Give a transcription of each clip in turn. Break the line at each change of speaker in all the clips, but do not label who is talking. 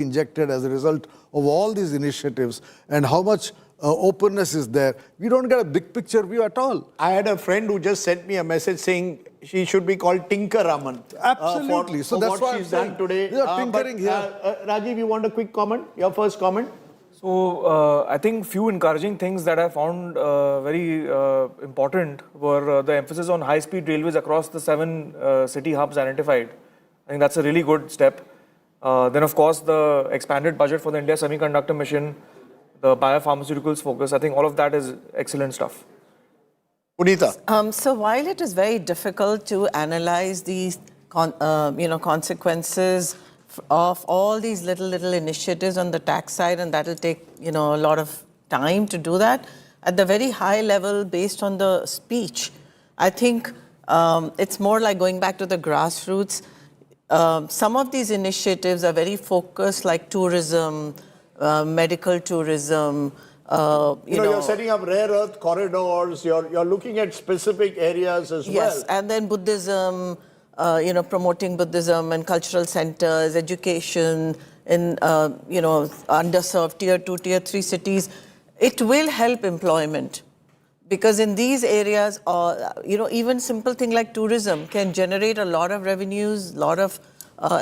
injected as a result of all these initiatives and how much openness is there. We don't get a big picture view at all.
I had a friend who just sent me a message saying she should be called Tinker Raman.
Absolutely.
So that's what she's done today.
We are tinkering here.
Rajiv, you want a quick comment? Your first comment?
So I think few encouraging things that I found very important were the emphasis on high-speed railways across the 7 city hubs identified. I think that's a really good step. Then of course the expanded budget for the India Semiconductor Mission, the biopharmaceuticals focus, I think all of that is excellent stuff.
Punita.
So while it is very difficult to analyze these consequences of all these little initiatives on the tax side, and that will take a lot of time to do that, at the very high level based on the speech, I think it's more like going back to the grassroots. Some of these initiatives are very focused, like tourism, medical tourism.
You're setting up rare earth corridors. You're looking at specific areas as well.
Yes, and then Buddhism, promoting Buddhism and cultural centers, education in, underserved tier 2, tier 3 cities. It will help employment. Because in these areas, even simple thing like tourism can generate a lot of revenues, a lot of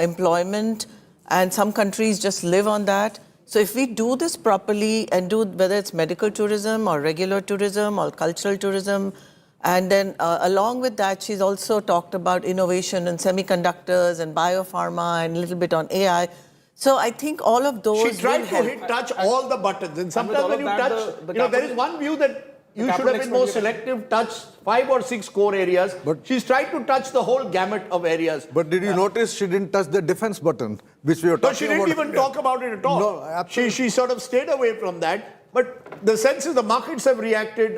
employment, and some countries just live on that. So if we do this properly and do whether it's medical tourism or regular tourism or cultural tourism, and then along with that, she's also talked about innovation in semiconductors and biopharma and a little bit on AI. So I think all of those
She tried to touch all the buttons. And sometimes when you touch, there is one view that you should have been more selective, touch 5 or 6 core areas. But she's tried to touch the whole gamut of areas.
But did you notice she didn't touch the defense button, which we were talking about?
No, she didn't even talk about it at all.
No, absolutely.
She sort of stayed away from that. But the sense is the markets have reacted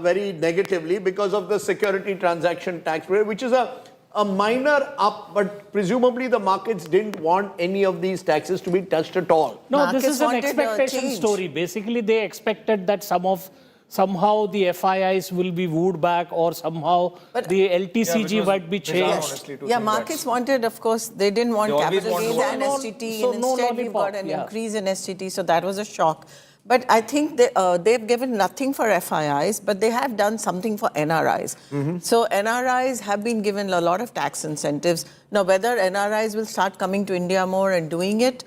very negatively because of the security transaction tax, which is a minor up, but presumably the markets didn't want any of these taxes to be touched at all.
No,
Markets
this is an
wanted
expectation story. Basically, they expected that somehow the FIIs will be wooed back, or somehow the LTCG might be changed.
Yeah, markets wanted, of course, they didn't want capital gains and STT, and instead we've got an increase in STT, so that was a shock. But I think they've given nothing for FIIs, but they have done something for NRIs. So NRIs have been given a lot of tax incentives. Now, whether NRIs will start coming to India more and doing it,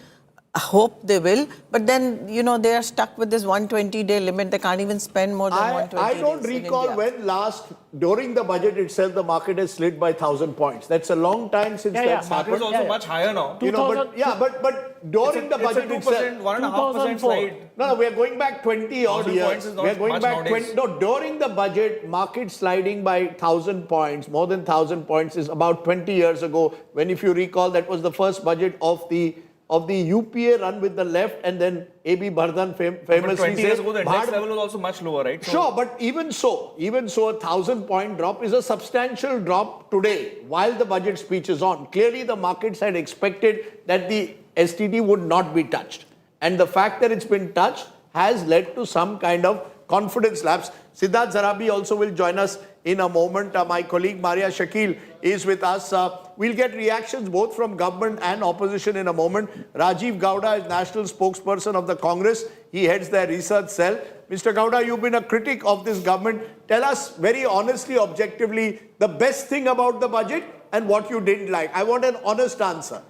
I hope they will. But then, they are stuck with this 120-day limit. They can't even spend more than 120 days.
I don't recall when last, during the budget itself, the market has slid by 1,000 points. That's a long time since that's happened.
It's also much higher now.
But during the budget itself,
1.5% slide.
No, we are going back 20 odd years. We are going back 20. No, during the budget, market sliding by 1,000 points, more than 1,000 points, is about 20 years ago. When, if you recall, that was the first budget of the UPA run with the left, and then A.B. Bardhan famously
20 years ago, the index level was also much lower, right?
Sure, but even so, a 1,000-point drop is a substantial drop today while the budget speech is on. Clearly, the markets had expected that the STT would not be touched. And the fact that it's been touched has led to some kind of confidence lapse. Siddharth Zarabi also will join us in a moment. My colleague Maria Shakil is with us. We'll get reactions both from government and opposition in a moment. Rajiv Gowda is national spokesperson of the Congress. He heads their research cell. Mr. Gowda, you've been a critic of this government. Tell us very honestly, objectively, the best thing about the budget and what you didn't like. I want an honest answer.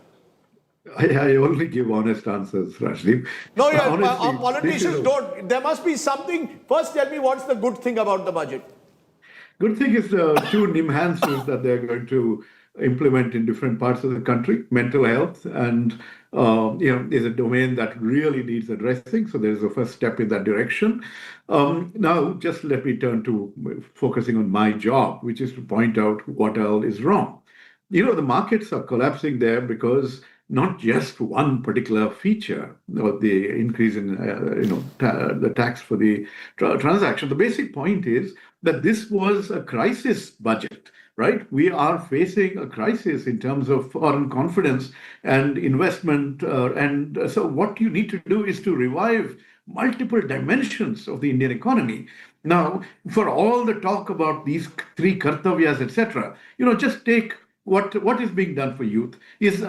I only give honest answers, Rajdeep.
No, politicians don't. There must be something. First, tell me what's the good thing about the budget.
Good thing is the 2 enhancements that they're going to implement in different parts of the country. Mental health and is a domain that really needs addressing. So there's a first step in that direction. Now, just let me turn to focusing on my job, which is to point out what all is wrong. The markets are collapsing there because not just one particular feature of the increase in the tax for the transaction. The basic point is that this was a crisis budget, right? We are facing a crisis in terms of foreign confidence and investment. And so what you need to do is to revive multiple dimensions of the Indian economy. Now, for all the talk about these 3 kartavyas, etc., just take What is being done for youth? Is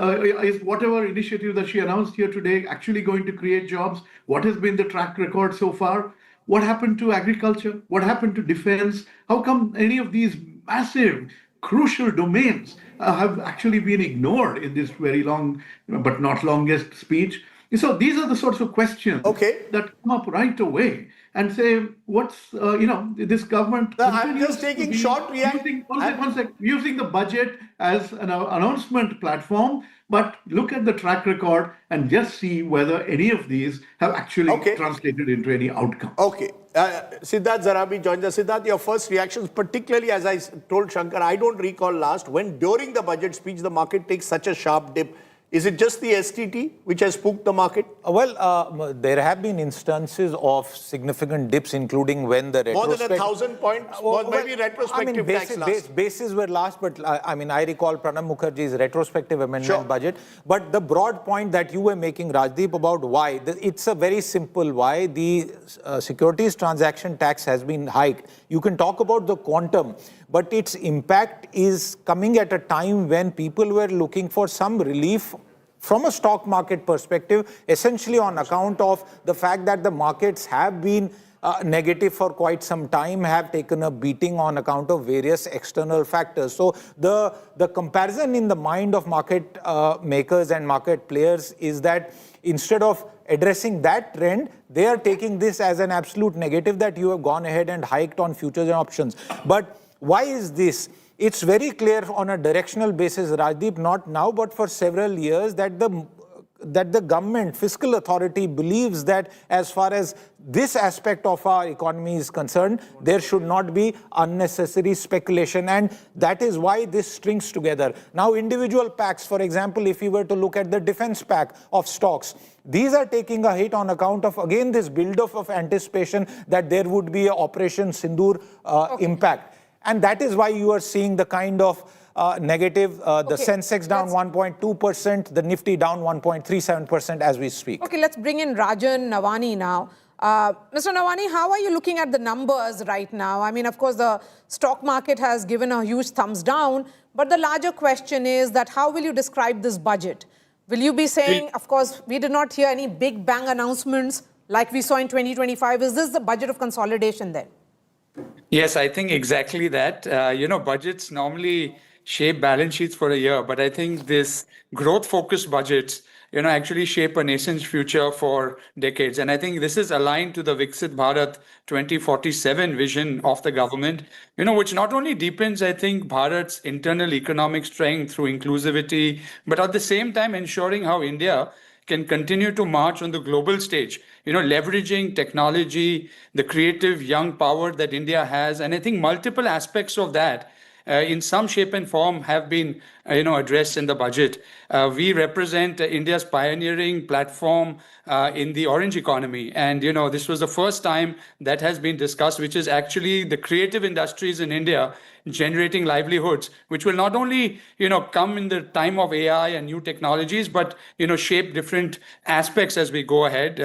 whatever initiative that she announced here today actually going to create jobs? What has been the track record so far? What happened to agriculture? What happened to defense? How come any of these massive, crucial domains have actually been ignored in this very long, but not longest speech? So these are the sorts of questions that come up right away and say, what's, this government.
I'm just taking
continues to be
short reaction.
using the budget as an announcement platform, but look at the track record and just see whether any of these have actually translated into any outcome.
Okay. Siddharth Zarabi joins us. Siddharth, your first reactions, particularly as I told Shankar, I don't recall last when during the budget speech the market takes such a sharp dip. Is it just the STT which has spooked the market?
Well, there have been instances of significant dips, including when the
more than 1,000 points, maybe retrospective tax last.
Bases were last, but I recall Pranab Mukherjee's retrospective amendment budget. But the broad point that you were making, Rajdeep, about why, it's a very simple why. The securities transaction tax has been hiked. You can talk about the quantum, but its impact is coming at a time when people were looking for some relief from a stock market perspective, essentially on account of the fact that the markets have been negative for quite some time, have taken a beating on account of various external factors. So the comparison in the mind of market makers and market players is that instead of addressing that trend, they are taking this as an absolute negative that you have gone ahead and hiked on futures and options. But why is this? It's very clear on a directional basis, Rajdeep, not now, but for several years, that the government, fiscal authority believes that as far as this aspect of our economy is concerned, there should not be unnecessary speculation. And that is why this strings together. Now, individual packs, for example, if you were to look at the defense pack of stocks, these are taking a hit on account of, again, this build-up of anticipation that there would be an Operation Sindoor impact. And that is why you are seeing the kind of negative, the Sensex down 1.2%, the Nifty down 1.37% as we speak.
Okay, let's bring in Rajan Navani now. Mr. Navani, how are you looking at the numbers right now? I mean, of course, the stock market has given a huge thumbs down, but the larger question is that how will you describe this budget? Will you be saying, of course, we did not hear any big bang announcements like we saw in 2025. Is this the budget of consolidation then?
Yes, I think exactly that. Budgets normally shape balance sheets for a year, but I think this growth-focused budgets, actually shape a nation's future for decades. And I think this is aligned to the Viksit Bharat 2047 vision of the government, which not only deepens, I think, Bharat's internal economic strength through inclusivity, but at the same time ensuring how India can continue to march on the global stage, leveraging technology, the creative young power that India has. And I think multiple aspects of that in some shape and form have been addressed in the budget. We represent India's pioneering platform in the orange economy. And, this was the first time that has been discussed, which is actually the creative industries in India generating livelihoods, which will not only, come in the time of AI and new technologies, but, shape different aspects as we go ahead.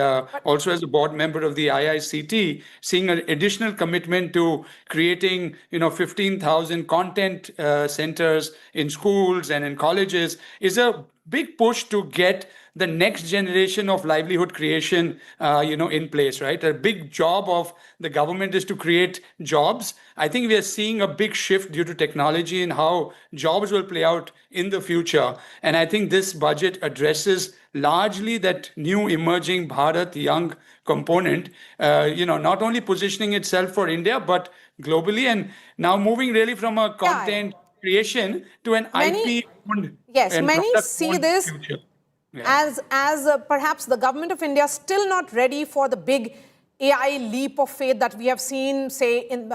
Also, as a board member of the IICT, seeing an additional commitment to creating, 15,000 content centers in schools and in colleges is a big push to get the next generation of livelihood creation, in place, right? A big job of the government is to create jobs. I think we are seeing a big shift due to technology in how jobs will play out in the future. And I think this budget addresses largely that new emerging Bharat young component, not only positioning itself for India, but globally. And now moving really from a content creation to an IP.
Yes, many see this as perhaps the government of India still not ready for the big AI leap of faith that we have seen, say, in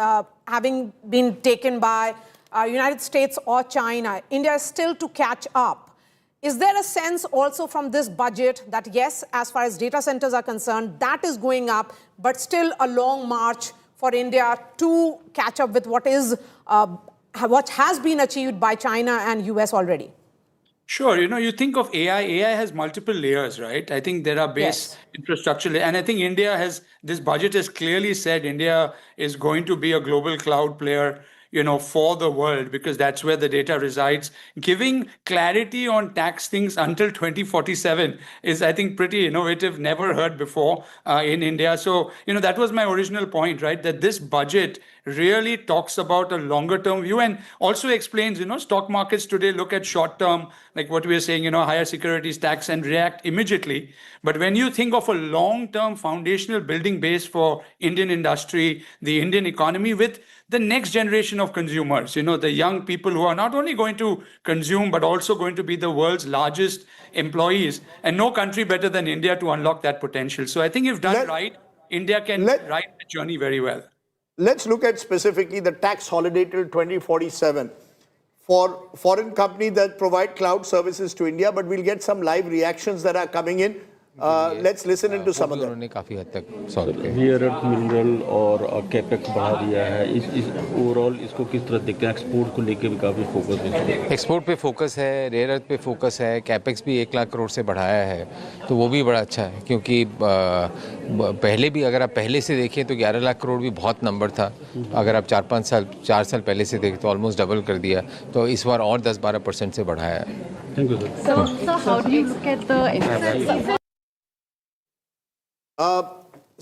having been taken by United States or China. India is still to catch up. Is there a sense also from this budget that, yes, as far as data centers are concerned, that is going up, but still a long march for India to catch up with what has been achieved by China and US already?
Sure. You think of AI has multiple layers, right? I think there are base infrastructure. And I think this budget has clearly said India is going to be a global cloud player. for the world, because that's where the data resides. Giving clarity on tax things until 2047 is, I think, pretty innovative, never heard before in India. So, that was my original point, right? That this budget really talks about a longer term view and also explains, stock markets today look at short term, like what we are saying, higher securities tax and react immediately. But when you think of a long term foundational building base for Indian industry, the Indian economy, with the next generation of consumers, the young people who are not only going to consume, but also going to be the world's largest employees, and no country better than India to unlock that potential. So I think if done right, India can ride the journey very well.
Let's look at specifically the tax holiday till 2047 for foreign companies that provide cloud services to India, but we'll get some live reactions that are coming in. Let's listen into some of them.
Rare earth mineral और capex बढ़ा दिया है इस overall इसको किस तरह देखते हैं एक्सपोर्ट को लेके भी काफी फोकस है
एक्सपोर्ट पे फोकस है रेयर अर्थ पे फोकस है कैपेक्स भी 1 लाख करोड़ से बढ़ाया है तो वो भी बड़ा अच्छा है क्योंकि पहले भी अगर आप पहले से देखें तो 11 लाख करोड़ भी बहुत नंबर था अगर आप 4 साल पहले से देखें तो ऑलमोस्ट डबल कर दिया तो इस बार और 10-12% से बढ़ाया है
thank you
sir how do you look at the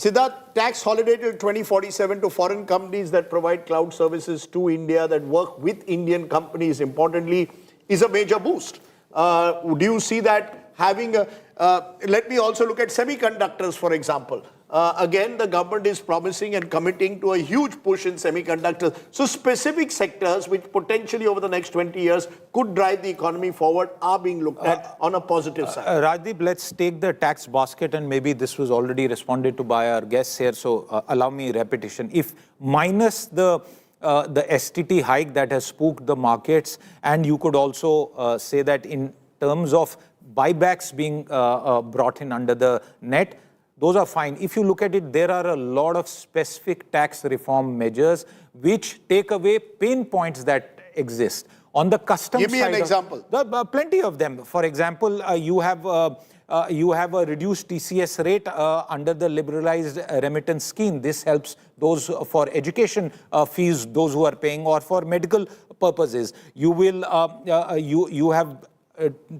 Siddharth, tax holiday till 2047 to foreign companies that provide cloud services to India, that work with Indian companies, importantly, is a major boost. Do you see that having a... let me also look at semiconductors, for example. Again, the government is promising and committing to a huge push in semiconductors. So specific sectors which potentially over the next 20 years could drive the economy forward are being looked at on a positive side.
Rajdeep, let's take the tax basket, and maybe this was already responded to by our guests here, so allow me repetition. If minus the STT hike that has spooked the markets, and you could also say that in terms of buybacks being brought in under the net, those are fine. If you look at it, there are a lot of specific tax reform measures which take away pain points that exist. On the customs side...
Give me an example.
Plenty of them. For example, you have a reduced TCS rate under the liberalized remittance scheme. This helps those for education fees, those who are paying, or for medical purposes. You will, you have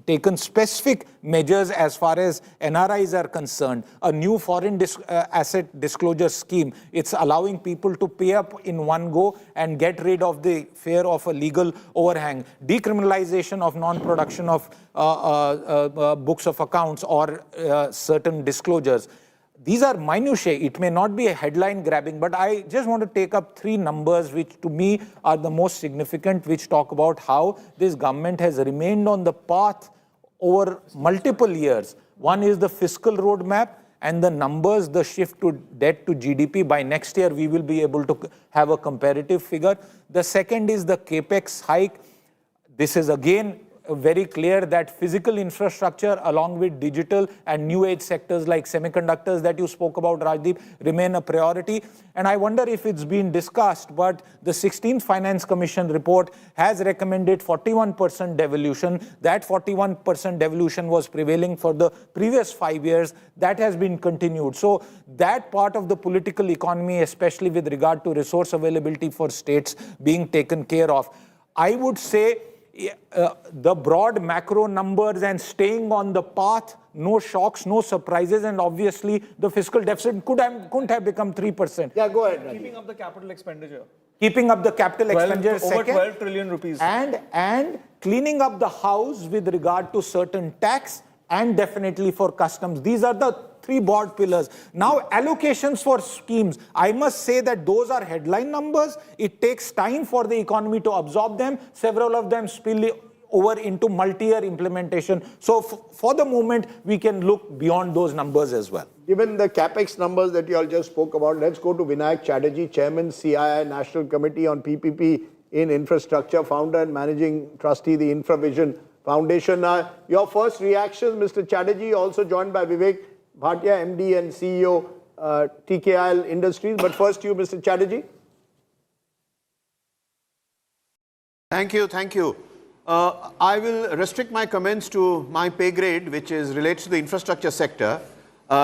taken specific measures as far as NRIs are concerned. A new foreign asset disclosure scheme. It's allowing people to pay up in one go and get rid of the fear of a legal overhang. Decriminalization of non-production of books of accounts or certain disclosures. These are minutiae. It may not be a headline grabbing, but I just want to take up 3 numbers which to me are the most significant, which talk about how this government has remained on the path over multiple years. One is the fiscal roadmap and the numbers, the shift to debt to GDP. By next year, we will be able to have a comparative figure. The second is the capex hike. This is again very clear that physical infrastructure along with digital and new age sectors like semiconductors that you spoke about, Rajdeep, remain a priority. And I wonder if it's been discussed, but the 16th Finance Commission report has recommended 41% devolution. That 41% devolution was prevailing for the previous 5 years. That has been continued. So that part of the political economy, especially with regard to resource availability for states, being taken care of. I would say the broad macro numbers and staying on the path, no shocks, no surprises, and obviously the fiscal deficit couldn't have become 3%.
Yeah, go ahead.
Keeping up the capital expenditure.
Keeping up the capital expenditure,
over 12 trillion rupees.
And cleaning up the house with regard to certain tax and definitely for customs. These are the 3 broad pillars. Now, allocations for schemes. I must say that those are headline numbers. It takes time for the economy to absorb them. Several of them spill over into multi-year implementation. So for the moment, we can look beyond those numbers as well.
Given the capex numbers that you all just spoke about, let's go to Vinayak Chatterjee, Chairman, CII, National Committee on PPP in Infrastructure, founder and managing trustee, the InfraVision Foundation. Your first reactions, Mr. Chatterjee, also joined by Vivek Bhatia, MD and CEO, TKIL Industries. But first you, Mr. Chatterjee.
Thank you. I will restrict my comments to my pay grade, which is related to the infrastructure sector.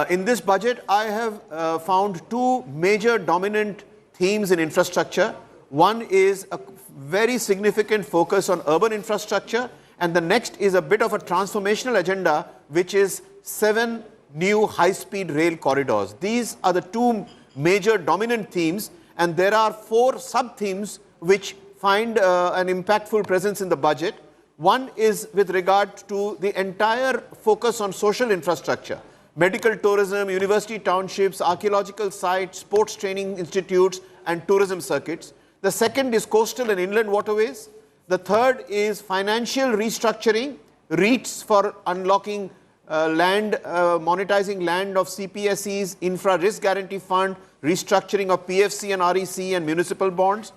In this budget, I have found 2 major dominant themes in infrastructure. One is a very significant focus on urban infrastructure, and the next is a bit of a transformational agenda, which is 7 new high-speed rail corridors. These are the 2 major dominant themes, and there are 4 sub-themes which find an impactful presence in the budget. One is with regard to the entire focus on social infrastructure, medical tourism, university townships, archaeological sites, sports training institutes, and tourism circuits. The second is coastal and inland waterways. The third is financial restructuring, REITs for unlocking land, monetizing land of CPSEs, infra risk guarantee fund, restructuring of PFC and REC and municipal bonds.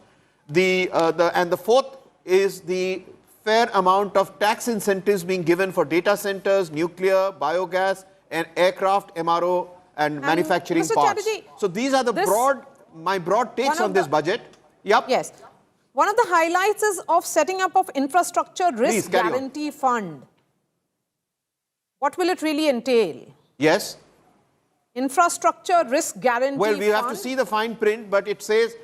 And the fourth is the fair amount of tax incentives being given for data centers, nuclear, biogas, and aircraft, MRO, and manufacturing
Mr.
parts.
Chatterjee,
so these are my broad takes on this budget. Yep.
Yes. One of the highlights is of setting up of infrastructure risk guarantee fund. What will it really entail?
Yes.
Infrastructure risk guarantee
Well, we have to
fund?
see the fine print, but it says,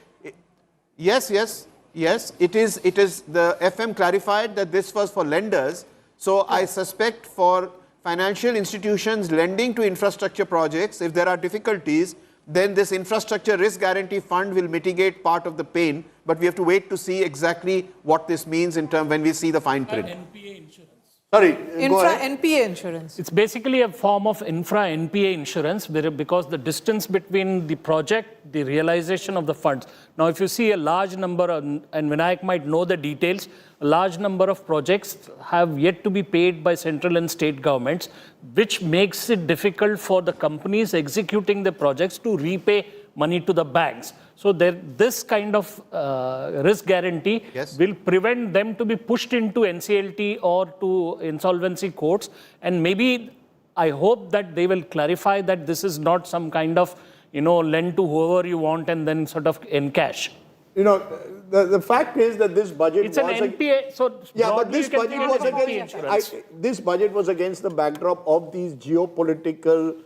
yes. It is the FM clarified that this was for lenders. So I suspect for financial institutions lending to infrastructure projects, if there are difficulties, then this infrastructure risk guarantee fund will mitigate part of the pain. But we have to wait to see exactly what this means in terms when we see the fine print.
NPA insurance.
Sorry,
Infra NPA insurance.
It's basically a form of infra NPA insurance because the distance between the project, the realization of the funds. Now, if you see a large number, and Vinayak might know the details, a large number of projects have yet to be paid by central and state governments, which makes it difficult for the companies executing the projects to repay money to the banks. So this kind of risk guarantee will prevent them to be pushed into NCLT or to insolvency courts. And maybe I hope that they will clarify that this is not some kind of, lend to whoever you want and then sort of encash.
The fact is that this budget
it's an NPA. So
yeah, but this budget was this budget was against the backdrop of these geopolitical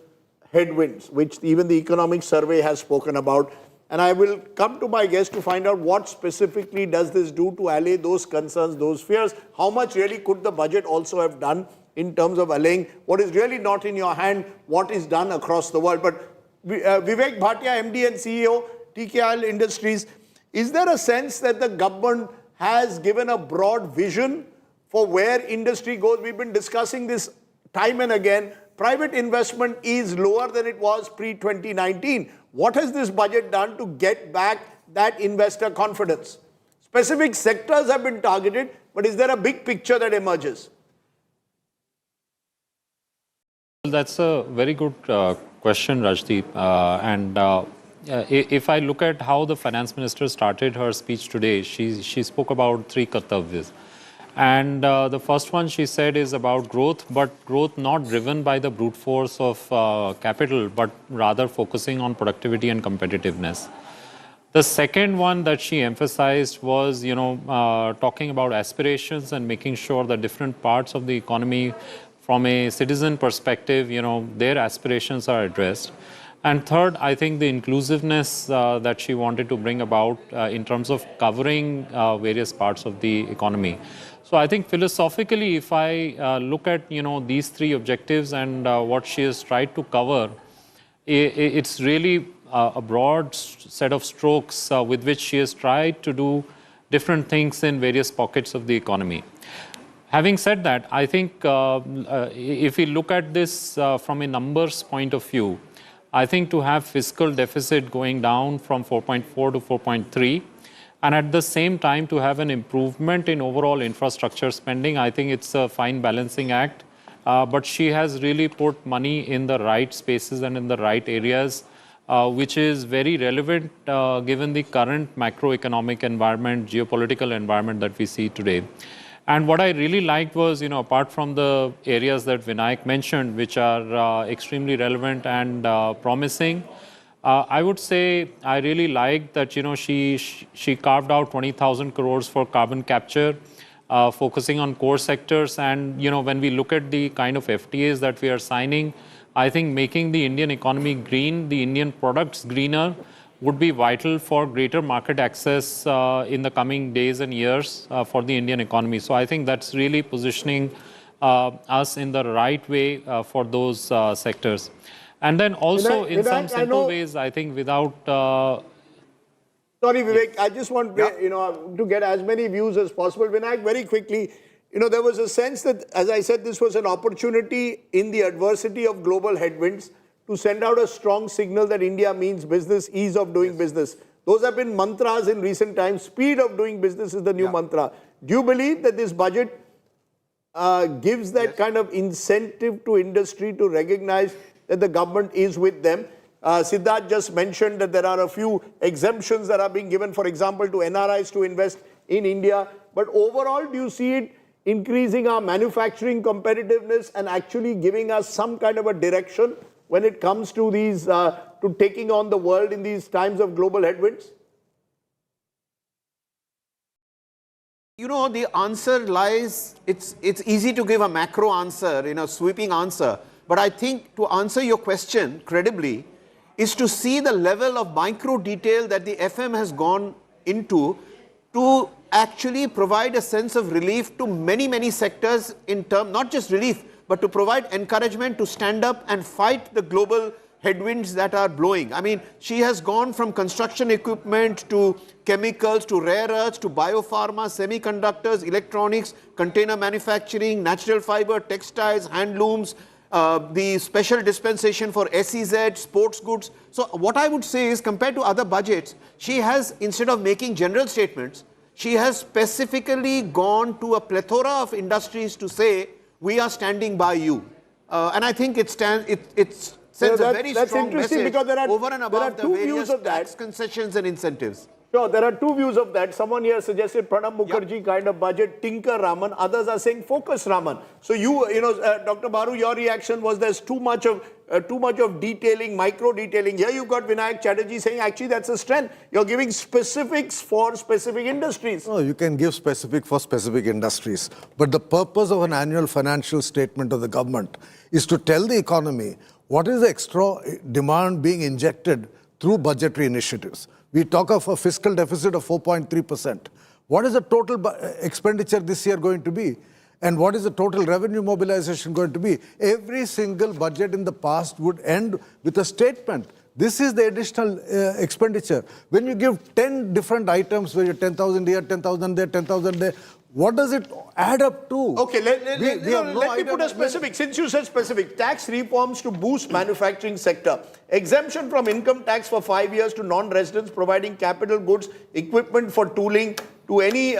headwinds, which even the economic survey has spoken about. And I will come to my guest to find out what specifically does this do to allay those concerns, those fears. How much really could the budget also have done in terms of allaying what is really not in your hand, what is done across the world. But Vivek Bhatia, MD and CEO, TKIL Industries, is there a sense that the government has given a broad vision for where industry goes? We've been discussing this time and again. Private investment is lower than it was pre-2019. What has this budget done to get back that investor confidence? Specific sectors have been targeted, but is there a big picture that emerges?
Well, that's a very good question, Rajdeep. If I look at how the finance minister started her speech today, she spoke about 3 kartavyas. And the first one she said is about growth, but growth not driven by the brute force of capital, but rather focusing on productivity and competitiveness. The second one that she emphasized was, talking about aspirations and making sure that different parts of the economy, from a citizen perspective, their aspirations are addressed. And third, I think the inclusiveness that she wanted to bring about in terms of covering various parts of the economy. So I think philosophically, if I look at these 3 objectives and what she has tried to cover, it's really a broad set of strokes with which she has tried to do different things in various pockets of the economy. Having said that, I think if we look at this from a numbers point of view, I think to have fiscal deficit going down from 4.4 to 4.3, and at the same time to have an improvement in overall infrastructure spending, I think it's a fine balancing act. But she has really put money in the right spaces and in the right areas, which is very relevant given the current macroeconomic environment, geopolitical environment that we see today. And what I really liked was, apart from the areas that Vinayak mentioned, which are extremely relevant and promising, I would say I really liked that, she carved out 20,000 crores for carbon capture, focusing on core sectors. And, when we look at the kind of FTAs that we are signing, I think making the Indian economy green, the Indian products greener, would be vital for greater market access in the coming days and years for the Indian economy. So I think that's really positioning us in the right way for those sectors. And then also in some simple ways, I think without...
Sorry, Vivek, I just want to get as many views as possible. Vinayak, very quickly, there was a sense that, as I said, this was an opportunity in the adversity of global headwinds to send out a strong signal that India means business, ease of doing business. Those have been mantras in recent times. Speed of doing business is the new mantra. Do you believe that this budget gives that kind of incentive to industry to recognize that the government is with them? Siddharth just mentioned that there are a few exemptions that are being given, for example, to NRIs to invest in India. But overall, do you see it increasing our manufacturing competitiveness and actually giving us some kind of a direction when it comes to these, to taking on the world in these times of global headwinds?
The answer lies, it's easy to give a macro answer, sweeping answer. But I think to answer your question credibly is to see the level of micro detail that the FM has gone into to actually provide a sense of relief to many, many sectors in terms, not just relief, but to provide encouragement to stand up and fight the global headwinds that are blowing. I mean, she has gone from construction equipment to chemicals, to rare earths, to biopharma, semiconductors, electronics, container manufacturing, natural fiber, textiles, handlooms, the special dispensation for SEZ, sports goods. So what I would say is, compared to other budgets, she has, instead of making general statements, she has specifically gone to a plethora of industries to say, we are standing by you. And I think it sends a very strong message
because
over and above the various tax concessions and incentives.
Sure, there are two views of that. Someone here suggested Pranab Mukherjee kind of budget, Tinker Raman. Others are saying Focus Raman. So Dr. Baru, your reaction was there's too much of detailing, micro detailing. Here you've got Vinayak Chatterjee saying actually that's a strength. You're giving specifics for specific industries.
No, you can give specific for specific industries. But the purpose of an annual financial statement of the government is to tell the economy what is the extra demand being injected through budgetary initiatives. We talk of a fiscal deficit of 4.3%. What is the total expenditure this year going to be? And what is the total revenue mobilization going to be? Every single budget in the past would end with a statement. This is the additional expenditure. When you give 10 different items where you're 10,000 here, 10,000 there, 10,000 there, what does it add up to?
Okay, let me put a specific, since you said specific, tax reforms to boost manufacturing sector. Exemption from income tax for 5 years to non-residents providing capital goods, equipment for tooling to any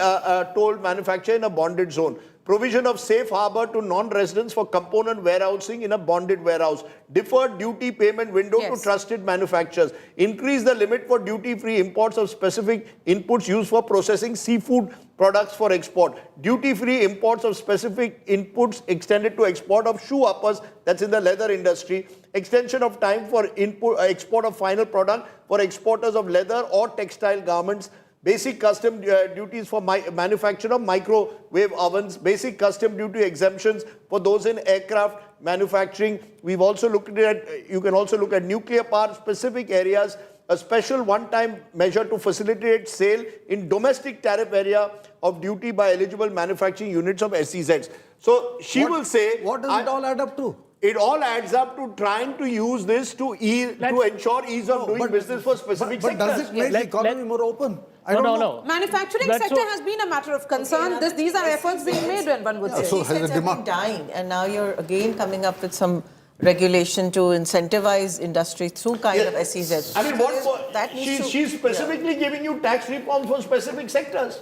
toll manufacturer in a bonded zone. Provision of safe harbor to non-residents for component warehousing in a bonded warehouse. Deferred duty payment window to trusted manufacturers. Increase the limit for duty-free imports of specific inputs used for processing seafood products for export. Duty-free imports of specific inputs extended to export of shoe uppers, that's in the leather industry. Extension of time for export of final product for exporters of leather or textile garments. Basic custom duties for manufacture of microwave ovens, basic custom duty exemptions for those in aircraft manufacturing. We've also looked at, you can also look at nuclear power specific areas, a special one-time measure to facilitate sale in domestic tariff area of duty by eligible manufacturing units of SEZs. So she will say...
What does it all add up to?
It all adds up to trying to use this to ensure ease of doing business for specific sectors.
But does it make the economy more open? I don't know.
Manufacturing sector has been a matter of concern. These are efforts being made, when one would say.
So has the demand dying, and now you're again coming up with some regulation to incentivize industry through kind of SEZ.
I mean, she's specifically giving you tax reforms for specific sectors.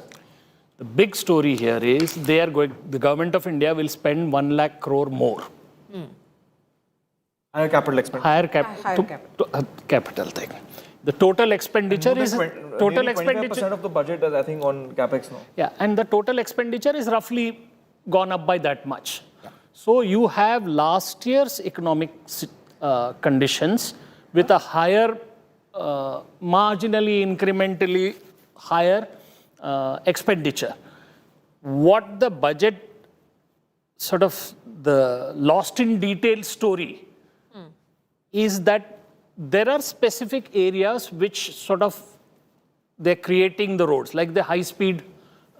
The big story here is the government of India will spend 1 lakh crore more.
Higher capital expenditure.
Higher capital thing. The total expenditure is...
Total expenditure of the budget is, I think, on capex now.
Yeah, and the total expenditure is roughly gone up by that much. Yeah. So you have last year's economic conditions with a higher, marginally, incrementally higher expenditure. What the budget, the lost in detail story is that there are specific areas which sort of, they're creating the roads, like the high-speed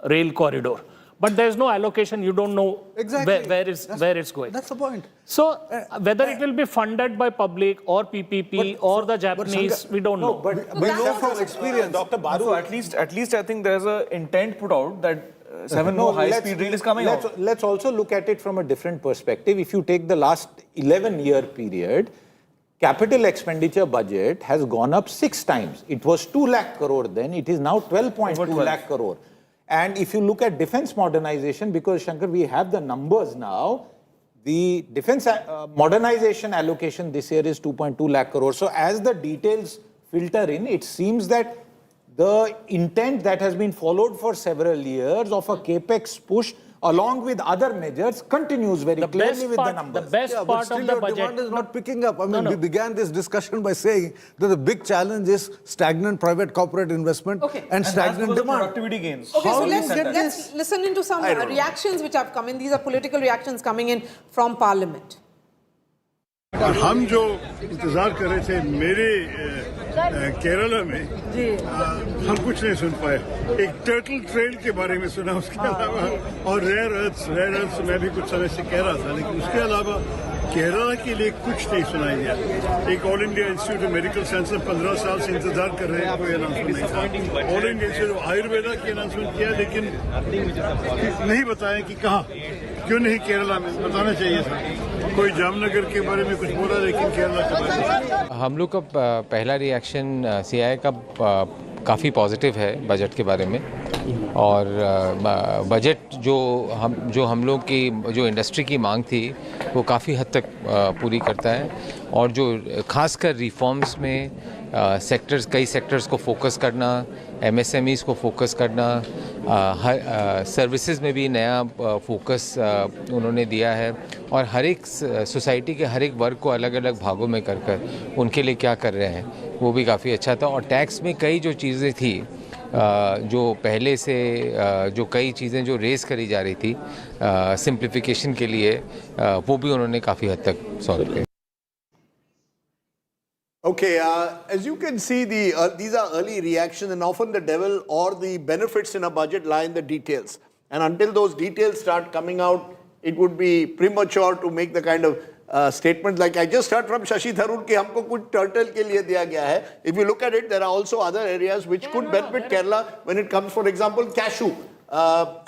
rail corridor. But there's no allocation, you don't know where it's going.
That's the point.
So whether it will be funded by public or PPP or the Japanese, we don't know.
But we know from experience, Dr. Baru.
So at least I think there's an intent put out that 7 more high-speed rail is coming out.
Let's also look at it from a different perspective. If you take the last 11-year period, capital expenditure budget has gone up 6 times. It was 2 lakh crore then, it is now 12.2 lakh crore. And if you look at defense modernization, because Shankar, we have the numbers now, the defense modernization allocation this year is 2.2 lakh crore. So as the details filter in, it seems that the intent that has been followed for several years of a capex push along with other measures continues very clearly with the numbers.
The best part of the budget.
Demand is not picking up. I mean, we began this discussion by saying that the big challenge is stagnant private corporate investment and stagnant demand.
Productivity gains.
Okay, so let's listen into some reactions which have come in. These are political reactions coming in from Parliament.
हम जो इंतजार कर रहे थे मेरे केरला में हम कुछ नहीं सुन पाए एक टर्टल ट्रेल के बारे में सुना उसके अलावा और रेयर अर्थ्स मैं भी कुछ समय से कह रहा था लेकिन उसके अलावा केरला के लिए कुछ नहीं सुनाई दिया एक all India institute of medical science 15 साल से इंतजार कर रहे हैं कोई अनाउंसमेंट नहीं था all India institute of Ayurveda की अनाउंसमेंट किया लेकिन नहीं बताया कि कहाँ क्यों नहीं केरला में बताना चाहिए था कोई जामनगर के बारे में कुछ बोला लेकिन केरला के बारे में
हम लोग का पहला रिएक्शन सीआई का काफ़ी पॉजिटिव है बजट के बारे में और बजट जो हम लोग की जो इंडस्ट्री की मांग थी वो काफ़ी हद तक पूरी करता है और जो खासकर रिफॉर्म्स में कई सेक्टर्स को फोकस करना एमएसएमईज़ को फोकस करना सर्विसेज में भी नया फोकस उन्होंने दिया है और हर एक सोसाइटी के हर एक वर्ग को अलग अलग भागों में कर उनके लिए क्या कर रहे हैं वो भी काफ़ी अच्छा था और टैक्स में कई जो चीज़ें थी जो पहले से जो कई चीज़ें जो रेस करी जा रही थी सिंप्लीफिकेशन के लिए वो भी उन्होंने काफ़ी हद तक सॉल्व किया.
Okay, as you can see, these are early reactions and often the devil or the benefits in a budget lie in the details. And until those details start coming out, it would be premature to make the kind of statements like I just heard from Shashi Tharoor कि हमको कुछ turtle के लिए दिया गया है. If you look at it, there are also other areas which could benefit Kerala when it comes, for example, cashew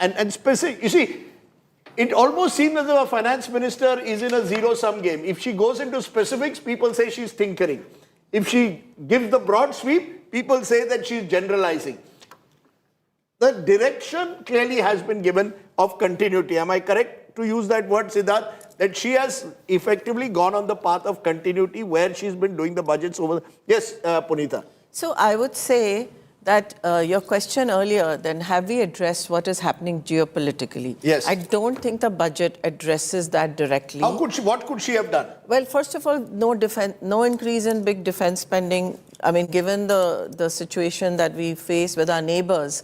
and specific. You see, it almost seems as if a finance minister is in a zero-sum game. If she goes into specifics, people say she's tinkering. If she gives the broad sweep, people say that she's generalizing. The direction clearly has been given of continuity. Am I correct to use that word, Siddharth? That she has effectively gone on the path of continuity where she's been doing the budgets over. Yes, Punita.
So I would say that your question earlier, then have we addressed what is happening geopolitically?
Yes.
I don't think the budget addresses that directly.
What could she have done?
Well, first of all, no increase in big defense spending. I mean, given the situation that we face with our neighbors,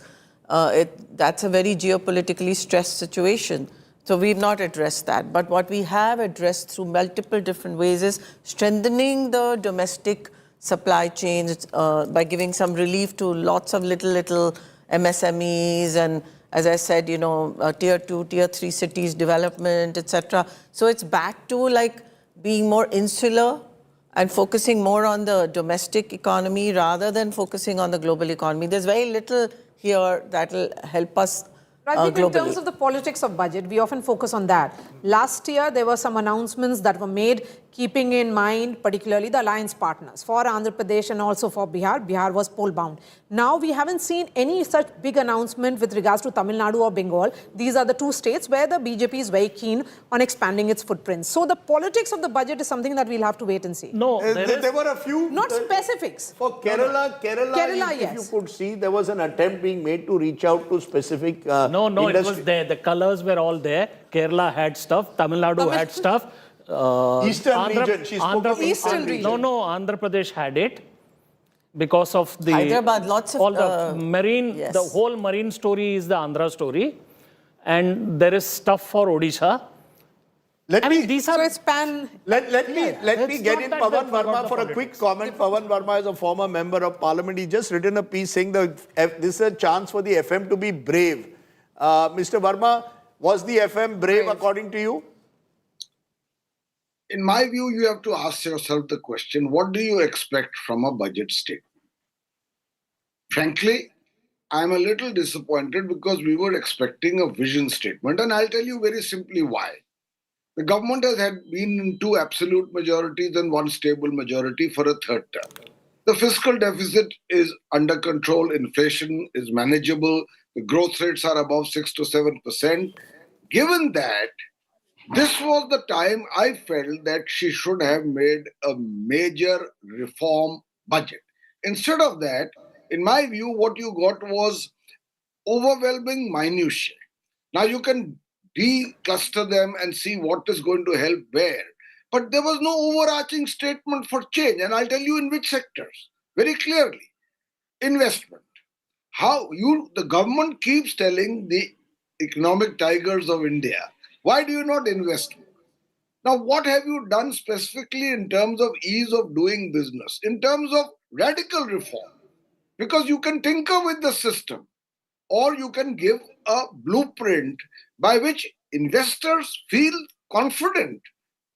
that's a very geopolitically stressed situation. So we've not addressed that. But what we have addressed through multiple different ways is strengthening the domestic supply chains by giving some relief to lots of little MSMEs and, as I said, tier 2, tier 3 cities development, etc. So it's back to like being more insular and focusing more on the domestic economy rather than focusing on the global economy. There's very little here that will help us
Rajdeep, in terms of the politics of budget, we often focus on that. Last year, there were some announcements that were made keeping in mind particularly the alliance partners for Andhra Pradesh and also for Bihar. Bihar was poll-bound. Now, we haven't seen any such big announcement with regards to Tamil Nadu or Bengal. These are the two states where the BJP is very keen on expanding its footprint. So, the politics of the budget is something that we'll have to wait and see.
No,
there were a few.
Not specifics.
For Kerala, if
yes.
you could see, there was an attempt being made to reach out to specific
No, it was there. The colors were all there. Kerala had stuff. Tamil Nadu had stuff.
Eastern region. She spoke of Eastern region.
No, Andhra Pradesh had it because of the
Hyderabad. Lots of
all the marine.
Yes.
The whole marine story is the Andhra story, and there is stuff for Odisha.
Let
I
me,
mean, these are.
So it's pan.
let me get in Pawan Verma for a
politics.
quick comment. Pawan Verma is a former member of parliament. He just written a piece saying that this is a chance for the FM to be brave. Mr. Verma, was the FM brave according to you?
In my view, you have to ask yourself the question, what do you expect from a budget statement? Frankly, I'm a little disappointed because we were expecting a vision statement, and I'll tell you very simply why. The government has been in 2 absolute majorities and 1 stable majority for a 3rd term. The fiscal deficit is under control, inflation is manageable, the growth rates are above 6 to 7%. Given that, this was the time I felt that she should have made a major reform budget. Instead of that, in my view, what you got was overwhelming minutiae. Now you can decluster them and see what is going to help where. But there was no overarching statement for change. And I'll tell you in which sectors. Very clearly. Investment. The government keeps telling the economic tigers of India, why do you not invest more? Now, what have you done specifically in terms of ease of doing business, in terms of radical reform? Because you can tinker with the system, or you can give a blueprint by which investors feel confident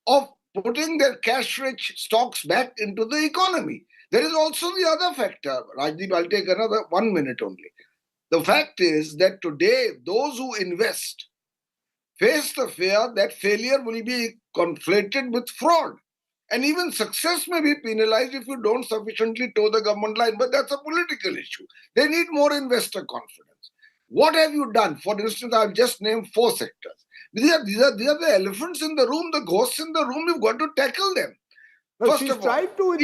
of putting their cash-rich stocks back into the economy. There is also the other factor. Rajdeep, I'll take another 1 minute only. The fact is that today, those who invest face the fear that failure will be conflated with fraud. And even success may be penalized if you don't sufficiently toe the government line. But that's a political issue. They need more investor confidence. What have you done? For instance, I've just named 4 sectors. These are the elephants in the room, the ghosts in the room. You've got to tackle them.
No, she's tried to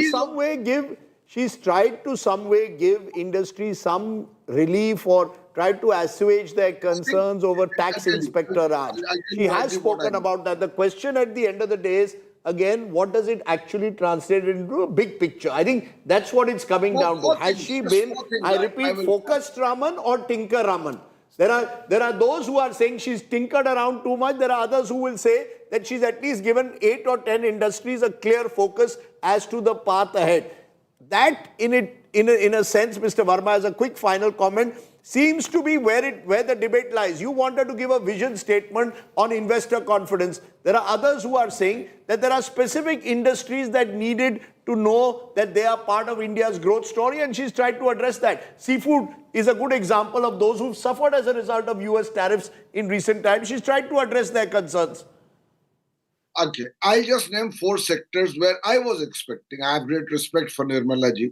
some way give industry some relief or tried to assuage their concerns over tax inspector Raj. She has spoken about that. The question at the end of the day is, again, what does it actually translate into a big picture? I think that's what it's coming down to. Has she been, I repeat, focused Raman or tinker Raman? There are those who are saying she's tinkered around too much. There are others who will say that she's at least given 8 or 10 industries a clear focus as to the path ahead. That, in a sense, Mr. Verma, as a quick final comment, seems to be where the debate lies. You wanted to give a vision statement on investor confidence. There are others who are saying that there are specific industries that needed to know that they are part of India's growth story, and she's tried to address that. Seafood is a good example of those who've suffered as a result of US tariffs in recent times. She's tried to address their concerns.
Okay, I'll just name 4 sectors where I was expecting, I have great respect for Nirmala ji,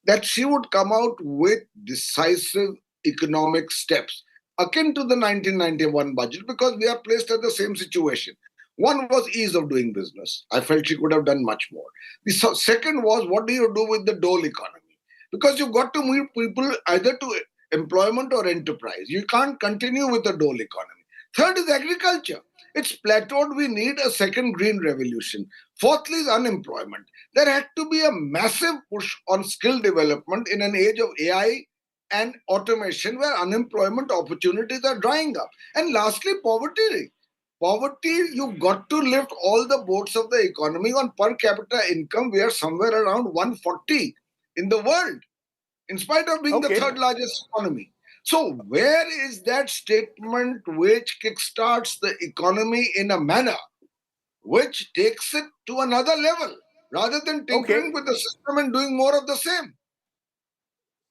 that she would come out with decisive economic steps akin to the 1991 budget, because we are placed at the same situation. One was ease of doing business. I felt she could have done much more. The second was, what do you do with the dole economy? Because you've got to move people either to employment or enterprise. You can't continue with the dole economy. Third is agriculture. It's plateaued. We need a second green revolution. Fourthly is unemployment. There had to be a massive push on skill development in an age of AI and automation where unemployment opportunities are drying up. And lastly, poverty. Poverty, you've got to lift all the boats of the economy. On per capita income, we are somewhere around 140 in the world, in spite of being the 3rd largest economy. So where is that statement which kickstarts the economy in a manner which takes it to another level, rather than tinkering with the system and doing more of the same?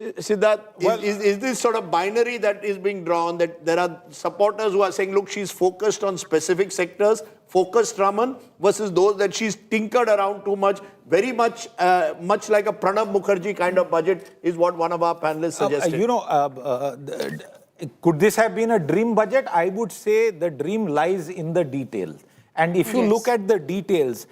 Siddharth, is this sort of binary that is being drawn, that there are supporters who are saying, look, she's focused on specific sectors, focused Raman, versus those that she's tinkered around too much, very much much like a Pranab Mukherjee kind of budget, is what one of our panelists suggested.
Could this have been a dream budget? I would say the dream lies in the details. And if you look at the details,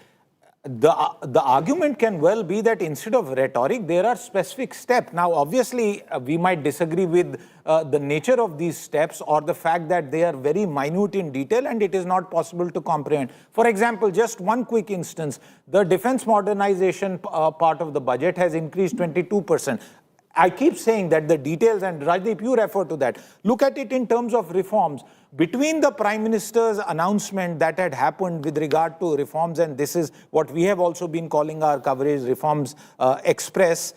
the argument can well be that instead of rhetoric, there are specific steps. Now, obviously, we might disagree with the nature of these steps or the fact that they are very minute in detail and it is not possible to comprehend. For example, just one quick instance, the defense modernization part of the budget has increased 22%. I keep saying that the details, and Rajdeep, you refer to that. Look at it in terms of reforms. Between the Prime Minister's announcement that had happened with regard to reforms, and this is what we have also been calling our coverage Reforms Express,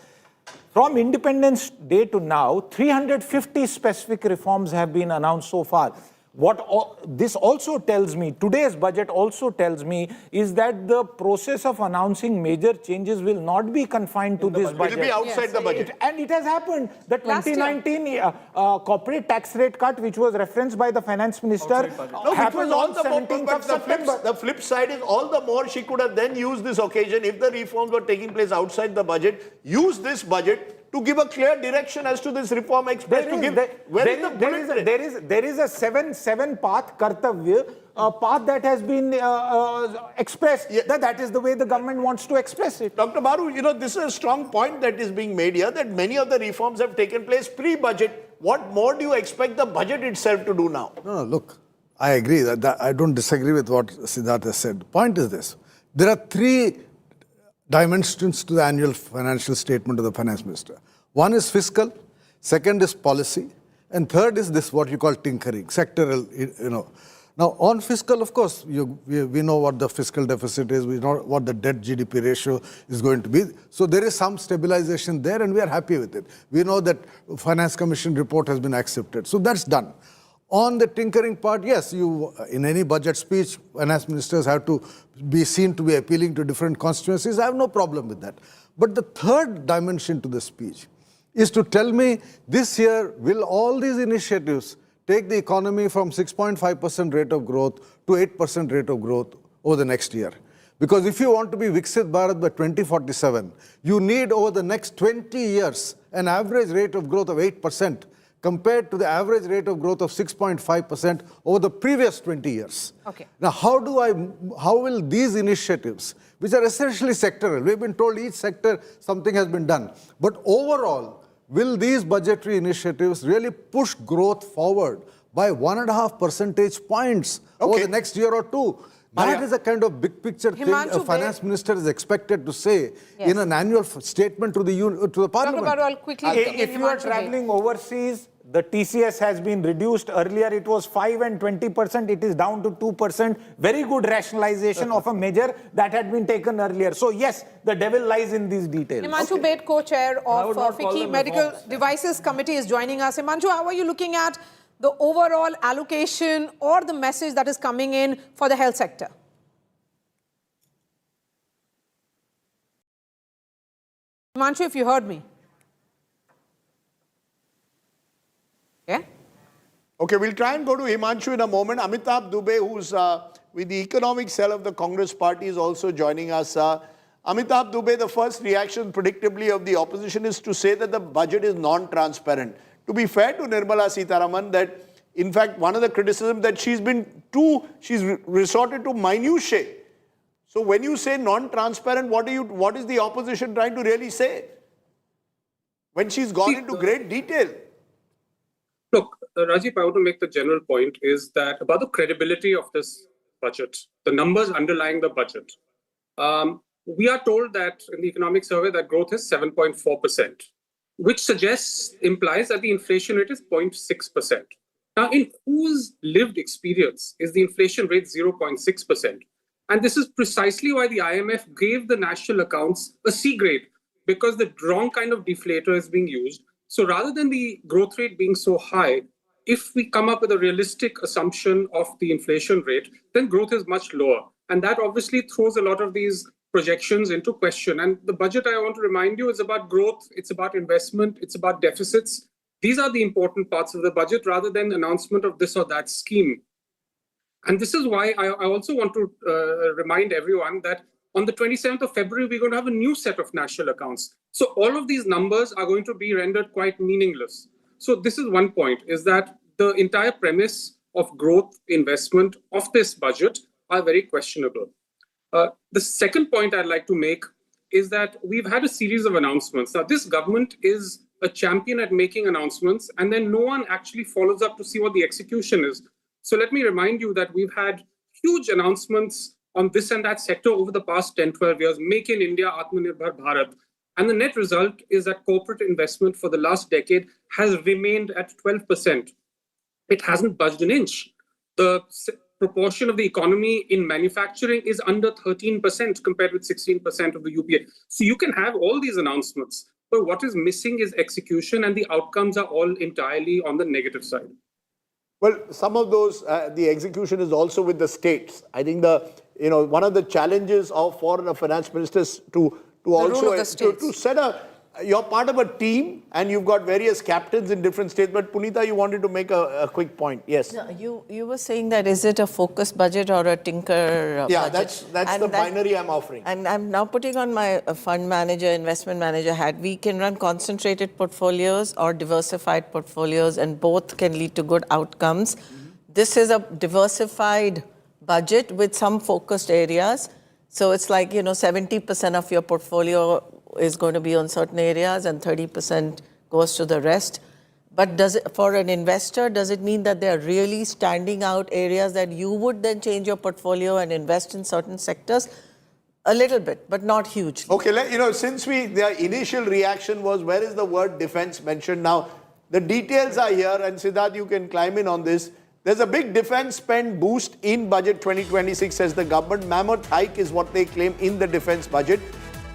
from Independence Day to now, 350 specific reforms have been announced so far. What this also tells me, today's budget also tells me, is that the process of announcing major changes will not be confined to this budget.
It will be outside the budget.
And it has happened. The 2019 corporate tax rate cut, which was referenced by the finance minister, happened on 17th of September.
The flip side is all the more she could have then used this occasion, if the reforms were taking place outside the budget, use this budget to give a clear direction as to this reform express.
There is a seven path kartavya, a path that has been expressed. Yeah. That is the way the government wants to express it.
Dr. Baru, this is a strong point that is being made here, that many of the reforms have taken place pre-budget. What more do you expect the budget itself to do now?
No, look, I agree that I don't disagree with what Siddharth has said. The point is this: there are three dimensions to the annual financial statement of the finance minister. One is fiscal, second is policy, and third is this what you call tinkering, sectoral, Now, on fiscal, of course, we know what the fiscal deficit is, we know what the debt GDP ratio is going to be. So there is some stabilization there, and we are happy with it. We know that Finance Commission report has been accepted. So that's done. On the tinkering part, yes, in any budget speech, finance ministers have to be seen to be appealing to different constituencies. I have no problem with that. But the third dimension to the speech is to tell me this year, will all these initiatives take the economy from 6.5% rate of growth to 8% rate of growth over the next year? Because if you want to be Viksit Bharat by 2047, you need over the next 20 years an average rate of growth of 8%. Compared to the average rate of growth of 6.5% over the previous 20 years.
Okay.
Now, how will these initiatives, which are essentially sectoral, we've been told each sector something has been done, but overall, will these budgetary initiatives really push growth forward by 1.5 percentage points over the next year or two? That is a kind of big picture thing a finance minister is expected to say in an annual statement to the parliament.
Dr. Baru, quickly.
If you are traveling overseas, the TCS has been reduced. Earlier it was 5 and 20%. It is down to 2%. Very good rationalization of a measure that had been taken earlier. So yes, the devil lies in these details.
Himanshu Bed, co-chair of FICCI Medical Devices Committee, is joining us. Himanshu, how are you looking at the overall allocation or the message that is coming in for the health sector? Himanshu, if you heard me. Yeah?
Okay, we'll try and go to Himanshu in a moment. Amitabh Dubey, who's with the economic cell of the Congress party, is also joining us. Amitabh Dubey, the first reaction, predictably, of the opposition is to say that the budget is non-transparent. To be fair to Nirmala Sitharaman, that in fact, one of the criticisms that she's resorted to minutiae. So when you say non-transparent, what is the opposition trying to really say? When she's gone into great detail.
Look, Rajiv, I want to make the general point is that about the credibility of this budget, the numbers underlying the budget. We are told that in the economic survey that growth is 7.4%, which implies that the inflation rate is 0.6%. Now, in whose lived experience is the inflation rate 0.6%? And this is precisely why the IMF gave the national accounts a C grade, because the wrong kind of deflator is being used. So rather than the growth rate being so high, if we come up with a realistic assumption of the inflation rate, then growth is much lower. And that obviously throws a lot of these projections into question. And the budget, I want to remind you, is about growth, it's about investment, it's about deficits. These are the important parts of the budget rather than announcement of this or that scheme. And this is why I also want to remind everyone that on the 27th of February, we're going to have a new set of national accounts. So all of these numbers are going to be rendered quite meaningless. So this is one point, is that the entire premise of growth investment of this budget are very questionable. The second point I'd like to make is that we've had a series of announcements. Now, this government is a champion at making announcements, and then no one actually follows up to see what the execution is. So let me remind you that we've had huge announcements on this and that sector over the past 10, 12 years. Make in India, Atmanirbhar Bharat. And the net result is that corporate investment for the last decade has remained at 12%. It hasn't budged an inch. The proportion of the economy in manufacturing is under 13% compared with 16% of the UPA. So you can have all these announcements, but what is missing is execution, and the outcomes are all entirely on the negative side.
Well, some of those, the execution is also with the states. I think one of the challenges for the finance ministers to set you're part of a team and you've got various captains in different states. But Punita, you wanted to make a quick point. Yes.
No, you were saying that is it a focus budget or a tinker
budget?
That's
the binary I'm offering.
And I'm now putting on my fund manager, investment manager hat. We can run concentrated portfolios or diversified portfolios, and both can lead to good outcomes. This is a diversified budget with some focused areas. So it's like, 70% of your portfolio is going to be on certain areas and 30% goes to the rest. But for an investor, does it mean that there are really standing out areas that you would then change your portfolio and invest in certain sectors? A little bit, but not hugely.
Okay, since the initial reaction was, where is the word defense mentioned? Now, the details are here, and Siddharth, you can climb in on this. There's a big defense spend boost in budget 2026, says the government. Mammoth hike is what they claim in the defense budget.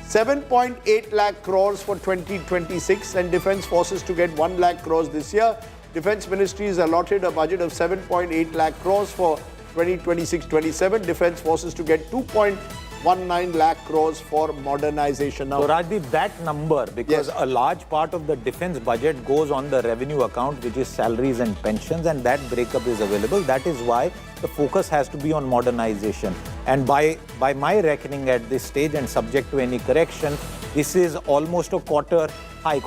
7.8 lakh crores for 2026, and defense forces to get 1 lakh crores this year. Defense Ministry has allotted a budget of 7.8 lakh crores for 2026-27. Defense forces to get 2.19 lakh crores for modernization. Now,
so Rajdeep, that number, because a large part of the defense budget goes on the revenue account, which is salaries and pensions, and that breakup is available. That is why the focus has to be on modernization. And by my reckoning at this stage, and subject to any correction, this is almost a quarter hike,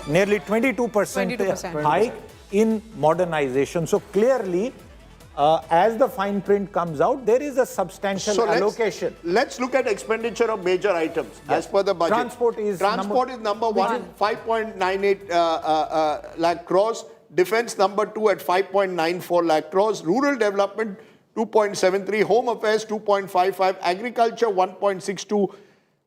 nearly 22% hike in modernization. So clearly, as the fine print comes out, there is a substantial allocation.
Let's look at expenditure of major items as per the budget.
Transport is
number one, 5.98 lakh crores. Defense number 2 at 5.94 lakh crores. Rural development 2.73. Home affairs 2.55. Agriculture 1.62.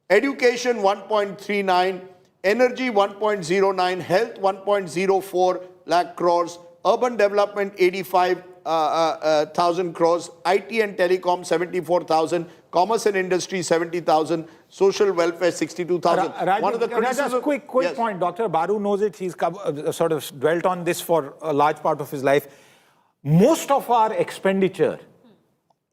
Education 1.39. Energy 1.09. Health 1.04 lakh crores. Urban development 85,000 crores. IT and telecom 74,000. Commerce and industry 70,000. Social welfare 62,000.
One of the criticisms. Quick point. Dr. Baru knows it. He's sort of dwelt on this for a large part of his life. Most of our expenditure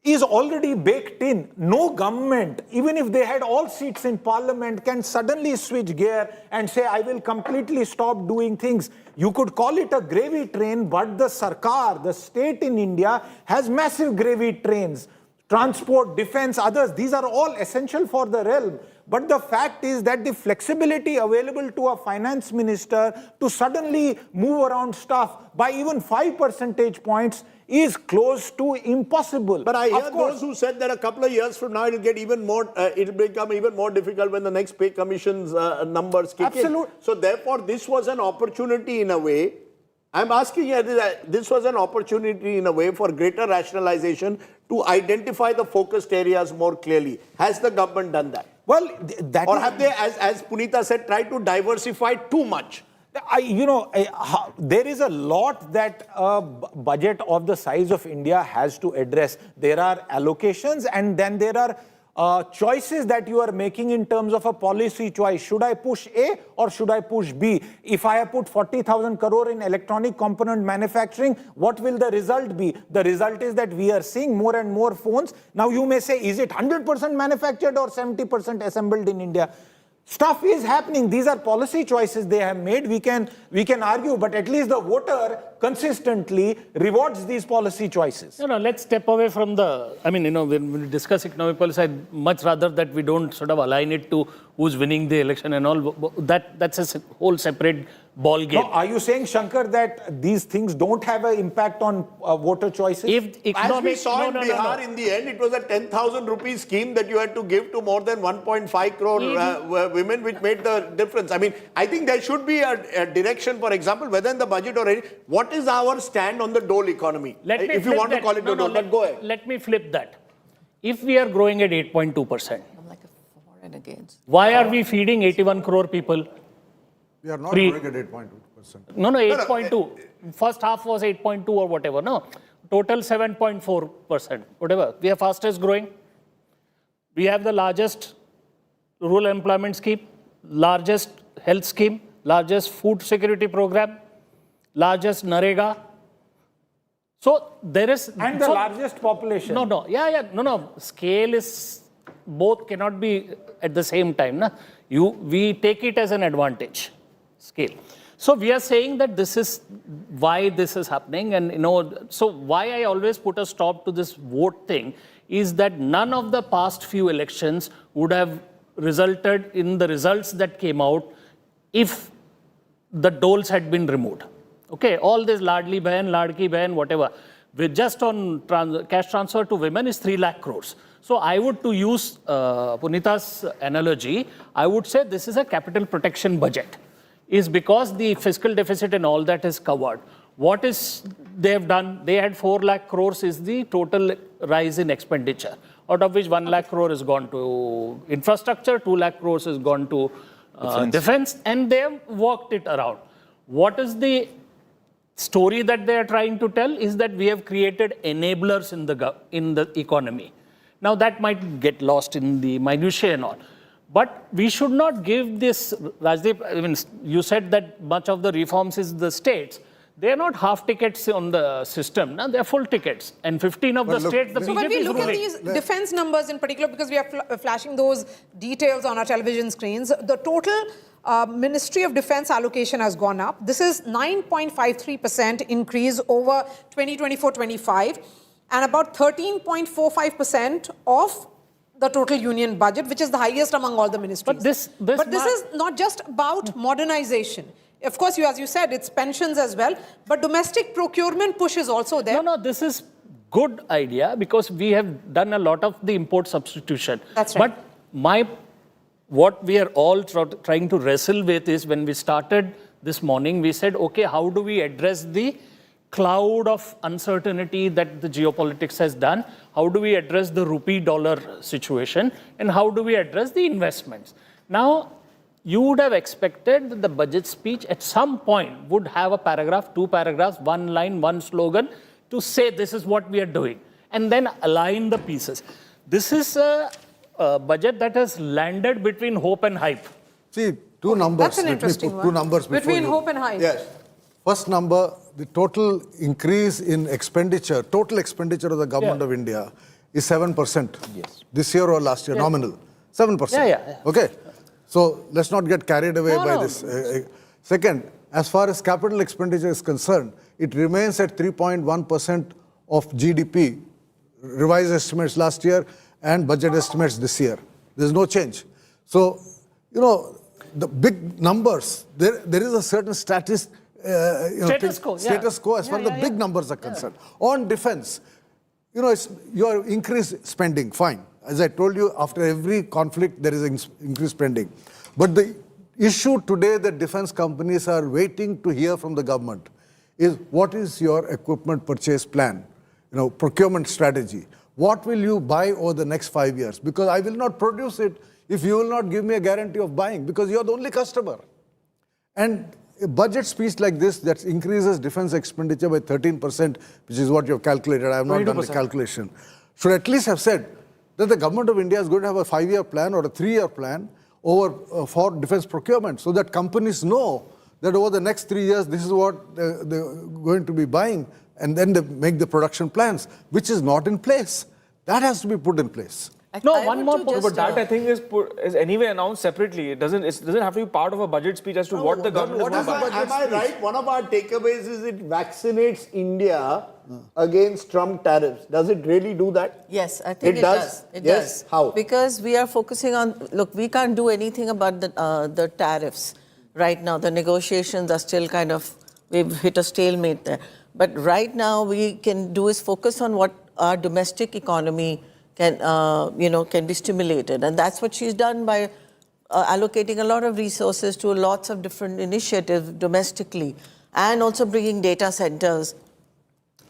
is already baked in. No government, even if they had all seats in parliament, can suddenly switch gear and say, I will completely stop doing things. You could call it a gravy train, but the Sarkar, the state in India, has massive gravy trains. Transport, defense, others, these are all essential for the realm. But the fact is that the flexibility available to a finance minister to suddenly move around stuff by even 5 percentage points is close to impossible.
But I hear those who said that a couple of years from now it'll get even more, it'll become even more difficult when the next pay commission's numbers kick in. So therefore, this was an opportunity in a way. I'm asking you, this was an opportunity in a way for greater rationalization to identify the focused areas more clearly. Has the government done that?
Well,
or have they, as Punita said, tried to diversify too much?
There is a lot that a budget of the size of India has to address. There are allocations, and then there are choices that you are making in terms of a policy choice. Should I push A or should I push B? If I have put 40,000 crore in electronic component manufacturing, what will the result be? The result is that we are seeing more and more phones. Now you may say, is it 100% manufactured or 70% assembled in India? Stuff is happening. These are policy choices they have made. We can argue, but at least the voter consistently rewards these policy choices.
Let's step away from when we discuss economic policy, I'd much rather that we don't sort of align it to who's winning the election and all. That's a whole separate ball game.
No, are you saying, Shankar, that these things don't have an impact on voter choices?
As we saw in Bihar, in the end, it was a 10,000 rupee scheme that you had to give to more than 1.5 crore women, which made the difference. I mean, I think there should be a direction, for example, whether in the budget or any. What is our stand on the dole economy? If you want to call it the dole, but go ahead.
Let me flip that. If we are growing at 8.2%,
Renegades.
Why are we feeding 81 crore people?
We are not growing at 8.2%.
No, 8.2. First half was 8.2 or whatever. No, total 7.4%. Whatever. We are fastest growing. We have the largest rural employment scheme, largest health scheme, largest food security program, largest Narega. So there is...
And the largest population.
No. Scale is... Both cannot be at the same time. Na? We take it as an advantage, scale. So we are saying that this is why this is happening. And, so why I always put a stop to this vote thing is that none of the past few elections would have resulted in the results that came out if the doles had been removed. Okay, all this Ladli Bahan, Ladki Bahan, whatever, with just on cash transfer to women is 3 lakh crores. So I would, to use Punita's analogy, I would say this is a capital protection budget, is because the fiscal deficit and all that is covered. What is they have done? They had 4 lakh crores is the total rise in expenditure, out of which 1 lakh crore has gone to infrastructure, 2 lakh crores has gone to defense, and they have worked it around. What is the story that they are trying to tell is that we have created enablers in the economy. Now that might get lost in the minutiae and all. But we should not give this, Rajdeep, I mean, you said that much of the reforms is the states. They are not half tickets on the system, no? They are full tickets. And 15 of the states, the BJP is ruling.
So when we look at these defense numbers in particular, because we are flashing those details on our television screens, the total Ministry of Defense allocation has gone up. This is 9.53% increase over 2024-25 and about 13.45% of the total union budget, which is the highest among all the ministries. But this is not just about modernization. Of course, as you said, it's pensions as well, but domestic procurement push is also there.
No, this is good idea because we have done a lot of the import substitution.
That's right.
But what we are all trying to wrestle with is when we started this morning, we said, okay, how do we address the cloud of uncertainty that the geopolitics has done? How do we address the rupee-dollar situation? And how do we address the investments? Now, you would have expected that the budget speech at some point would have a paragraph, 2 paragraphs, 1 line, 1 slogan to say this is what we are doing and then align the pieces. This is a budget that has landed between hope and hype.
See, two numbers.
That's an interesting one.
Two numbers
between hope and hype.
Yes. First number, the total increase in expenditure, total expenditure of the government of India is 7%.
Yes.
This year or last year, nominal. 7%. Okay. So let's not get carried away by this. Second, as far as capital expenditure is concerned, it remains at 3.1% of GDP, revised estimates last year and budget estimates this year. There's no change. So, the big numbers, there is a certain status quo as far as the big numbers are concerned. On defense, your increased spending, fine. As I told you, after every conflict, there is increased spending. But the issue today that defense companies are waiting to hear from the government is what is your equipment purchase plan, procurement strategy. What will you buy over the next 5 years? Because I will not produce it if you will not give me a guarantee of buying, because you're the only customer. And a budget speech like this that increases defense expenditure by 13%, which is what you've calculated, I have not done the calculation, should at least have said that the government of India is going to have a 5-year plan or a 3-year plan for defense procurement, so that companies know that over the next 3 years, this is what they're going to be buying, and then they make the production plans, which is not in place. That has to be put in place.
No, one more point, but that I think is anyway announced separately. It doesn't have to be part of a budget speech as to what the government is going to buy.
Am I right? One of our takeaways is it vaccinates India against Trump tariffs. Does it really do that?
Yes, I think it does. It does.
How?
Because we are focusing on, look, we can't do anything about the tariffs right now. The negotiations are still we've hit a stalemate there. But right now, we can do is focus on what our domestic economy can be stimulated. And that's what she's done by allocating a lot of resources to lots of different initiatives domestically, and also bringing data centers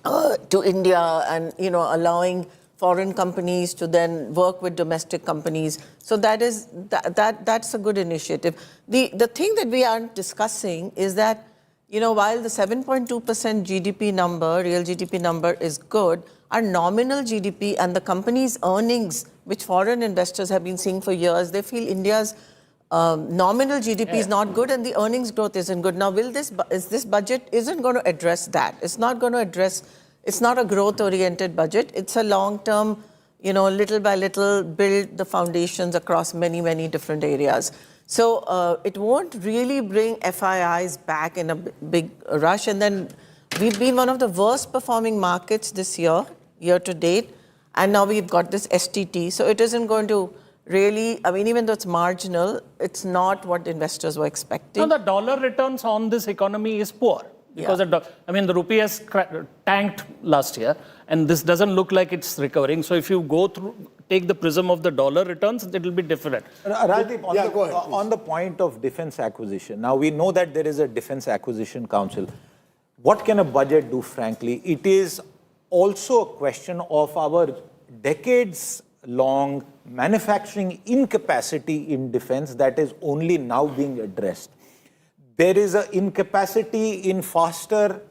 to India and, allowing foreign companies to then work with domestic companies. So that's a good initiative. The thing that we aren't discussing is that, while the 7.2% GDP number, real GDP number is good, our nominal GDP and the company's earnings, which foreign investors have been seeing for years, they feel India's nominal GDP is not good and the earnings growth isn't good. Now, this budget isn't going to address that. It's not going to address. It's not a growth-oriented budget. It's a long-term, little by little, build the foundations across many, many different areas. So it won't really bring FIIs back in a big rush. And then we've been one of the worst performing markets this year to date. And now we've got this STT. So it isn't going to really, even though it's marginal, it's not what investors were expecting.
No, the dollar returns on this economy is poor. Because the rupee has tanked last year, and this doesn't look like it's recovering. So if you take the prism of the dollar returns, it will be different.
Rajdeep, on the point of defense acquisition, now we know that there is a Defense Acquisition Council. What can a budget do, frankly? It is also a question of our decades-long manufacturing incapacity in defense that is only now being addressed. There is an incapacity in faster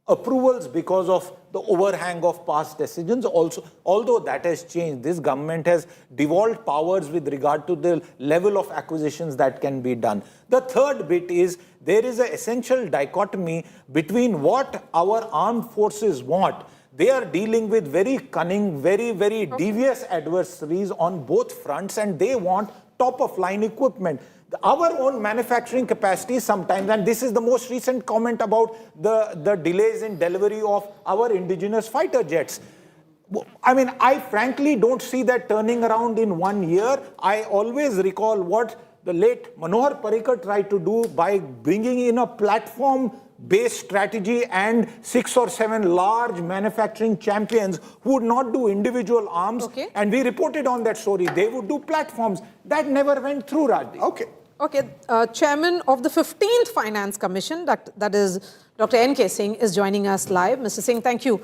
approvals because of the overhang of past decisions. Also, although that has changed, this government has devolved powers with regard to the level of acquisitions that can be done. The third bit is there is an essential dichotomy between what our armed forces want. They are dealing with very cunning, very, very devious adversaries on both fronts, and they want top-of-line equipment. Our own manufacturing capacity sometimes, and this is the most recent comment about the delays in delivery of our indigenous fighter jets. I frankly don't see that turning around in 1 year. I always recall what the late Manohar Parrikar tried to do by bringing in a platform-based strategy and 6 or 7 large manufacturing champions who would not do individual arms. And we reported on that story. They would do platforms. That never went through, Rajdeep.
Okay, Chairman of the 15th Finance Commission, that is Dr. N.K. Singh, is joining us live. Mr. Singh, thank you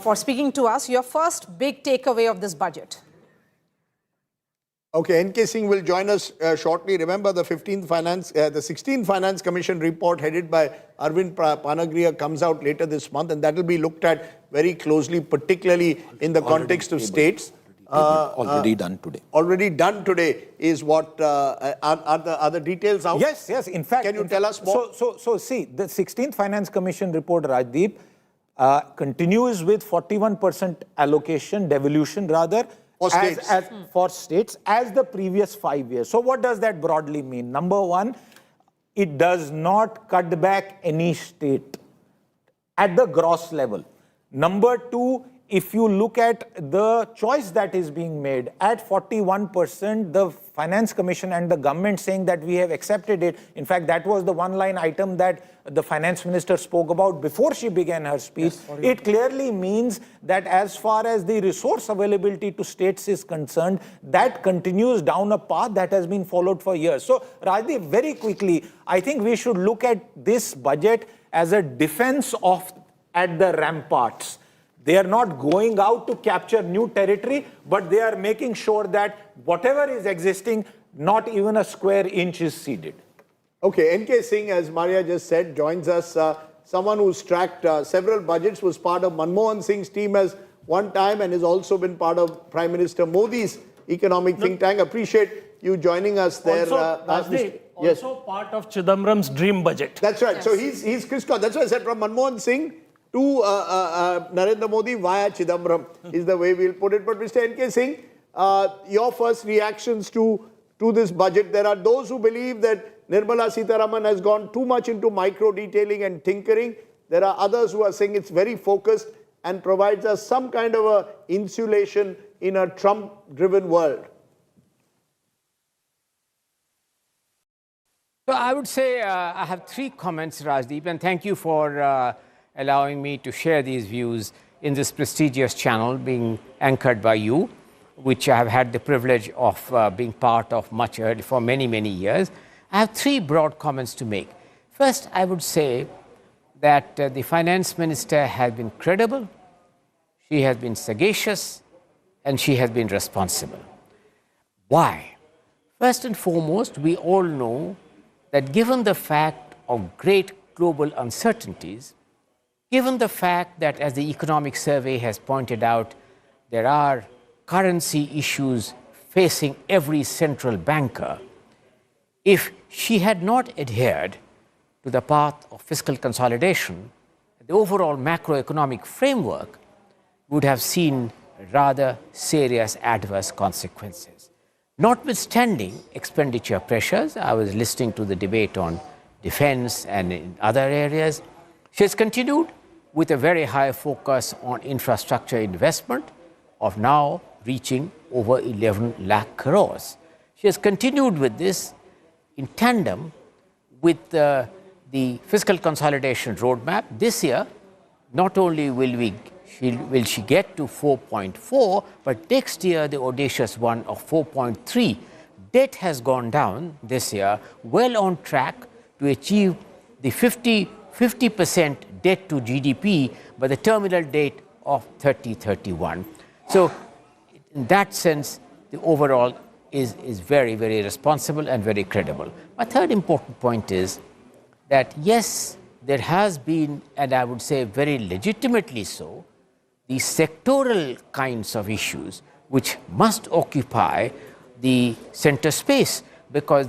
for speaking to us. Your first big takeaway of this budget.
Okay, N.K. Singh will join us shortly. Remember, the 16th Finance Commission report headed by Arvind Panagriya comes out later this month, and that will be looked at very closely, particularly in the context of states.
Already done today.
Already done today is what are the details out?
Yes. In fact,
can you tell us more?
So see, the 16th Finance Commission report, Rajdeep, continues with 41% allocation, devolution rather, for states as the previous 5 years. So what does that broadly mean? Number one, it does not cut back any state at the gross level. Number two, if you look at the choice that is being made, at 41%, the Finance Commission and the government saying that we have accepted it. In fact, that was the one-line item that the Finance Minister spoke about before she began her speech. Yes, it clearly means that as far as the resource availability to states is concerned, that continues down a path that has been followed for years. So, Rajdeep, very quickly, I think we should look at this budget as a defense at the ramparts. They are not going out to capture new territory, but they are making sure that whatever is existing, not even a square inch is ceded.
Okay, N.K. Singh, as Maria just said, joins us. Someone who's tracked several budgets, was part of Manmohan Singh's team as one time and has also been part of Prime Minister Modi's economic think tank. Appreciate you joining us there.
Also part of Chidambaram's dream budget.
That's right. Yes. So he's crisscrossed. That's why I said from Manmohan Singh to Narendra Modi via Chidambaram is the way we'll put it. But Mr. N.K. Singh, your first reactions to this budget. There are those who believe that Nirmala Sitharaman has gone too much into micro-detailing and tinkering. There are others who are saying it's very focused and provides us some kind of a insulation in a Trump-driven world.
So I would say I have 3 comments, Rajdeep, and thank you for allowing me to share these views in this prestigious channel being anchored by you, which I have had the privilege of being part of much earlier for many, many years. I have 3 broad comments to make. First, I would say that the finance minister has been credible, she has been sagacious, and she has been responsible. Why? First and foremost, we all know that given the fact of great global uncertainties, given the fact that, as the economic survey has pointed out, there are currency issues facing every central banker, if she had not adhered to the path of fiscal consolidation, the overall macroeconomic framework would have seen rather serious adverse consequences. Notwithstanding expenditure pressures, I was listening to the debate on defense and in other areas, she has continued with a very high focus on infrastructure investment of now reaching over 11 lakh crores. She has continued with this in tandem with the fiscal consolidation roadmap. This year, not only will she get to 4.4, but next year the audacious one of 4.3. Debt has gone down this year, well on track to achieve the 50% debt to GDP by the terminal date of 2031. So in that sense, the overall is very, very responsible and very credible. My third important point is that yes, there has been, and I would say very legitimately so, the sectoral kinds of issues which must occupy the center space, because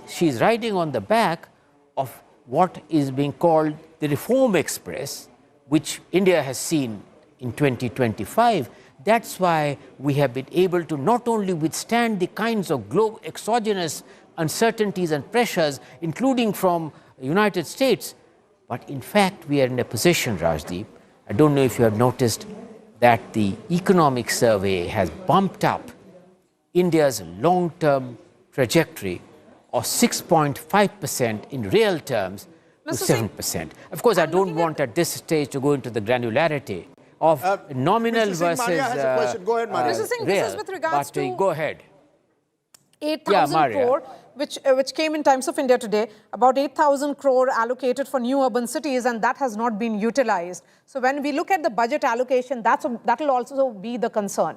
she's riding on the back of what is being called the Reform Express, which India has seen in 2025. That's why we have been able to not only withstand the kinds of global exogenous uncertainties and pressures, including from the United States, but in fact we are in a position, Rajdeep, I don't know if you have noticed, that the economic survey has bumped up India's long-term trajectory of 6.5% in real terms to 7%. Of course, I don't want at this stage to go into the granularity of nominal versus
Maria has a question. Go ahead, Maria.
Mr. Singh, this is with regards to
go ahead.
8,000 crore, which came in Times of India today, about 8,000 crore allocated for new urban cities, and that has not been utilized. So when we look at the budget allocation, that will also be the concern.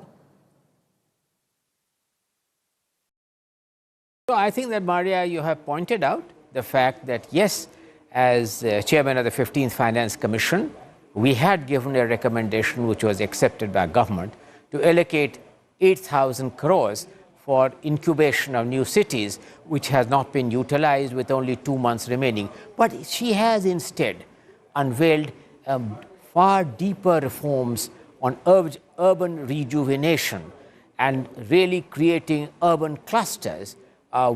So I think that, Maria, you have pointed out the fact that, yes, as chairman of the 15th Finance Commission, we had given a recommendation which was accepted by government to allocate 8,000 crores for incubation of new cities, which has not been utilized with only 2 months remaining. But she has instead unveiled far deeper reforms on urban rejuvenation and really creating urban clusters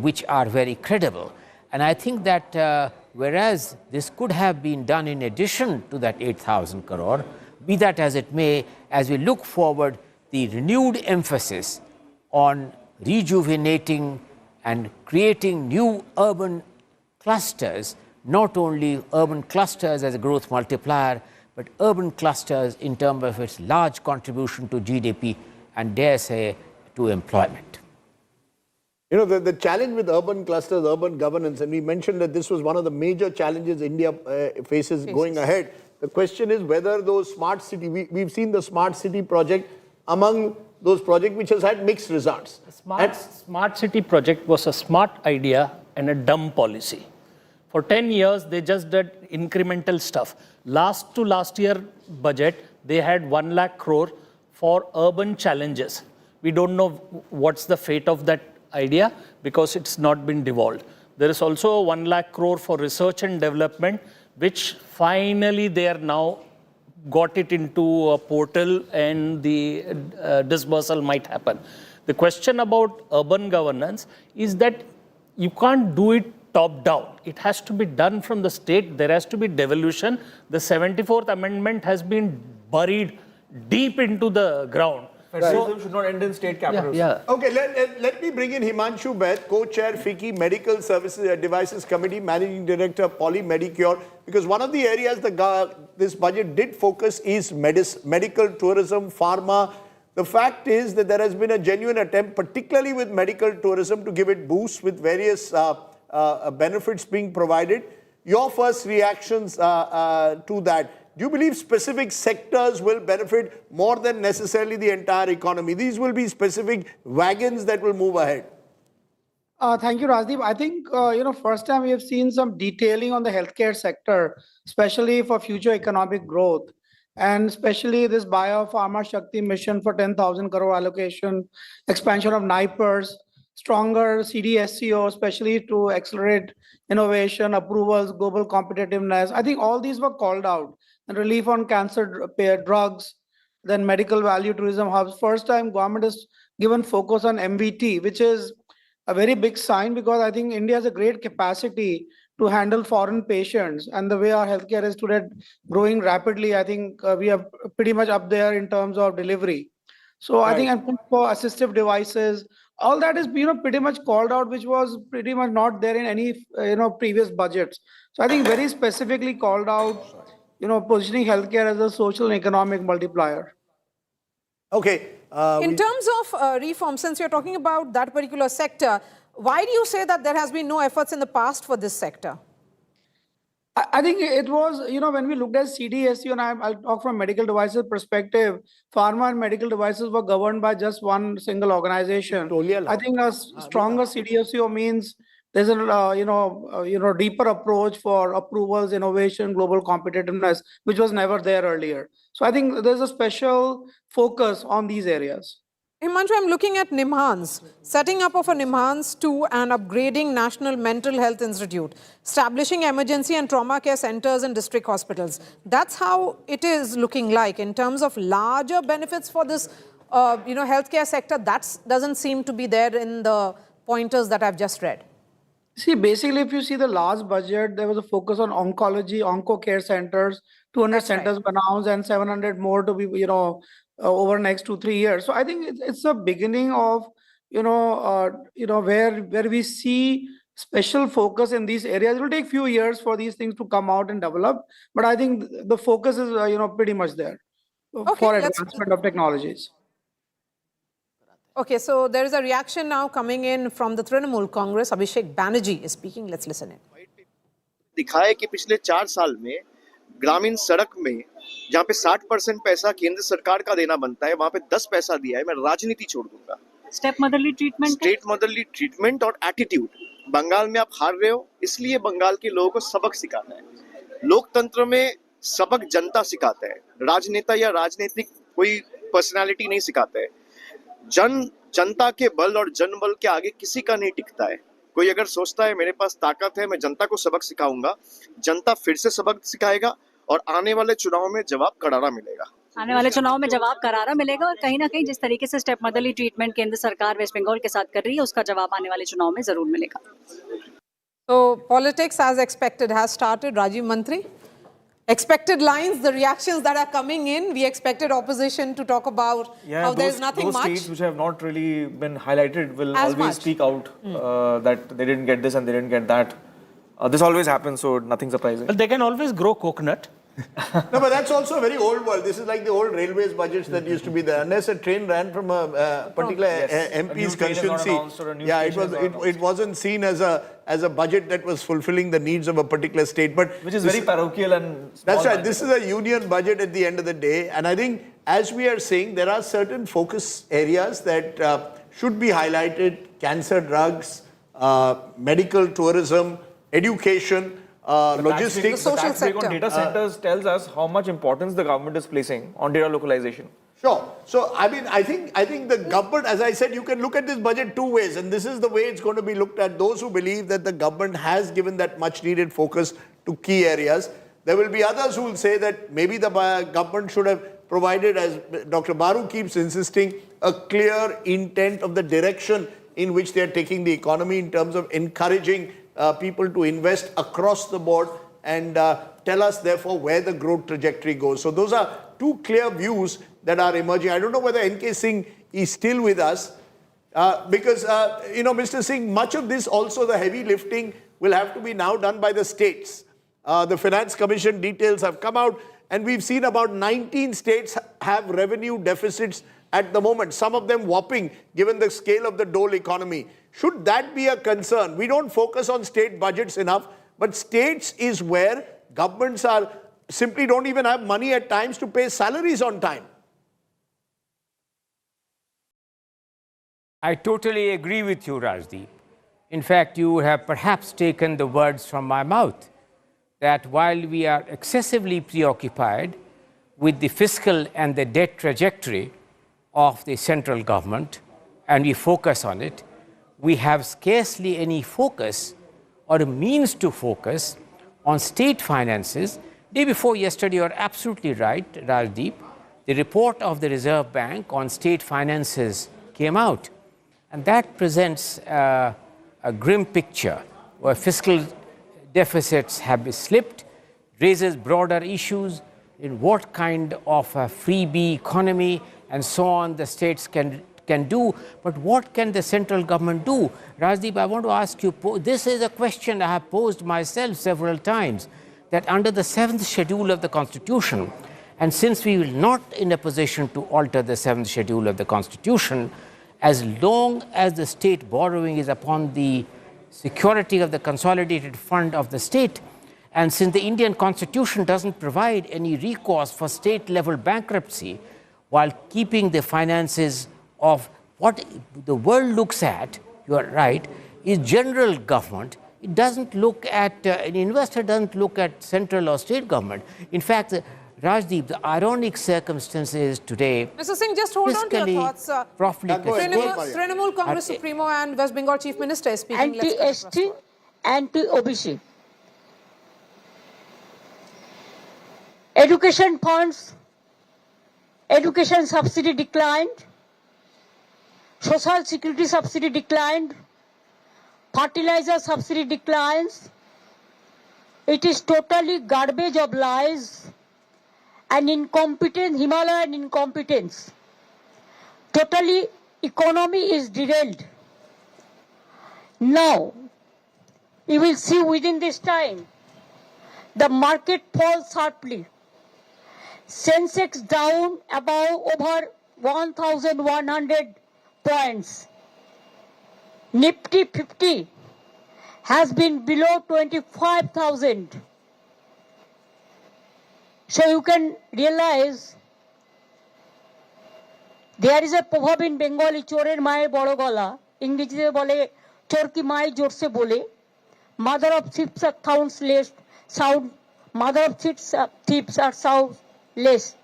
which are very credible. And I think that whereas this could have been done in addition to that 8,000 crore, be that as it may, as we look forward, the renewed emphasis on rejuvenating and creating new urban clusters, not only urban clusters as a growth multiplier, but urban clusters in terms of its large contribution to GDP and, dare say, to employment.
You know, the challenge with urban clusters, urban governance, and we mentioned that this was one of the major challenges India faces going ahead. The question is whether those smart city, we've seen the smart city project among those projects which has had mixed results.
The smart city project was a smart idea and a dumb policy. For 10 years, they just did incremental stuff. Last year budget, they had 1 lakh crore for urban challenges. We don't know what's the fate of that idea because it's not been devolved. There is also 1 lakh crore for research and development, which finally they are now got it into a portal and the disbursal might happen. The question about urban governance is that you can't do it top down. It has to be done from the state. There has to be devolution. The 74th Amendment has been buried deep into the ground.
Federalism should not end in state capitals.
Okay, let me bring in Himanshu Baid, co-chair FICCI Medical Services Devices Committee, Managing Director, Poly Medicure, because one of the areas this budget did focus is medical tourism, pharma. The fact is that there has been a genuine attempt, particularly with medical tourism, to give it boosts with various benefits being provided. Your first reactions to that? do you believe specific sectors will benefit more than necessarily the entire economy? These will be specific wagons that will move ahead.
Thank you, Rajdeep. I think, first time we have seen some detailing on the healthcare sector, especially for future economic growth. And especially this Biopharma Shakti mission for 10,000 crore allocation, expansion of NIPERS, stronger CDSCO, especially to accelerate innovation, approvals, global competitiveness. I think all these were called out. And relief on cancer drugs, then medical value tourism hubs. First time government has given focus on MVT, which is a very big sign, because I think India has a great capacity to handle foreign patients, and the way our healthcare is today growing rapidly, I think we are pretty much up there in terms of delivery. So I think I'm for assistive devices, all that is pretty much called out, which was pretty much not there in any previous budgets. So I think very specifically called out, positioning healthcare as a social and economic multiplier.
Okay.
In terms of reform, since you're talking about that particular sector, why do you say that there has been no efforts in the past for this sector?
I think it was, when we looked at CDSU, and I'll talk from medical devices perspective, pharma and medical devices were governed by just one single organization. I think a stronger CDSU means there's a deeper approach for approvals, innovation, global competitiveness, which was never there earlier. So I think there's a special focus on these areas.
Himanshu, I'm looking at NIMHANS, setting up of a NIMHANS 2 and upgrading National Mental Health Institute, establishing emergency and trauma care centers in district hospitals. That's how it is looking like in terms of larger benefits for this, healthcare sector. That doesn't seem to be there in the pointers that I've just read.
See, basically, if you see the last budget, there was a focus on oncology, onco care centers, 200 centers were announced and 700 more to be, over the next 2-3 years. So I think it's a beginning of, where we see special focus in these areas. It will take few years for these things to come out and develop, but I think the focus is, pretty much there for advancement of technologies.
Okay, so there is a reaction now coming in from the Trinamool Congress. Abhishek Banerjee is speaking. Let's listen in.
दिखाए कि पिछले 4 साल में ग्रामीण सड़क में जहाँ पे 60% पैसा केंद्र सरकार का देना बनता है, वहाँ पे 10 पैसा दिया है. मैं राजनीति छोड़ दूंगा. स्टेट मदरली ट्रीटमेंट और एटीट्यूड. बंगाल में आप हार रहे हो, इसलिए बंगाल के लोगों को सबक सिखाना है. लोकतंत्र में सबक जनता सिखाता है, राजनेता या राजनीतिक कोई पर्सनालिटी नहीं सिखाता है. जनता के बल और जनबल के आगे किसी का नहीं टिकता है. कोई अगर सोचता है मेरे पास ताकत है, मैं जनता को सबक सिखाऊंगा, जनता फिर से सबक सिखाएगा और आने वाले चुनाव में जवाब करारा मिलेगा.
आने वाले चुनाव में जवाब करारा मिलेगा और कहीं ना कहीं जिस तरीके से स्टेप मदरली ट्रीटमेंट केंद्र सरकार वेस्ट बंगाल के साथ कर रही है, उसका जवाब आने वाले चुनाव में जरूर मिलेगा.
So politics as expected has started. Rajiv Mantri, expected lines, the reactions that are coming in. We expected opposition to talk about how there's nothing
those
much.
Those states which have not really been highlighted will
As
always
much.
speak out that they didn't get this and they didn't get that. This always happens, so nothing surprising.
But they can always grow coconut.
No, but that's also a very old world. This is like the old railways budgets that used to be there. Unless a train ran from a particular MP's constituency, it wasn't seen as a budget that was fulfilling the needs of a particular state. But
which is very parochial and small.
That's right. This is a union budget at the end of the day, and I think, as we are saying, there are certain focus areas that should be highlighted: cancer drugs, medical tourism, education. Logistics.
The tax break on data centers tells us how much importance the government is placing on data localization.
Sure. So, I mean, I think the government, as I said, you can look at this budget two ways, and this is the way it's going to be looked at. Those who believe that the government has given that much needed focus to key areas. There will be others who will say that maybe the government should have provided, as Dr. Baru keeps insisting, a clear intent of the direction in which they are taking the economy in terms of encouraging people to invest across the board and tell us, therefore, where the growth trajectory goes. So those are two clear views that are emerging. I don't know whether N.K. Singh is still with us because, Mr. Singh, much of this also, the heavy lifting will have to be now done by the states. The Finance Commission details have come out, and we've seen about 19 states have revenue deficits at the moment, some of them whopping, given the scale of the dole economy. Should that be a concern? We don't focus on state budgets enough, but states is where governments are simply don't even have money at times to pay salaries on time.
I totally agree with you, Rajdeep. In fact, you have perhaps taken the words from my mouth, that while we are excessively preoccupied with the fiscal and the debt trajectory of the central government, and we focus on it, we have scarcely any focus or a means to focus on state finances. Day before yesterday, you are absolutely right, Rajdeep. The report of the Reserve Bank on state finances came out, and that presents a grim picture where fiscal deficits have slipped, raises broader issues in what kind of a freebie economy and so on the states can do. But what can the central government do? Rajdeep, I want to ask you, this is a question I have posed myself several times, that under the 7th schedule of the Constitution, and since we will not in a position to alter the 7th schedule of the Constitution, as long as the state borrowing is upon the security of the consolidated fund of the state, and since the Indian Constitution doesn't provide any recourse for state-level bankruptcy, while keeping the finances of what the world looks at, you are right, is general government. It doesn't look at, an investor doesn't look at central or state government. In fact, Rajdeep, the ironic circumstance is today...
Mr. Singh, just hold on to your thoughts. Trinamool Congress Supremo and West Bengal Chief Minister is speaking.
Anti-ST, anti-OBC. Education funds, education subsidy declined, social security subsidy declined, fertilizer subsidy declines. It is totally garbage of lies and incompetence, Himalayan incompetence. Totally economy is derailed. Now, you will see within this time, the market falls sharply. Sensex down over 1,100 points. Nifty 50 has been below 25,000. So you can realize there is a proverb in Bengali, chorer maaye boro gola, English bole chor ki maaye jor se bole, mother of thieves are sound, mother of thieves are sound less.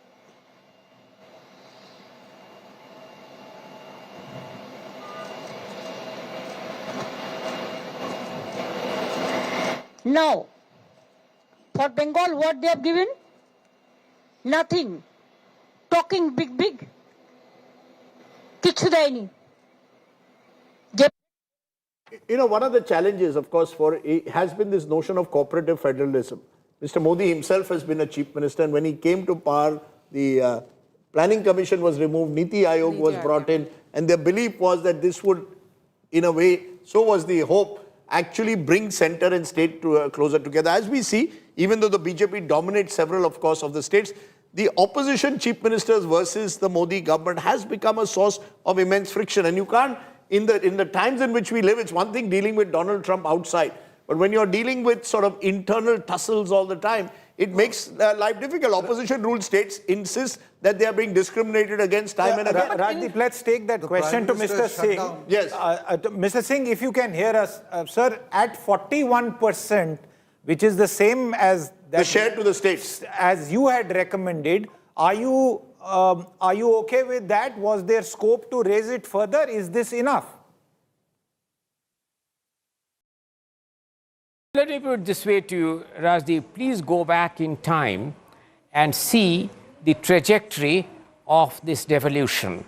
Now, for Bengal, what they have given? Nothing. Talking big. Kichu dayni.
You know, one of the challenges, of course, has been this notion of cooperative federalism. Mr. Modi himself has been a chief minister, and when he came to power, the Planning Commission was removed, Niti Aayog was brought in, and their belief was that this would, in a way, so was the hope, actually bring center and state closer together. As we see, even though the BJP dominates several, of course, of the states, the opposition chief ministers versus the Modi government has become a source of immense friction. And you can't, in the times in which we live, it's one thing dealing with Donald Trump outside, but when you're dealing with sort of internal tussles all the time, it makes life difficult. Opposition-ruled states insist that they are being discriminated against time and again.
Rajdeep, let's take that question to Mr. Singh.
Yes.
Mr. Singh, if you can hear us, sir, at 41%, which is the same as
the share to the states,
as you had recommended, are you okay with that? Was there scope to raise it further? Is this enough?
Let me put it this way to you, Rajdeep. Please go back in time and see the trajectory of this devolution.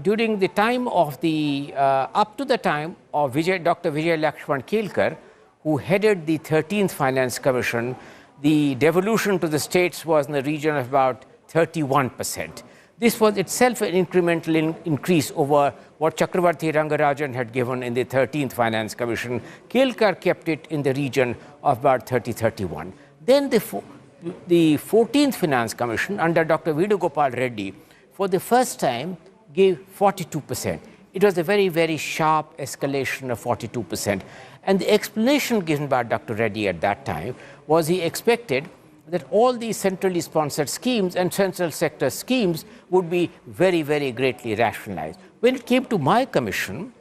During the time of up to the time of Dr. Vijay Lakshman Kelkar, who headed the 13th Finance Commission, the devolution to the states was in the region of about 31%. This was itself an incremental increase over what Chakravarti Rangarajan had given in the 13th Finance Commission. Kelkar kept it in the region of about 30-31. Then the 14th Finance Commission under Dr. Vedugopal Reddy, for the first time, gave 42%. It was a very, very sharp escalation of 42%. And the explanation given by Dr. Reddy at that time was he expected that all these centrally sponsored schemes and central sector schemes would be very, very greatly rationalized. When it came to my commission,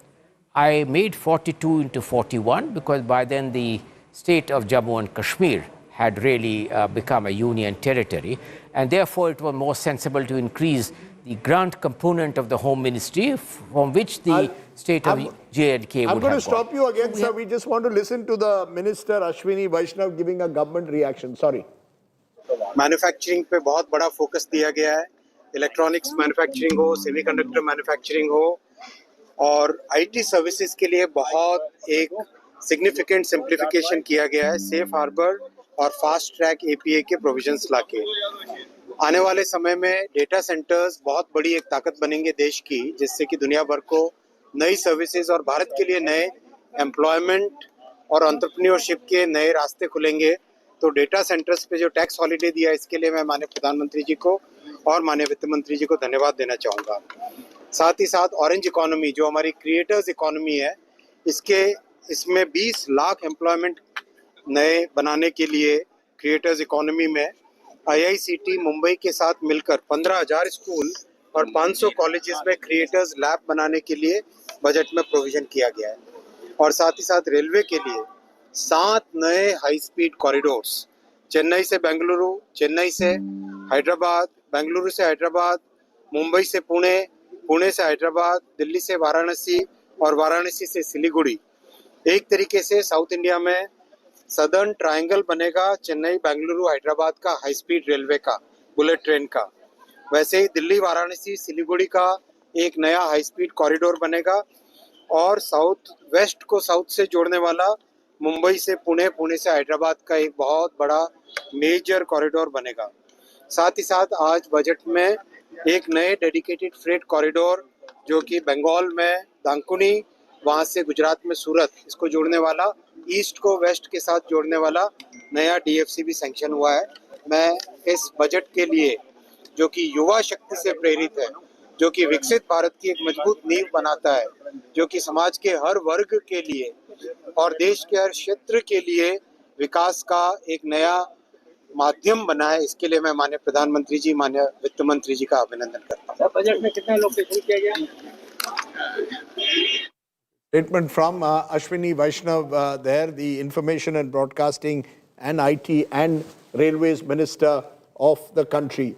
I made 42 into 41 because by then the state of Jammu and Kashmir had really become a union territory, and therefore it was more sensible to increase the grant component of the Home Ministry, from which the state of J&K would have
I'm going to
gone.
stop you again, sir. We just want to listen to the Minister Ashwini Vaishnav giving a government reaction. Sorry.
Manufacturing पे बहुत बड़ा focus दिया गया है. Electronics manufacturing हो, semiconductor manufacturing हो, और IT services के लिए बहुत एक सिग्निफिकेंट सिंप्लीफिकेशन किया गया है. सेफ हार्बर और फास्ट ट्रैक एपीए के प्रोविजंस लाके आने वाले समय में डेटा सेंटर्स बहुत बड़ी एक ताकत बनेंगे देश की, जिससे कि दुनिया भर को नई सर्विसेज और भारत के लिए नए एम्प्लॉयमेंट और एंटरप्रेन्योरशिप के नए रास्ते खुलेंगे. तो डेटा सेंटर्स पे जो टैक्स हॉलिडे दिया, इसके लिए मैं माननीय प्रधानमंत्री जी को और माननीय वित्त मंत्री जी को धन्यवाद देना चाहूँगा. साथ ही साथ ऑरेंज इकोनॉमी जो हमारी क्रिएटर्स इकोनॉमी है, इसमें 20 लाख एम्प्लॉयमेंट नए बनाने के लिए क्रिएटर्स इकोनॉमी में आईआईसीटी मुंबई के साथ मिलकर 15,000 स्कूल और 500 कॉलेजेस में क्रिएटर्स लैब बनाने के लिए बजट में प्रोविजन किया गया है. और साथ ही साथ रेलवे के लिए 7 नए हाई स्पीड कॉरिडोर्स, चेन्नई से बेंगलुरु, चेन्नई से हैदराबाद, बेंगलुरु से हैदराबाद, मुंबई से पुणे, पुणे से हैदराबाद, दिल्ली से वाराणसी और वाराणसी से सिलीगुड़ी. एक तरीके से साउथ इंडिया में सदर्न ट्रायंगल बनेगा चेन्नई, बेंगलुरु, हैदराबाद का हाई स्पीड रेलवे का, बुलेट ट्रेन का. वैसे ही दिल्ली, वाराणसी, सिलीगुड़ी का एक नया हाई स्पीड कॉरिडोर बनेगा और साउथ वेस्ट को साउथ से जोड़ने वाला मुंबई से पुणे, पुणे से हैदराबाद का एक बहुत बड़ा मेजर कॉरिडोर बनेगा. साथ ही साथ आज बजट में एक नए डेडिकेटेड फ्रेट कॉरिडोर जो कि बंगाल में दांकुनी, वहाँ से गुजरात में सूरत, इसको जोड़ने वाला, ईस्ट को वेस्ट के साथ जोड़ने वाला नया डीएफसी भी सैंक्शन हुआ है. मैं इस बजट के लिए जो कि युवा शक्ति से प्रेरित है, जो कि विकसित भारत की एक मजबूत नींव बनाता है, जो कि समाज के हर वर्ग के लिए और देश के हर क्षेत्र के लिए विकास का एक नया माध्यम बना है, इसके लिए मैं माननीय प्रधानमंत्री जी, माननीय वित्त मंत्री जी का अभिनंदन करता हूँ.
बजट में कितना लोकेशन किया गया? Statement from Ashwini Vaishnav there, the Information and Broadcasting and IT and Railways Minister of the country.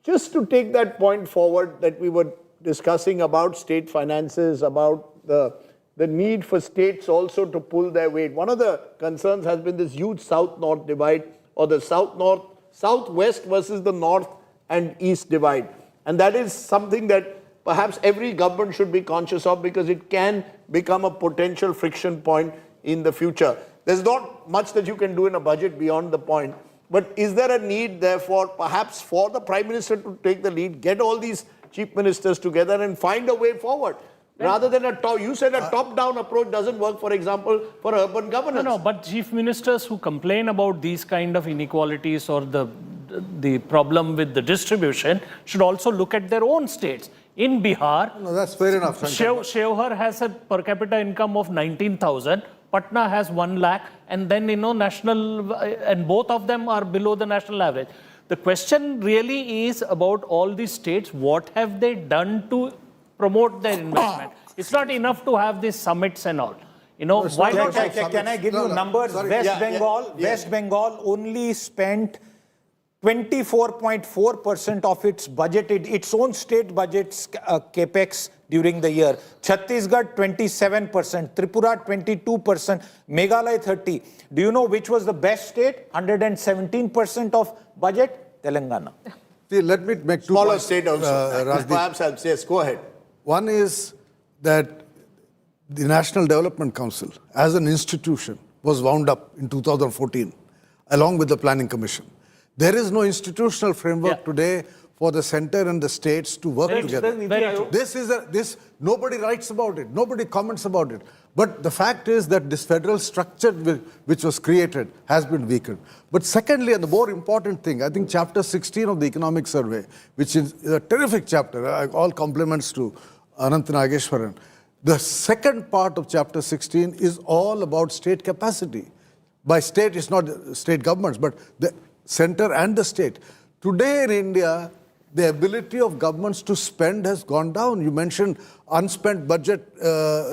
Just to take that point forward that we were discussing about state finances, about the need for states also to pull their weight. One of the concerns has been this huge South-North divide, or the South-West versus the North and East divide. And that is something that perhaps every government should be conscious of, because it can become a potential friction point in the future. There's not much that you can do in a budget beyond the point. But is there a need, therefore, perhaps for the Prime Minister to take the lead, get all these chief ministers together and find a way forward? Rather than you said a top-down approach doesn't work, for example, for urban governance.
No, but chief ministers who complain about these kind of inequalities or the problem with the distribution should also look at their own states. In Bihar,
no, that's fair enough.
Shevhar has a per capita income of 19,000. Patna has 1 lakh, and then, national, and both of them are below the national average. The question really is about all these states, what have they done to promote their investment? It's not enough to have these summits and all. Why not?
Can I give you numbers? West Bengal only spent 24.4% of its budget, its own state budget's capex during the year. Chhattisgarh 27%, Tripura 22%, Meghalaya 30%. Do you know which was the best state? 117% of budget? Telangana.
See, let me make two
smaller
points,
state also. Perhaps, yes, go ahead.
One is that the National Development Council, as an institution, was wound up in 2014, along with the Planning Commission. There is no institutional framework today for the center and the states to work together. This nobody writes about it, nobody comments about it. But the fact is that this federal structure which was created has been weakened. But secondly, and the more important thing, I think chapter 16 of the Economic Survey, which is a terrific chapter, all compliments to Anant Nageshwaran. The second part of chapter 16 is all about state capacity. By state, it's not state governments, but the center and the state. Today in India, the ability of governments to spend has gone down. You mentioned unspent budget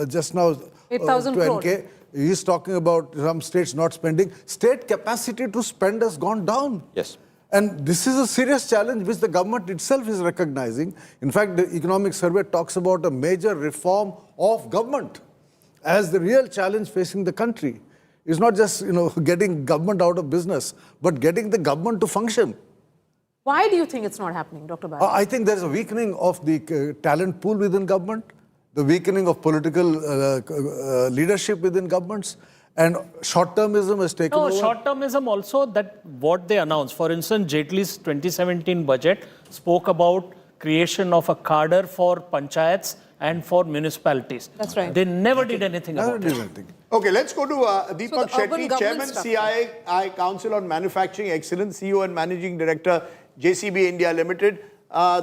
just now.
8,000 crore.
He's talking about some states not spending. State capacity to spend has gone down.
Yes.
And this is a serious challenge which the government itself is recognizing. In fact, the economic survey talks about a major reform of government as the real challenge facing the country. It's not just, getting government out of business, but getting the government to function.
Why do you think it's not happening, Dr. Bhatt?
I think there's a weakening of the talent pool within government, the weakening of political leadership within governments, and short-termism has taken over.
Short-termism also, that what they announced. For instance, Jaitley's 2017 budget spoke about creation of a cadre for panchayats and for municipalities.
That's right.
They never did anything about it.
Okay, let's go to Deepak
So the urban
Shetty, Chairman,
government
CII Council on Manufacturing Excellence, CEO and Managing Director, JCB India Limited.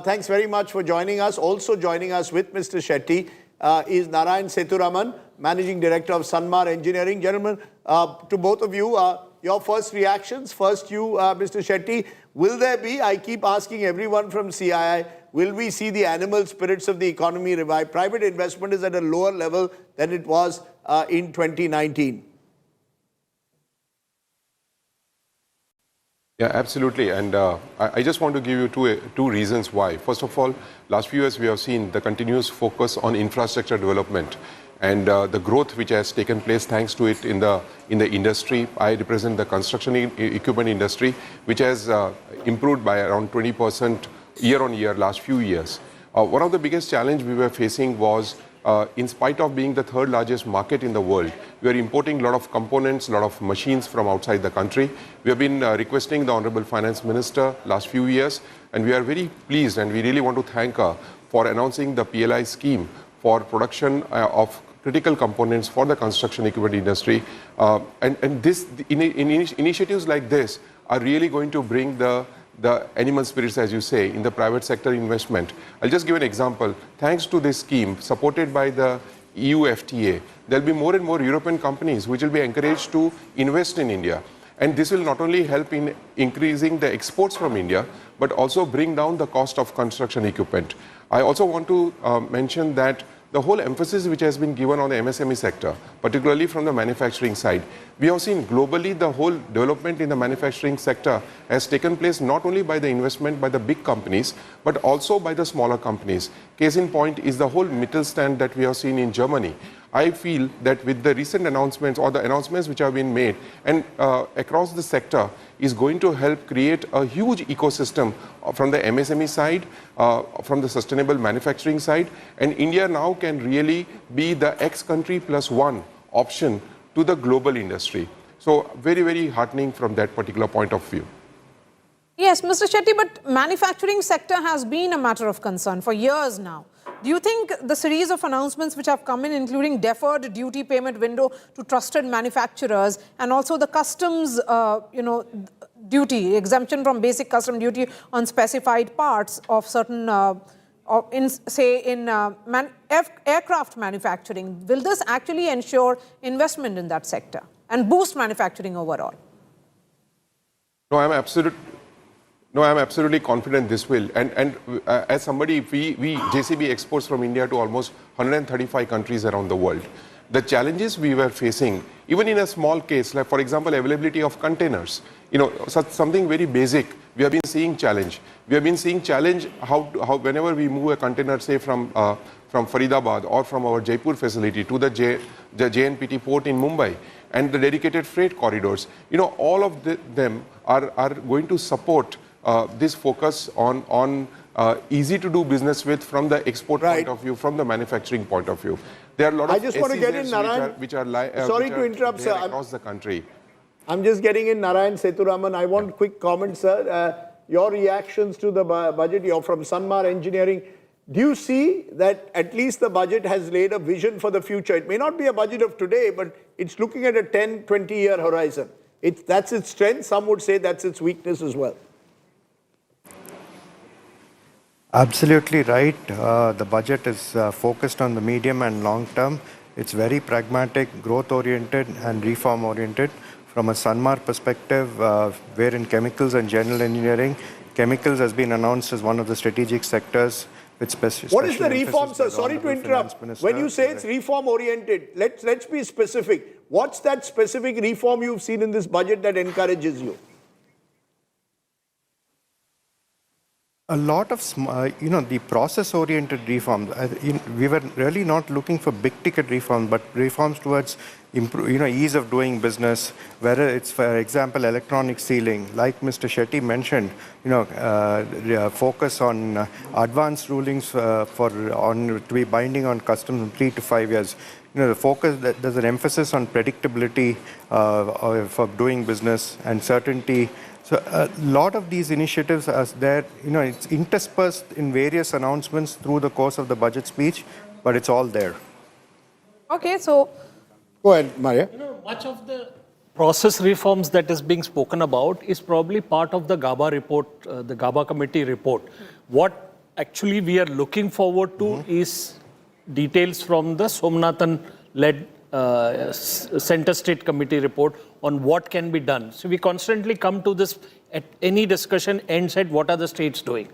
Thanks very much for joining us. Also joining us with Mr. Shetty is Narayan Sethuraman, Managing Director of Sanmar Engineering. Gentlemen, to both of you, your first reactions. First you, Mr. Shetty, will there be, I keep asking everyone from CII, will we see the animal spirits of the economy revive? Private investment is at a lower level than it was in 2019.
Yeah, absolutely. And I just want to give you two reasons why. First of all, last few years we have seen the continuous focus on infrastructure development and the growth which has taken place thanks to it in the industry. I represent the construction equipment industry, which has improved by around 20% year on year last few years. One of the biggest challenge we were facing was in spite of being the third largest market in the world, we are importing a lot of components, a lot of machines from outside the country. We have been requesting the Honorable Finance Minister last few years, and we are very pleased and we really want to thank her for announcing the PLI scheme for production of critical components for the construction equipment industry. And this initiatives like this are really going to bring the animal spirits, as you say, in the private sector investment. I'll just give an example. Thanks to this scheme, supported by the EU FTA, there'll be more and more European companies which will be encouraged to invest in India. And this will not only help in increasing the exports from India, but also bring down the cost of construction equipment. I also want to mention that the whole emphasis which has been given on the MSME sector, particularly from the manufacturing side, we have seen globally the whole development in the manufacturing sector has taken place not only by the investment by the big companies, but also by the smaller companies. Case in point is the whole Mittelstand that we have seen in Germany. I feel that with the recent announcements or the announcements which have been made and across the sector is going to help create a huge ecosystem from the MSME side, from the sustainable manufacturing side, and India now can really be the X country plus one option to the global industry. So very, very heartening from that particular point of view.
Yes, Mr. Shetty, but manufacturing sector has been a matter of concern for years now. Do you think the series of announcements which have come in, including deferred duty payment window to trusted manufacturers and also the customs, duty, exemption from basic custom duty on specified parts of certain, aircraft manufacturing, will this actually ensure investment in that sector and boost manufacturing overall?
No, I'm absolutely confident this will. And as somebody, we JCB exports from India to almost 135 countries around the world. The challenges we were facing, even in a small case, like for example, availability of containers, something very basic, we have been seeing challenge. We have been seeing challenge how whenever we move a container, say from Faridabad or from our Jaipur facility to the JNPT port in Mumbai, and the dedicated freight corridors, all of them are going to support this focus on easy to do business with from the export point of view, from the manufacturing point of view. There are a lot of
just want to get in, Narayan. Sorry to interrupt, sir.
Across the country.
I'm just getting in, Narayan Sethuraman. I want quick comments, sir. Your reactions to the budget. You're from Sanmar Engineering. Do you see that at least the budget has laid a vision for the future? It may not be a budget of today, but it's looking at a 10, 20-year horizon. That's its strength. Some would say that's its weakness as well.
Absolutely right. The budget is focused on the medium and long term. It's very pragmatic, growth-oriented and reform-oriented. From a Sanmar perspective, we're in chemicals and general engineering. Chemicals has been announced as one of the strategic sectors with
What is the reform, sir? Sorry to interrupt. When you say it's reform oriented, let's be specific. What's that specific reform you've seen in this budget that encourages you?
A lot of, the process-oriented reforms. We were really not looking for big-ticket reforms, but reforms towards ease of doing business. Whether it's, for example, electronic sealing, like Mr. Shetty mentioned, focus on advanced rulings to be binding on customs in 3 to 5 years. The focus, there's an emphasis on predictability for doing business and certainty. So a lot of these initiatives are there, it's interspersed in various announcements through the course of the budget speech, but it's all there.
Okay, so...
Go ahead, Maria.
Much of the process reforms that is being spoken about is probably part of the GABA report, the GABA committee report. What actually we are looking forward to is details from the Somnathan-led Center State Committee report on what can be done. So we constantly come to this, at any discussion ends at what are the states doing.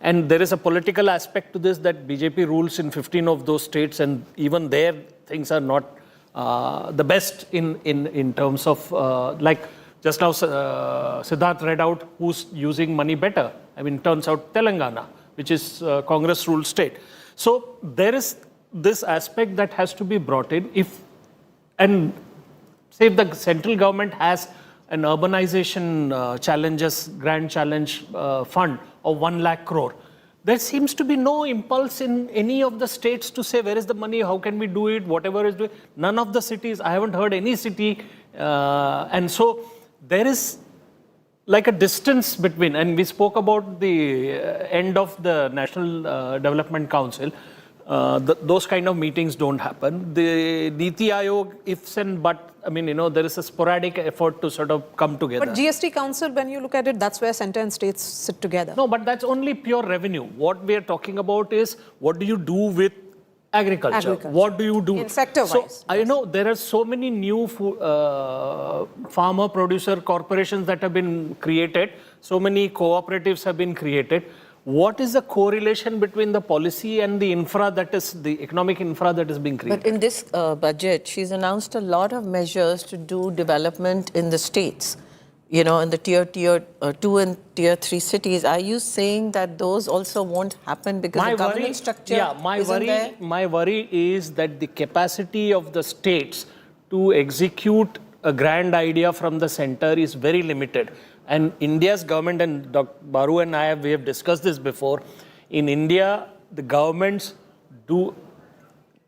And there is a political aspect to this that BJP rules in 15 of those states, and even there things are not the best in terms of, like just now Siddharth read out who's using money better. I mean, it turns out Telangana, which is Congress ruled state. So there is this aspect that has to be brought in. And say if the central government has an urbanization grand challenge fund of 1 lakh crore, there seems to be no impulse in any of the states to say, where is the money, how can we do it, whatever is doing. None of the cities, I haven't heard any city. And so there is like a distance between, and we spoke about the end of the National Development Council. Those kind of meetings don't happen. The Niti Aayog, ifs and buts, I mean, there is a sporadic effort to sort of come together.
But GST Council, when you look at it, that's where centre and states sit together.
No, but that's only pure revenue. What we are talking about is, what do you do with agriculture? What do you do?
In sector-wise.
So, there are so many new farmer-producer corporations that have been created. So many cooperatives have been created. What is the correlation between the policy and the infra that is, the economic infra that is being created?
But in this budget, she's announced a lot of measures to do development in the states, in the tier 2 and tier 3 cities. Are you saying that those also won't happen because the government structure isn't there?
My worry is that the capacity of the states to execute a grand idea from the center is very limited. And India's government, and Dr. Baru and we have discussed this before, in India, the governments too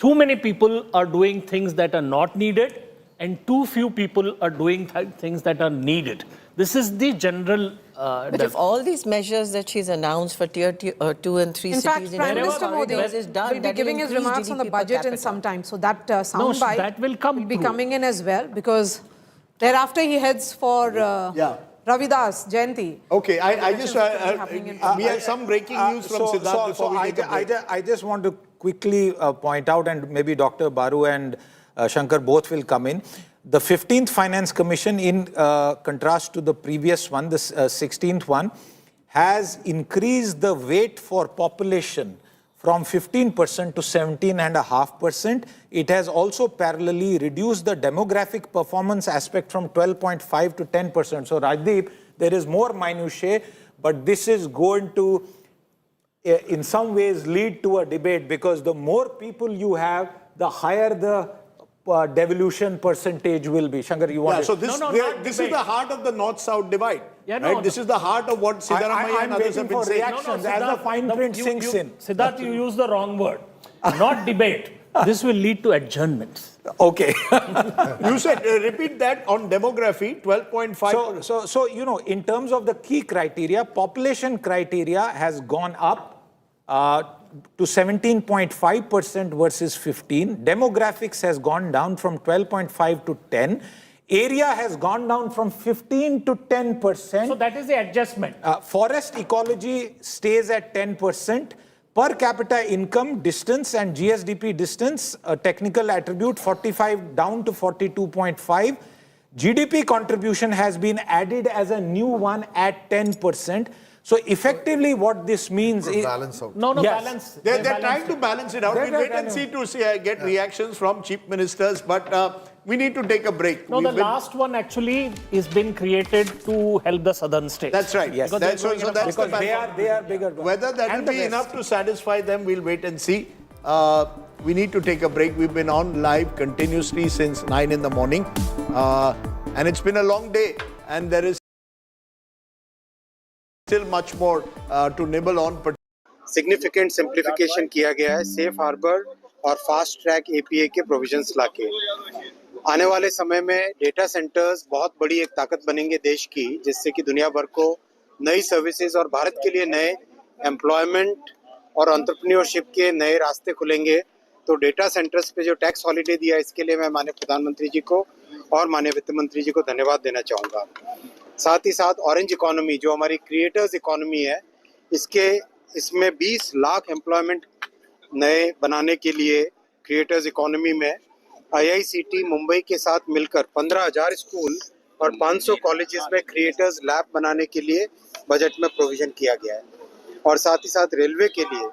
many people are doing things that are not needed, and too few people are doing things that are needed. This is the general...
but if all these measures that she's announced for tier 2 and 3
in
cities...
fact, Prime Minister Modi will be giving his remarks on the budget in some time. So that soundbite will be coming in as well, because thereafter he heads for... Ravidas Jayanti.
Okay, I just we have some breaking news from Siddharth before we take a break.
I just want to quickly point out, and maybe Dr. Baru and Shankar both will come in. The 15th Finance Commission, in contrast to the previous one, the 16th one, has increased the weight for population from 15% to 17.5%. It has also parallelly reduced the demographic performance aspect from 12.5 to 10%. So Rajdeep, there is more minutiae, but this is going to, in some ways, lead to a debate, because the more people you have, the higher the devolution percentage will be. Shankar, you want to...
So this is the heart of the North-South divide. This is the heart of what Sitharaman and others have been saying.
Reactions as the fine print sinks in.
Siddharth, you use the wrong word. Not debate. This will lead to adjournments.
Okay.
You said, repeat that on demography, 12.5%.
So, in terms of the key criteria, population criteria has gone up to 17.5% versus 15. Demographics has gone down from 12.5 to 10. Area has gone down from 15 to 10%.
So that is the adjustment.
Forest ecology stays at 10%. Per capita income, distance and GSDP distance, a technical attribute, 45 down to 42.5. GDP contribution has been added as a new one at 10%. So effectively what this means is...
balance out.
No,
Yes.
balance.
They're trying to balance it out.
They're
We'll wait and see to get reactions from chief ministers, but we need to take a break.
No, the last one actually is been created to help the southern states.
That's right.
Yes.
That's
Because they are bigger.
Whether that will be enough to satisfy them, we'll wait and see. We need to take a break. We've been on live continuously since 9 in the morning. And it's been a long day. And there is still much more to nibble on. But
significant simplification किया गया है safe harbour और fast track APA के provisions लाके। आने वाले समय में डेटा सेंटर्स बहुत बड़ी एक ताकत बनेंगे देश की, जिससे कि दुनिया भर को नई सर्विसेज और भारत के लिए नए एम्प्लॉयमेंट और एंटरप्रेन्योरशिप के नए रास्ते खुलेंगे। तो डेटा सेंटर्स पे जो टैक्स हॉलिडे दिया, इसके लिए मैं माननीय प्रधानमंत्री जी को और माननीय वित्त मंत्री जी को धन्यवाद देना चाहूँगा। साथ ही साथ ऑरेंज इकोनॉमी जो हमारी क्रिएटर्स इकोनॉमी है, इसमें 20 लाख एम्प्लॉयमेंट नए बनाने के लिए क्रिएटर्स इकोनॉमी में आईआईसीटी मुंबई के साथ मिलकर 15,000 स्कूल और 500 कॉलेजेस में क्रिएटर्स लैब बनाने के लिए बजट में प्रोविजन किया गया है। और साथ ही साथ रेलवे के लिए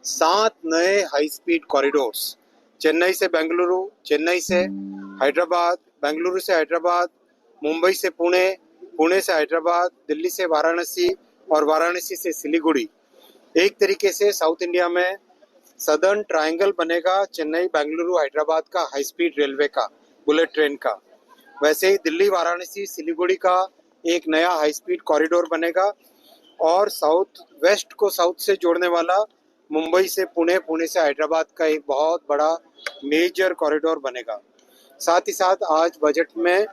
7 नए हाई स्पीड कॉरिडोर्स, चेन्नई से बेंगलुरु, चेन्नई से हैदराबाद, बेंगलुरु से हैदराबाद, मुंबई से पुणे, पुणे से हैदराबाद, दिल्ली से वाराणसी और वाराणसी से सिलीगुड़ी। एक तरीके से साउथ इंडिया में सदर्न ट्रायंगल बनेगा चेन्नई, बेंगलुरु, हैदराबाद का हाई स्पीड रेलवे का, बुलेट ट्रेन का। वैसे ही दिल्ली, वाराणसी, सिलीगुड़ी का एक नया हाई स्पीड कॉरिडोर बनेगा और साउथ वेस्ट को साउथ से जोड़ने वाला मुंबई से पुणे, पुणे से हैदराबाद का एक बहुत बड़ा मेजर कॉरिडोर बनेगा। साथ ही साथ आज बजट में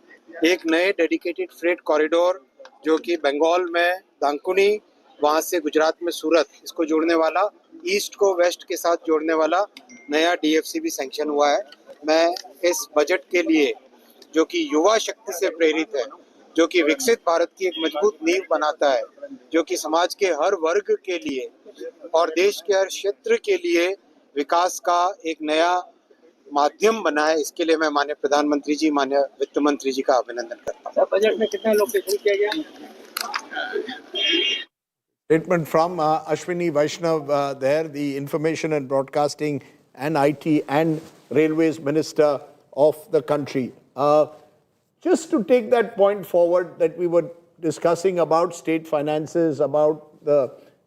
एक नए डेडिकेटेड फ्रेट कॉरिडोर जो कि बंगाल में दांकुनी, वहाँ से गुजरात में सूरत, इसको जोड़ने वाला, ईस्ट को वेस्ट के साथ जोड़ने वाला नया डीएफसी भी सैंक्शन हुआ है। मैं इस बजट के लिए जो कि युवा शक्ति से प्रेरित है, जो कि विकसित भारत की एक मजबूत नींव बनाता है, जो कि समाज के हर वर्ग के लिए और देश के हर क्षेत्र के लिए विकास का एक नया माध्यम बना है, इसके लिए मैं माननीय प्रधानमंत्री जी, माननीय वित्त मंत्री जी का अभिनंदन करता हूँ।
बजट में कितना लोकेशन किया गया?
Statement from Ashwini Vaishnav there, the Information and Broadcasting and IT and Railways Minister of the country. Just to take that point forward that we were discussing about state finances, about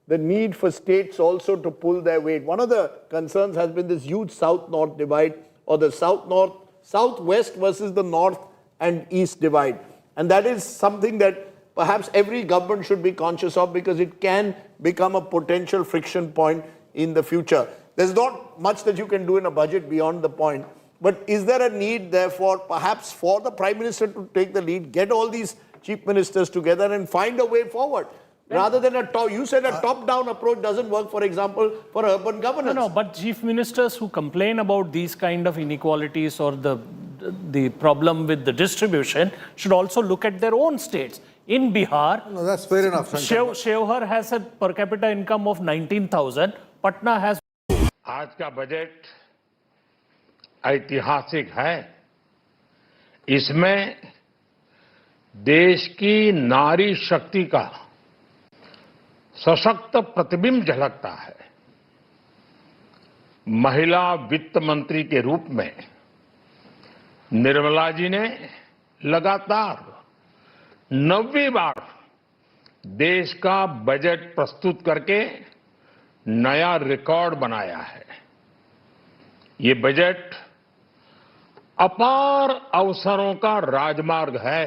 the need for states also to pull their weight. One of the concerns has been this huge South-North divide, or the South-North, South-West versus the North and East divide. And that is something that perhaps every government should be conscious of, because it can become a potential friction point in the future. There's not much that you can do in a budget beyond the point. But is there a need, therefore, perhaps for the Prime Minister to take the lead, get all these chief ministers together and find a way forward? Rather than you said a top-down approach doesn't work, for example, for urban governance.
No, but chief ministers who complain about these kind of inequalities or the problem with the distribution should also look at their own states. In Bihar,
no, that's fair enough.
Shevhar has a per capita income of 19,000. Patna has.
आज का budget ऐतिहासिक है। इसमें देश की नारी शक्ति का सशक्त प्रतिबिंब झलकता है। महिला वित्त मंत्री के रूप में निर्मला जी ने लगातार 9वीं बार देश का बजट प्रस्तुत करके नया रिकॉर्ड बनाया है। ये बजट अपार अवसरों का राजमार्ग है।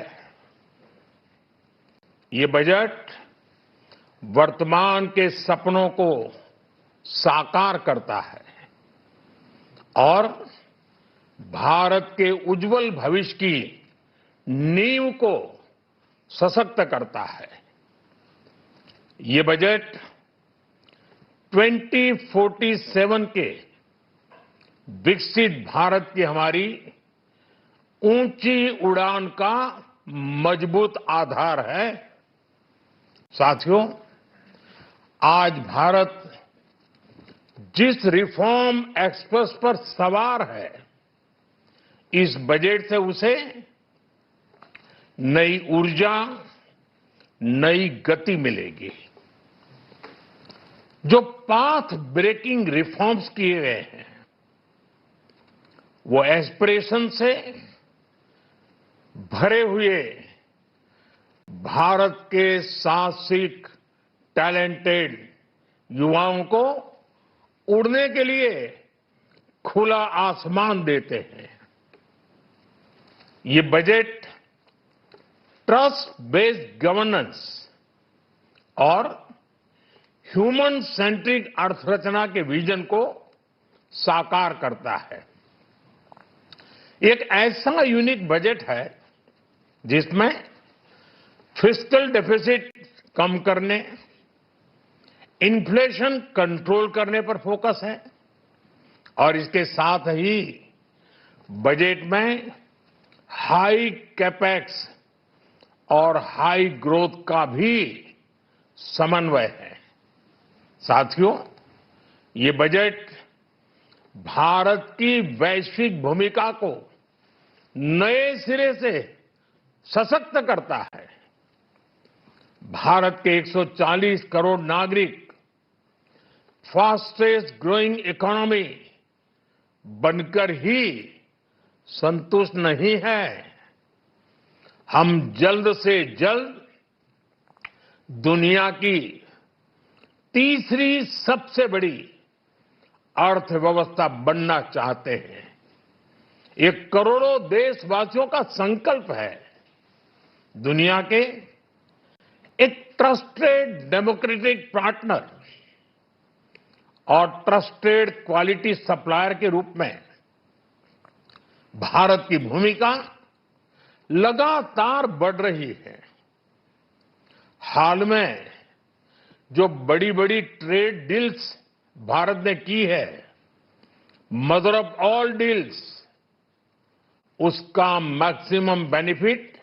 ये बजट वर्तमान के सपनों को साकार करता है और भारत के उज्जवल भविष्य की नींव को सशक्त करता है। ये बजट 2047 के विकसित भारत की हमारी ऊंची उड़ान का मजबूत आधार है। साथियों, आज भारत जिस रिफॉर्म एक्सप्रेस पर सवार है, इस बजट से उसे नई ऊर्जा, नई गति मिलेगी। जो पाथ ब्रेकिंग रिफॉर्म्स किए गए हैं, वो एस्पिरेशन से भरे हुए भारत के साहसिक, टैलेंटेड युवाओं को उड़ने के लिए खुला आसमान देते हैं। ये बजट ट्रस्ट बेस्ड गवर्नेंस और ह्यूमन सेंट्रिक अर्थरचना के विजन को साकार करता है। एक ऐसा यूनिक बजट है जिसमें फिस्कल डेफिसिट कम करने, इन्फ्लेशन कंट्रोल करने पर फोकस है और इसके साथ ही बजट में हाई कैपेक्स और हाई ग्रोथ का भी समन्वय है। साथियों, ये बजट भारत की वैश्विक भूमिका को नए सिरे से सशक्त करता है। भारत के 140 करोड़ नागरिक फास्टेस्ट ग्रोइंग इकोनॉमी बनकर ही संतुष्ट नहीं है। हम जल्द से जल्द दुनिया की तीसरी सबसे बड़ी अर्थव्यवस्था बनना चाहते हैं। ये करोड़ों देशवासियों का संकल्प है। दुनिया के एक ट्रस्टेड डेमोक्रेटिक पार्टनर और ट्रस्टेड क्वालिटी सप्लायर के रूप में भारत की भूमिका लगातार बढ़ रही है। हाल में जो बड़ी बड़ी ट्रेड डील्स भारत ने की है, मदर ऑफ ऑल डील्स, उसका मैक्सिमम बेनिफिट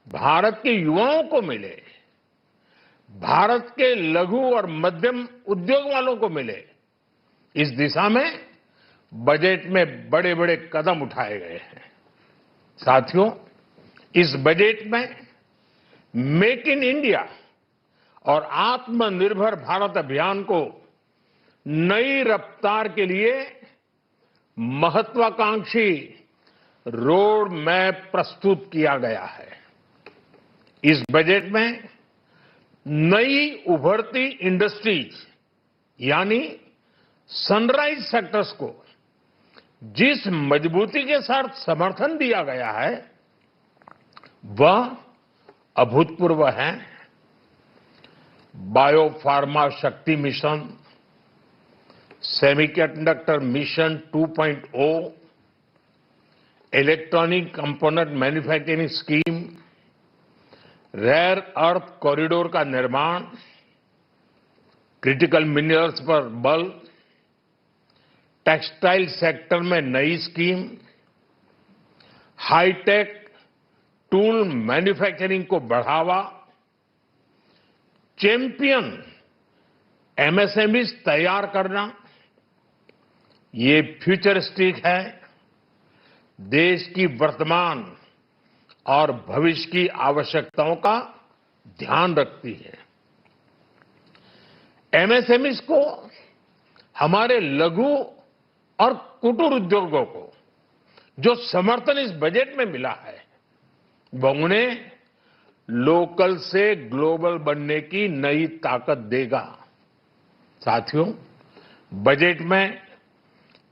भारत के युवाओं को मिले, भारत के लघु और मध्यम उद्योग वालों को मिले। इस दिशा में बजट में बड़े बड़े कदम उठाए गए हैं। साथियों, इस बजट में मेक इन इंडिया और आत्मनिर्भर भारत अभियान को नई रफ्तार के लिए महत्वाकांक्षी रोड मैप प्रस्तुत किया गया है। इस बजट में नई उभरती इंडस्ट्रीज यानी सनराइज सेक्टर्स को जिस मजबूती के साथ समर्थन दिया गया है, वह अभूतपूर्व है। Biopharma Shakti mission, semiconductor mission 2.0, electronic component manufacturing scheme, rare earth corridor का निर्माण, क्रिटिकल मिनरल्स पर बल, टेक्सटाइल सेक्टर में नई स्कीम, हाईटेक टूल मैन्युफैक्चरिंग को बढ़ावा, चैंपियन एमएसएमईज तैयार करना, ये फ्यूचरिस्टिक है, देश की वर्तमान और भविष्य की आवश्यकताओं का ध्यान रखती है। एमएसएमईज को, हमारे लघु और कुटीर उद्योगों को जो समर्थन इस बजट में मिला है, वह उन्हें लोकल से ग्लोबल बनने की नई ताकत देगा। साथियों, बजट में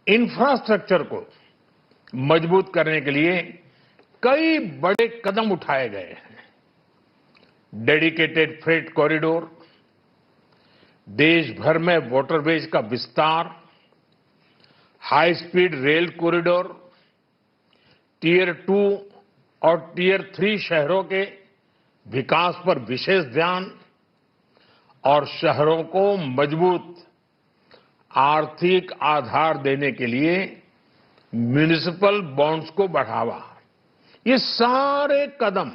इंफ्रास्ट्रक्चर को मजबूत करने के लिए कई बड़े कदम उठाए गए हैं। डेडिकेटेड फ्रेट कॉरिडोर, देश भर में वाटरवेज का विस्तार, high speed rail corridor, tier 2 और टियर 3 शहरों के विकास पर विशेष ध्यान और शहरों को मजबूत आर्थिक आधार देने के लिए म्युनिसिपल बॉन्ड्स को बढ़ावा। ये सारे कदम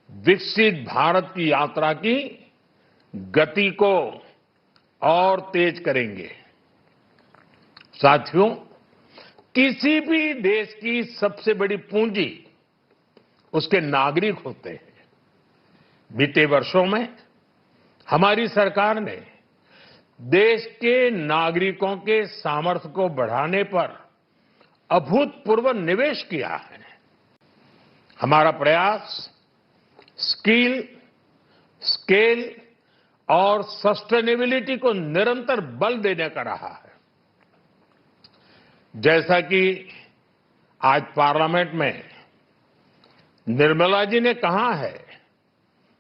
विकसित भारत की यात्रा की गति को और तेज करेंगे। साथियों, किसी भी देश की सबसे बड़ी पूंजी उसके नागरिक होते हैं। बीते वर्षों में हमारी सरकार ने देश के नागरिकों के सामर्थ्य को बढ़ाने पर अभूतपूर्व निवेश किया है। हमारा प्रयास स्किल, स्केल और सस्टेनेबिलिटी को निरंतर बल देने का रहा है। जैसा कि आज पार्लियामेंट में निर्मला जी ने कहा है,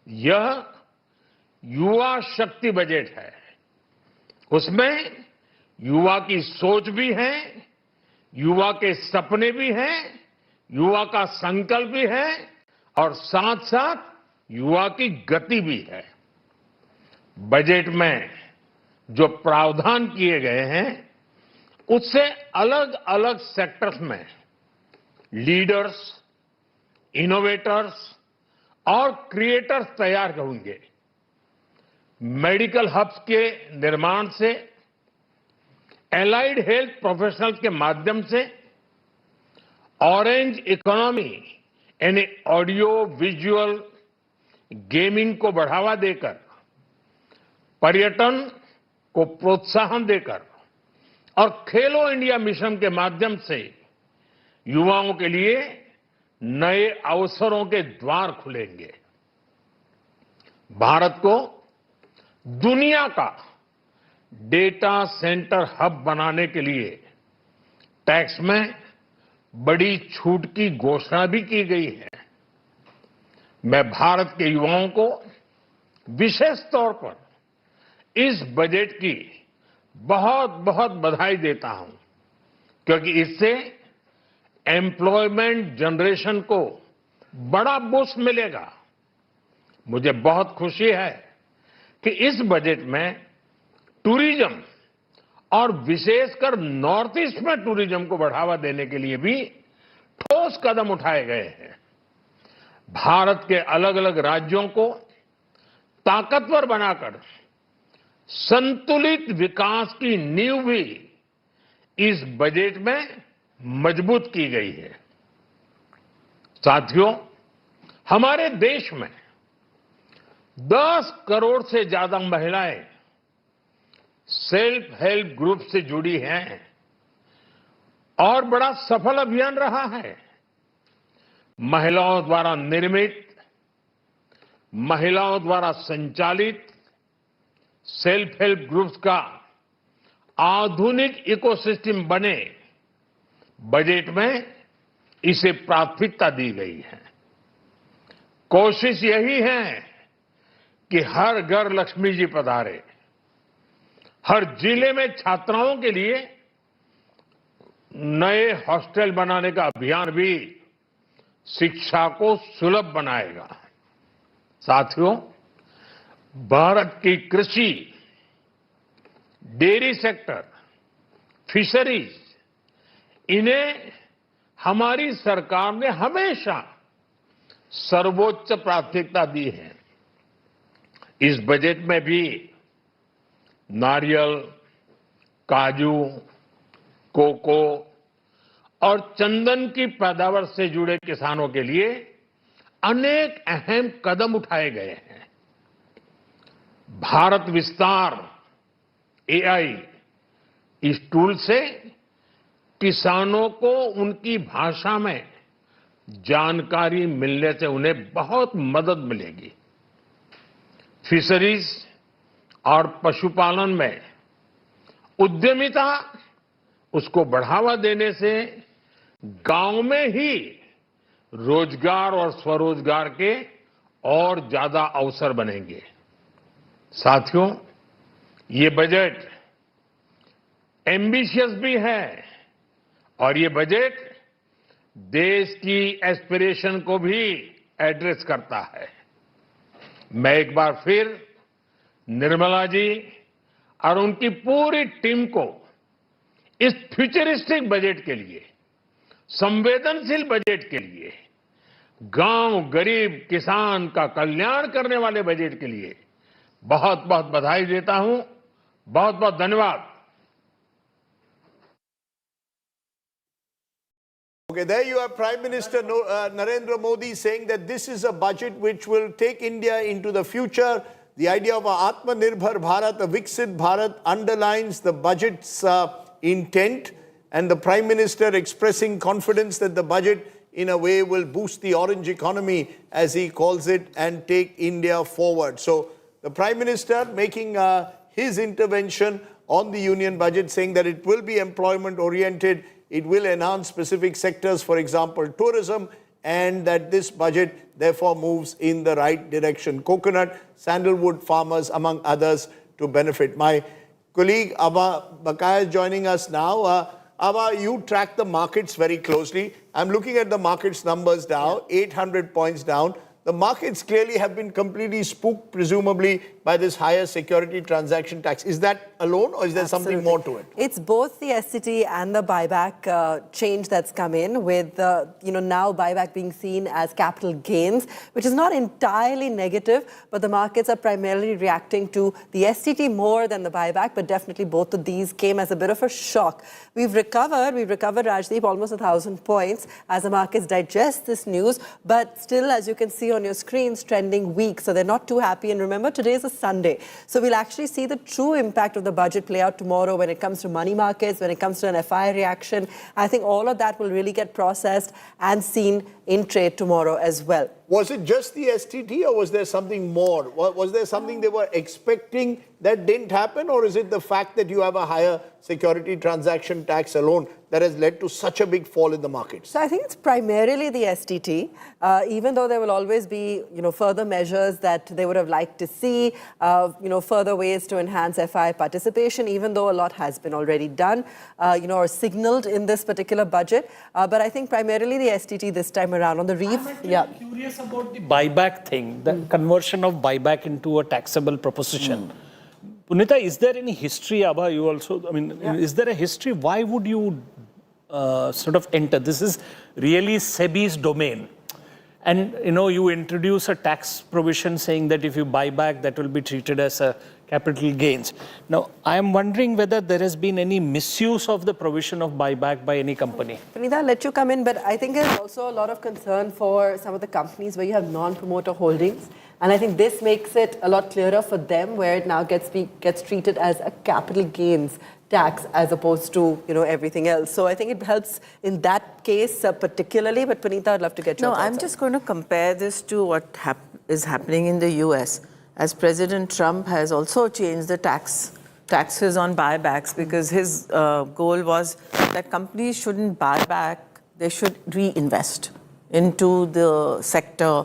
यह युवा शक्ति बजट है। उसमें युवा की सोच भी है, युवा के सपने भी हैं, युवा का संकल्प भी है और साथ साथ युवा की गति भी है। बजट में जो प्रावधान किए गए हैं उससे अलग अलग सेक्टर्स में लीडर्स, इनोवेटर्स और क्रिएटर्स तैयार होंगे। मेडिकल हब्स के निर्माण से, एलाइड हेल्थ प्रोफेशनल्स के माध्यम से, ऑरेंज इकोनॉमी यानी ऑडियो विजुअल गेमिंग को बढ़ावा देकर, पर्यटन को प्रोत्साहन देकर और खेलो इंडिया मिशन के माध्यम से युवाओं के लिए नए अवसरों के द्वार खुलेंगे। भारत को दुनिया का डेटा सेंटर हब बनाने के लिए टैक्स में बड़ी छूट की घोषणा भी की गई है। मैं भारत के युवाओं को विशेष तौर पर इस बजट की बहुत बहुत बधाई देता हूं, क्योंकि इससे एम्प्लॉयमेंट जनरेशन को बड़ा बूस्ट मिलेगा। मुझे बहुत खुशी है कि इस बजट में टूरिज्म और विशेषकर नॉर्थ ईस्ट में टूरिज्म को बढ़ावा देने के लिए भी ठोस कदम उठाए गए हैं। भारत के अलग अलग राज्यों को ताकतवर बनाकर संतुलित विकास की नींव भी इस बजट में मजबूत की गई है। साथियों, हमारे देश में 10 करोड़ से ज्यादा महिलाएं सेल्फ हेल्प ग्रुप से जुड़ी हैं और बड़ा सफल अभियान रहा है। महिलाओं द्वारा निर्मित, महिलाओं द्वारा संचालित सेल्फ हेल्प ग्रुप्स का आधुनिक इकोसिस्टम बने, बजट में इसे प्राथमिकता दी गई है। कोशिश यही है कि हर घर लक्ष्मी जी पधारे। हर जिले में छात्राओं के लिए नए हॉस्टल बनाने का अभियान भी शिक्षा को सुलभ बनाएगा। साथियों, भारत की कृषि, डेयरी सेक्टर, फिशरीज, इन्हें हमारी सरकार ने हमेशा सर्वोच्च प्राथमिकता दी है। इस बजट में भी नारियल, काजू, कोको और चंदन की पैदावार से जुड़े किसानों के लिए अनेक अहम कदम उठाए गए हैं। भारत विस्तार एआई, इस टूल से किसानों को उनकी भाषा में जानकारी मिलने से उन्हें बहुत मदद मिलेगी। फिशरीज और पशुपालन में उद्यमिता, उसको बढ़ावा देने से गांव में ही रोजगार और स्वरोजगार के और ज्यादा अवसर बनेंगे। साथियों, ये बजट एम्बिशियस भी है और ये बजट देश की एस्पिरेशन को भी एड्रेस करता है। मैं एक बार फिर निर्मला जी और उनकी पूरी टीम को इस फ्यूचरिस्टिक बजट के लिए, संवेदनशील बजट के लिए, गांव, गरीब, किसान का कल्याण करने वाले बजट के लिए बहुत बहुत बधाई देता हूं। बहुत बहुत धन्यवाद।
Okay, there you have Prime Minister Narendra Modi saying that this is a budget which will take India into the future. The idea of a Atmanirbhar Bharat, a Viksit Bharat, underlines the budget's intent, and the Prime Minister expressing confidence that the budget in a way will boost the orange economy, as he calls it, and take India forward. So the Prime Minister making his intervention on the union budget, saying that it will be employment oriented, it will enhance specific sectors, for example, tourism, and that this budget therefore moves in the right direction. Coconut, sandalwood farmers, among others, to benefit. My colleague Abha Bakaya is joining us now. Abha, you track the markets very closely. I'm looking at the markets numbers now, 800 points down. The markets clearly have been completely spooked, presumably, by this higher security transaction tax. Is that alone, or is there something more to it?
It's both the STT and the buyback change that's come in, with now buyback being seen as capital gains, which is not entirely negative, but the markets are primarily reacting to the STT more than the buyback, but definitely both of these came as a bit of a shock. We've recovered, Rajdeep, almost 1,000 points as the markets digest this news, but still, as you can see on your screens, trending weak, so they're not too happy. And remember, today is a Sunday, so we'll actually see the true impact of the budget play out tomorrow when it comes to money markets, when it comes to an FI reaction. I think all of that will really get processed and seen in trade tomorrow as well.
Was it just the STT, or was there something more? Was there something they were expecting that didn't happen, or is it the fact that you have a higher security transaction tax alone that has led to such a big fall in the markets?
So I think it's primarily the STT, even though there will always be, further measures that they would have liked to see, further ways to enhance FI participation, even though a lot has been already done, or signaled in this particular budget. But I think primarily the STT this time around. On the
I'm curious about the buyback thing, the conversion of buyback into a taxable proposition. Punita, is there any history, Abha, you also, is there a history? Why would you sort of enter? This is really SEBI's domain. And, you introduce a tax provision saying that if you buy back, that will be treated as a capital gains. Now, I am wondering whether there has been any misuse of the provision of buyback by any company.
Punita, I'll let you come in, but I think there's also a lot of concern for some of the companies where you have non-promoter holdings. And I think this makes it a lot clearer for them, where it now gets treated as a capital gains tax as opposed to, everything else. So I think it helps in that case particularly. But Punita, I'd love to get your thoughts.
No, I'm just going to compare this to what is happening in the US, as President Trump has also changed the taxes on buybacks, because his goal was that companies shouldn't buy back, they should reinvest into the sector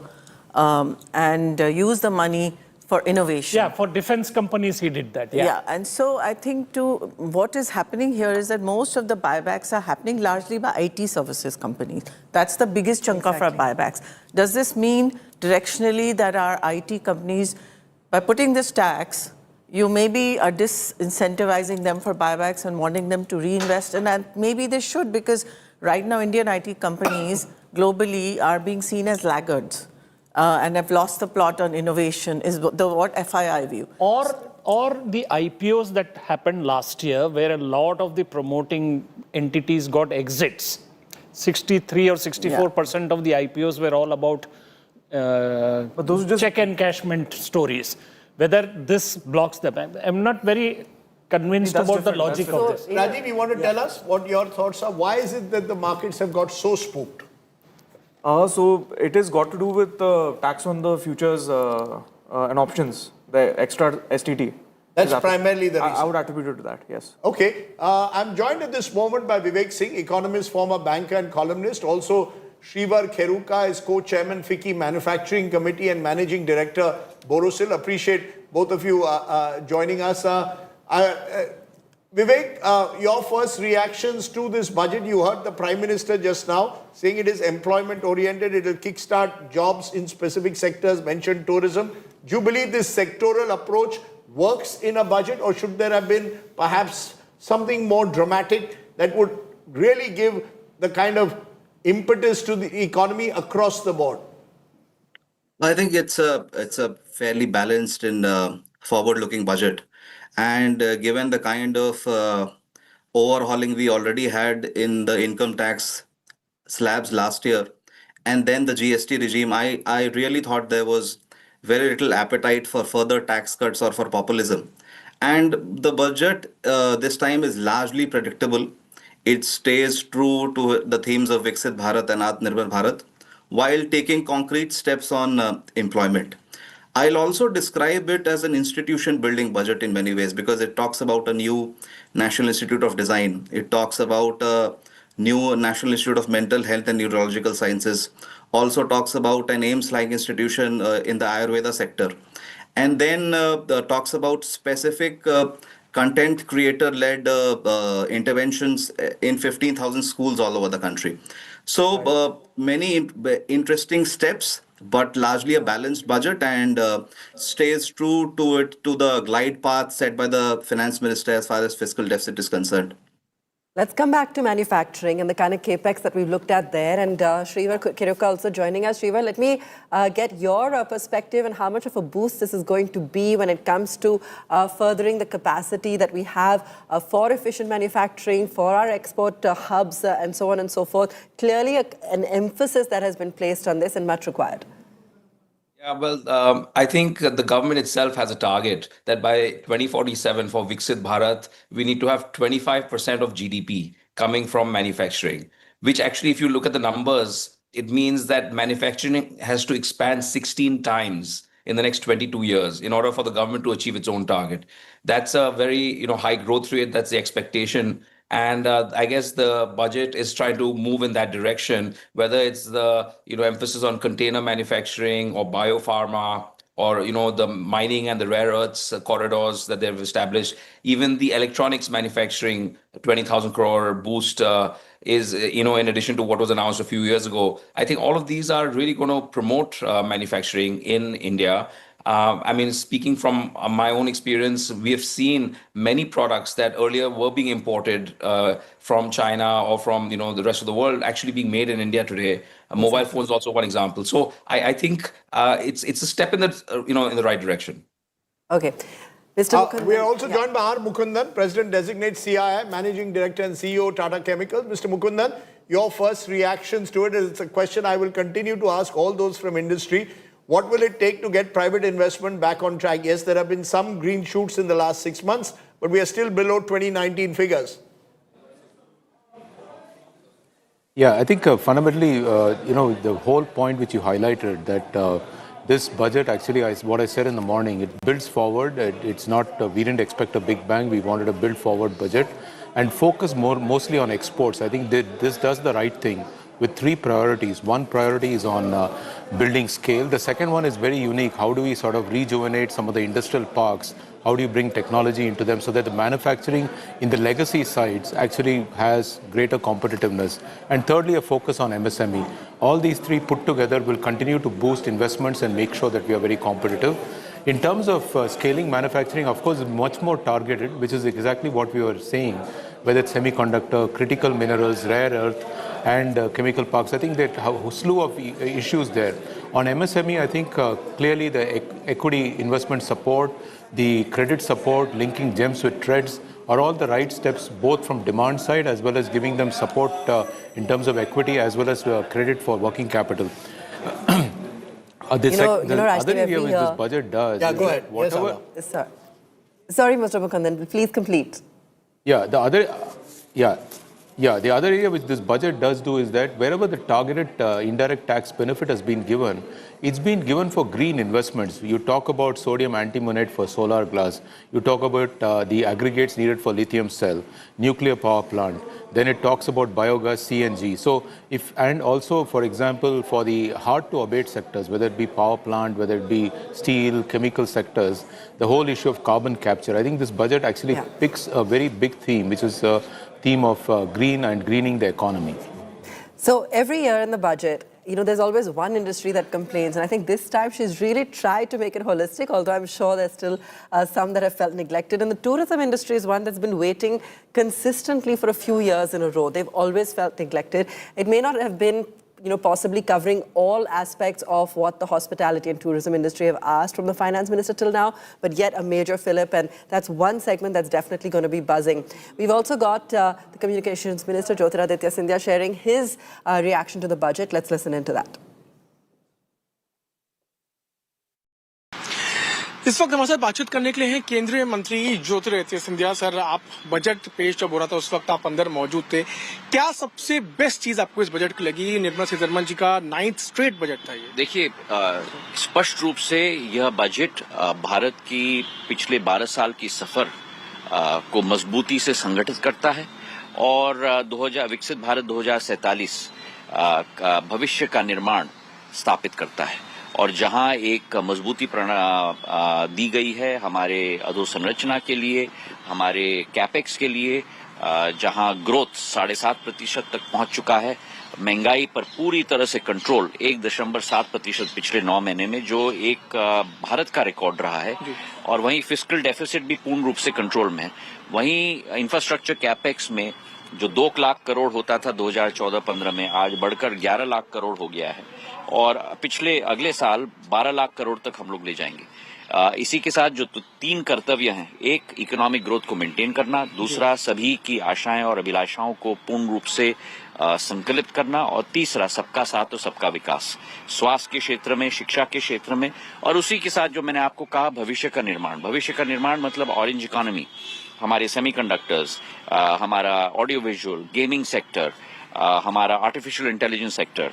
and use the money for innovation.
Yeah, for defense companies he did that.
Yeah, and so I think what is happening here is that most of the buybacks are happening largely by IT services companies. That's the biggest chunk of our buybacks. Does this mean directionally that our IT companies, by putting this tax, you maybe are disincentivizing them for buybacks and wanting them to reinvest? And maybe they should, because right now Indian IT companies globally are being seen as laggards. And have lost the plot on innovation, is what FII view.
Or the IPOs that happened last year, where a lot of the promoting entities got exits. 63 or 64% of the IPOs were all about
but those are just
check encashment stories. Whether this blocks them, I'm not very convinced about the logic of this.
Rajiv, you want to tell us what your thoughts are? Why is it that the markets have got so spooked?
So it has got to do with the tax on the futures and options, the extra STT.
That's primarily the reason.
I would attribute it to that, yes.
Okay. I'm joined at this moment by Vivek Singh, economist, former banker and columnist. Also, Shrivar Kheruka is co-chairman, FICCI Manufacturing Committee and managing director, Borosil. Appreciate both of you joining us. Vivek, your first reactions to this budget. You heard the Prime Minister just now saying it is employment oriented, it will kickstart jobs in specific sectors, mentioned tourism. Do you believe this sectoral approach works in a budget, or should there have been perhaps something more dramatic that would really give the kind of impetus to the economy across the board?
I think it's a fairly balanced and forward-looking budget. And given the kind of overhauling we already had in the income tax slabs last year, and then the GST regime, I really thought there was very little appetite for further tax cuts or for populism. And the budget this time is largely predictable. It stays true to the themes of Viksit Bharat and Atmanirbhar Bharat while taking concrete steps on employment. I'll also describe it as an institution building budget in many ways because it talks about a new National Institute of Design. It talks about a new National Institute of Mental Health and Neurological Sciences. Also talks about an AIIMS-like institution in the Ayurveda sector. And then talks about specific content creator-led interventions in 15,000 schools all over the country. So many interesting steps, but largely a balanced budget, and stays true to the glide path set by the finance minister as far as fiscal deficit is concerned.
Let's come back to manufacturing and the kind of capex that we've looked at there. And Shrivar Kiruka also joining us. Shrivar, let me get your perspective on how much of a boost this is going to be when it comes to furthering the capacity that we have for efficient manufacturing, for our export hubs, and so on and so forth. Clearly, an emphasis that has been placed on this and much required.
Yeah, well, I think the government itself has a target that by 2047 for Viksit Bharat, we need to have 25% of GDP coming from manufacturing, which actually, if you look at the numbers, it means that manufacturing has to expand 16 times in the next 22 years in order for the government to achieve its own target. That's a very high growth rate. That's the expectation. And I guess the budget is trying to move in that direction, whether it's the emphasis on container manufacturing or biopharma or the mining and the rare earths corridors that they've established. Even the electronics manufacturing 20,000 crore boost is in addition to what was announced a few years ago. I think all of these are really going to promote manufacturing in India. I mean, speaking from my own experience, we have seen many products that earlier were being imported from China or from the rest of the world actually being made in India today. Mobile phones also one example. So I think it's a step in the in the right direction.
Okay. Mr. Mukundan.
We are also joined by R. Mukundan, President Designate CII, Managing Director and CEO Tata Chemicals. Mr. Mukundan, your first reactions to it is it's a question I will continue to ask all those from industry. What will it take to get private investment back on track? Yes, there have been some green shoots in the last 6 months, but we are still below 2019 figures.
Yeah, I think fundamentally, the whole point which you highlighted that this budget actually, what I said in the morning, it builds forward. It's not, we didn't expect a big bang. We wanted a build forward budget and focus mostly on exports. I think this does the right thing with three priorities. One priority is on building scale. The second one is very unique. How do we sort of rejuvenate some of the industrial parks? How do you bring technology into them so that the manufacturing in the legacy sites actually has greater competitiveness? And thirdly, a focus on MSME. All these three put together will continue to boost investments and make sure that we are very competitive. In terms of scaling manufacturing, of course, much more targeted, which is exactly what we were saying, whether it's semiconductor, critical minerals, rare earth, and chemical parks. I think that a slew of issues there. On MSME, I think clearly the equity investment support, the credit support, linking gems with trades are all the right steps, both from demand side as well as giving them support in terms of equity as well as credit for working capital. The other area which this budget does.
Yeah, go ahead.
Whatever,
yes, sir. Sorry, Mr. Mukundan, please complete.
Yeah, the other area which this budget does do is that wherever the targeted indirect tax benefit has been given, it's been given for green investments. You talk about sodium antimonate for solar glass. You talk about the aggregates needed for lithium cell, nuclear power plant. Then it talks about biogas, CNG. So and also, for example, for the hard to abate sectors, whether it be power plant, whether it be steel, chemical sectors, the whole issue of carbon capture. I think this budget actually picks a very big theme, which is theme of green and greening the economy.
So every year in the budget, there's always one industry that complains. And I think this time she's really tried to make it holistic, although I'm sure there's still some that have felt neglected. And the tourism industry is one that's been waiting consistently for a few years in a row. They've always felt neglected. It may not have been possibly covering all aspects of what the hospitality and tourism industry have asked from the finance minister till now, but yet a major fillip, and that's one segment that's definitely going to be buzzing. We've also got the communications minister, Jyotiraditya Scindia, sharing his reaction to the budget. Let's listen into that.
इस वक्त हमारे साथ बातचीत करने के लिए हैं केंद्रीय मंत्री ज्योतिरादित्य सिंधिया। सर, आप बजट पेश जब हो रहा था उस वक्त आप अंदर मौजूद थे, क्या सबसे बेस्ट चीज आपको इस बजट की लगी? निर्मला सीतारमण जी का 9th स्ट्रेट बजट था ये।
देखिए, स्पष्ट रूप से यह बजट भारत की पिछले 12 साल की सफर को मजबूती से संगठित करता है और विकसित भारत 2047 का भविष्य का निर्माण स्थापित करता है। और जहां एक मजबूती दी गई है हमारे अधोसंरचना के लिए, हमारे कैपेक्स के लिए, जहां ग्रोथ 7.5% तक पहुंच चुका है, महंगाई पर पूरी तरह से कंट्रोल 1.7% पिछले 9 महीने में, जो एक भारत का रिकॉर्ड रहा है, और वहीं फिस्कल डेफिसिट भी पूर्ण रूप से कंट्रोल में है। वहीं इंफ्रास्ट्रक्चर कैपेक्स में जो 2 लाख करोड़ होता था 2014-15 में, आज बढ़कर 11 लाख करोड़ हो गया है और अगले साल 12 लाख करोड़ तक हम लोग ले जाएंगे। इसी के साथ जो 3 कर्तव्य हैं, एक इकोनॉमिक ग्रोथ को मेंटेन करना, दूसरा सभी की आशाएं और अभिलाषाओं को पूर्ण रूप से संकलित करना, और तीसरा सबका साथ और सबका विकास, स्वास्थ्य के क्षेत्र में, शिक्षा के क्षेत्र में, और उसी के साथ जो मैंने आपको कहा भविष्य का निर्माण। भविष्य का निर्माण मतलब ऑरेंज इकोनॉमी, हमारे सेमीकंडक्टर्स, हमारा ऑडियो विजुअल, गेमिंग सेक्टर, हमारा आर्टिफिशियल इंटेलिजेंस सेक्टर,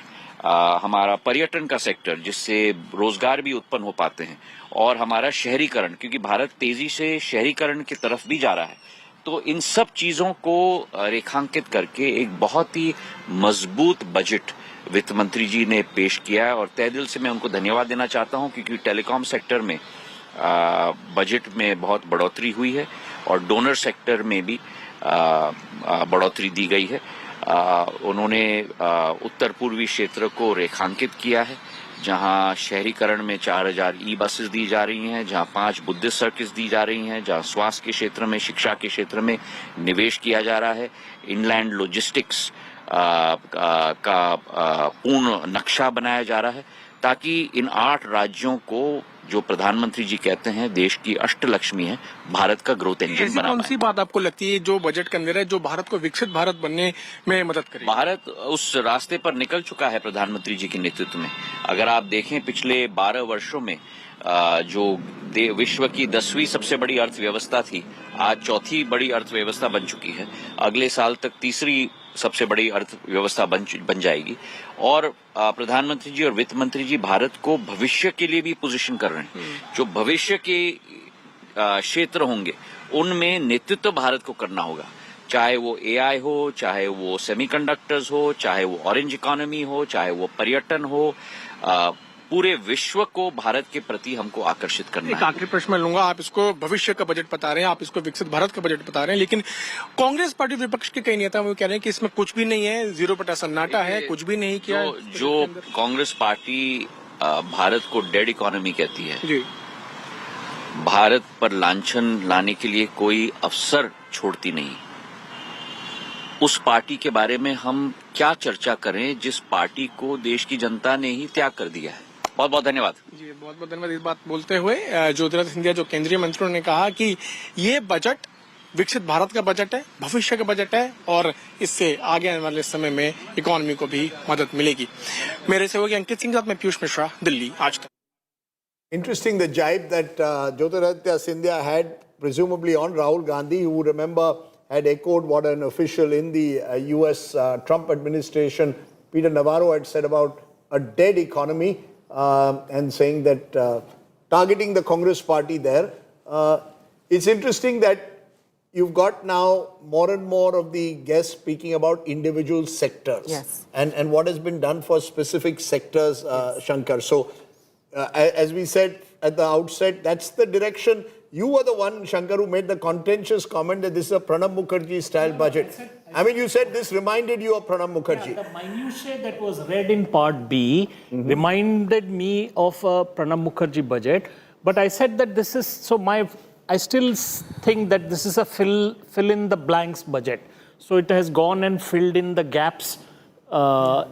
हमारा पर्यटन का सेक्टर जिससे रोजगार भी उत्पन्न हो पाते हैं, और हमारा शहरीकरण, क्योंकि भारत तेजी से शहरीकरण की तरफ भी जा रहा है। तो इन सब चीजों को रेखांकित करके एक बहुत ही मजबूत बजट वित्त मंत्री जी ने पेश किया है, और तहे दिल से मैं उनको धन्यवाद देना चाहता हूं, क्योंकि टेलीकॉम सेक्टर में बजट में बहुत बढ़ोतरी हुई है और डोनर सेक्टर में भी बढ़ोतरी दी गई है। उन्होंने उत्तर पूर्वी क्षेत्र को रेखांकित किया है, जहां शहरीकरण में 4000 ई बसेस दी जा रही हैं, जहां 5 बुद्धिस्ट सर्किट्स दी जा रही हैं, जहां स्वास्थ्य के क्षेत्र में, शिक्षा के क्षेत्र में निवेश किया जा रहा है, इनलैंड लॉजिस्टिक्स का पूर्ण नक्शा बनाया जा रहा है, ताकि इन 8 राज्यों को, जो प्रधानमंत्री जी कहते हैं देश की अष्टलक्ष्मी है, भारत का ग्रोथ इंजन बना।
कौन सी बात आपको लगती है जो बजट के अंदर है, जो भारत को विकसित भारत बनने में मदद करेगी?
भारत उस रास्ते पर निकल चुका है प्रधानमंत्री जी के नेतृत्व में। अगर आप देखें पिछले 12 वर्षों में जो विश्व की 10वीं सबसे बड़ी अर्थव्यवस्था थी, आज 4थी बड़ी अर्थव्यवस्था बन चुकी है। अगले साल तक 3री सबसे बड़ी अर्थव्यवस्था बन जाएगी, और प्रधानमंत्री जी और वित्त मंत्री जी भारत को भविष्य के लिए भी पोजीशन कर रहे हैं। जो भविष्य के क्षेत्र होंगे उनमें नेतृत्व भारत को करना होगा, चाहे वो एआई हो, चाहे वो सेमीकंडक्टर्स हो, चाहे वो ऑरेंज इकोनॉमी हो, चाहे वो पर्यटन हो। पूरे विश्व को भारत के प्रति हमको आकर्षित करना है।
एक आखिरी प्रश्न मैं लूंगा, आप इसको भविष्य का बजट बता रहे हैं, आप इसको विकसित भारत का बजट बता रहे हैं, लेकिन कांग्रेस पार्टी विपक्ष के कई नेता वो कह रहे हैं कि इसमें कुछ भी नहीं है, 0% सन्नाटा है, कुछ भी नहीं किया।
जो कांग्रेस पार्टी भारत को डेड इकोनॉमी कहती है जी, भारत पर लांछन लाने के लिए कोई अवसर छोड़ती नहीं। उस पार्टी के बारे में हम क्या चर्चा करें जिस पार्टी को देश की जनता ने ही त्याग कर दिया है। बहुत बहुत धन्यवाद
जी, बहुत बहुत धन्यवाद। इस बात बोलते हुए ज्योतिरादित्य सिंधिया जो केंद्रीय मंत्री ने कहा कि ये बजट विकसित भारत का बजट है, भविष्य का बजट है, और इससे आगे आने वाले समय में इकोनॉमी को भी मदद मिलेगी। मेरे सहयोगी अंकित सिंह साथ में पीयूष मिश्रा, दिल्ली आज तक।
Interesting the jibe that Jyotiraditya Scindia had presumably on Rahul Gandhi, who remember had echoed what an official in the US Trump administration, Peter Navarro, had said about a dead economy, and saying that targeting the Congress party there. It's interesting that you've got now more and more of the guests speaking about individual sectors.
Yes.
And what has been done for specific sectors, Shankar. So, as we said at the outset, that's the direction. You were the one, Shankar, who made the contentious comment that this is a Pranab Mukherjee style budget. I mean, you said this reminded you of Pranab Mukherjee.
Yeah, the minutiae that was read in part B reminded me of a Pranab Mukherjee budget. But I said that this is, I still think that this is a fill in the blanks budget. So it has gone and filled in the gaps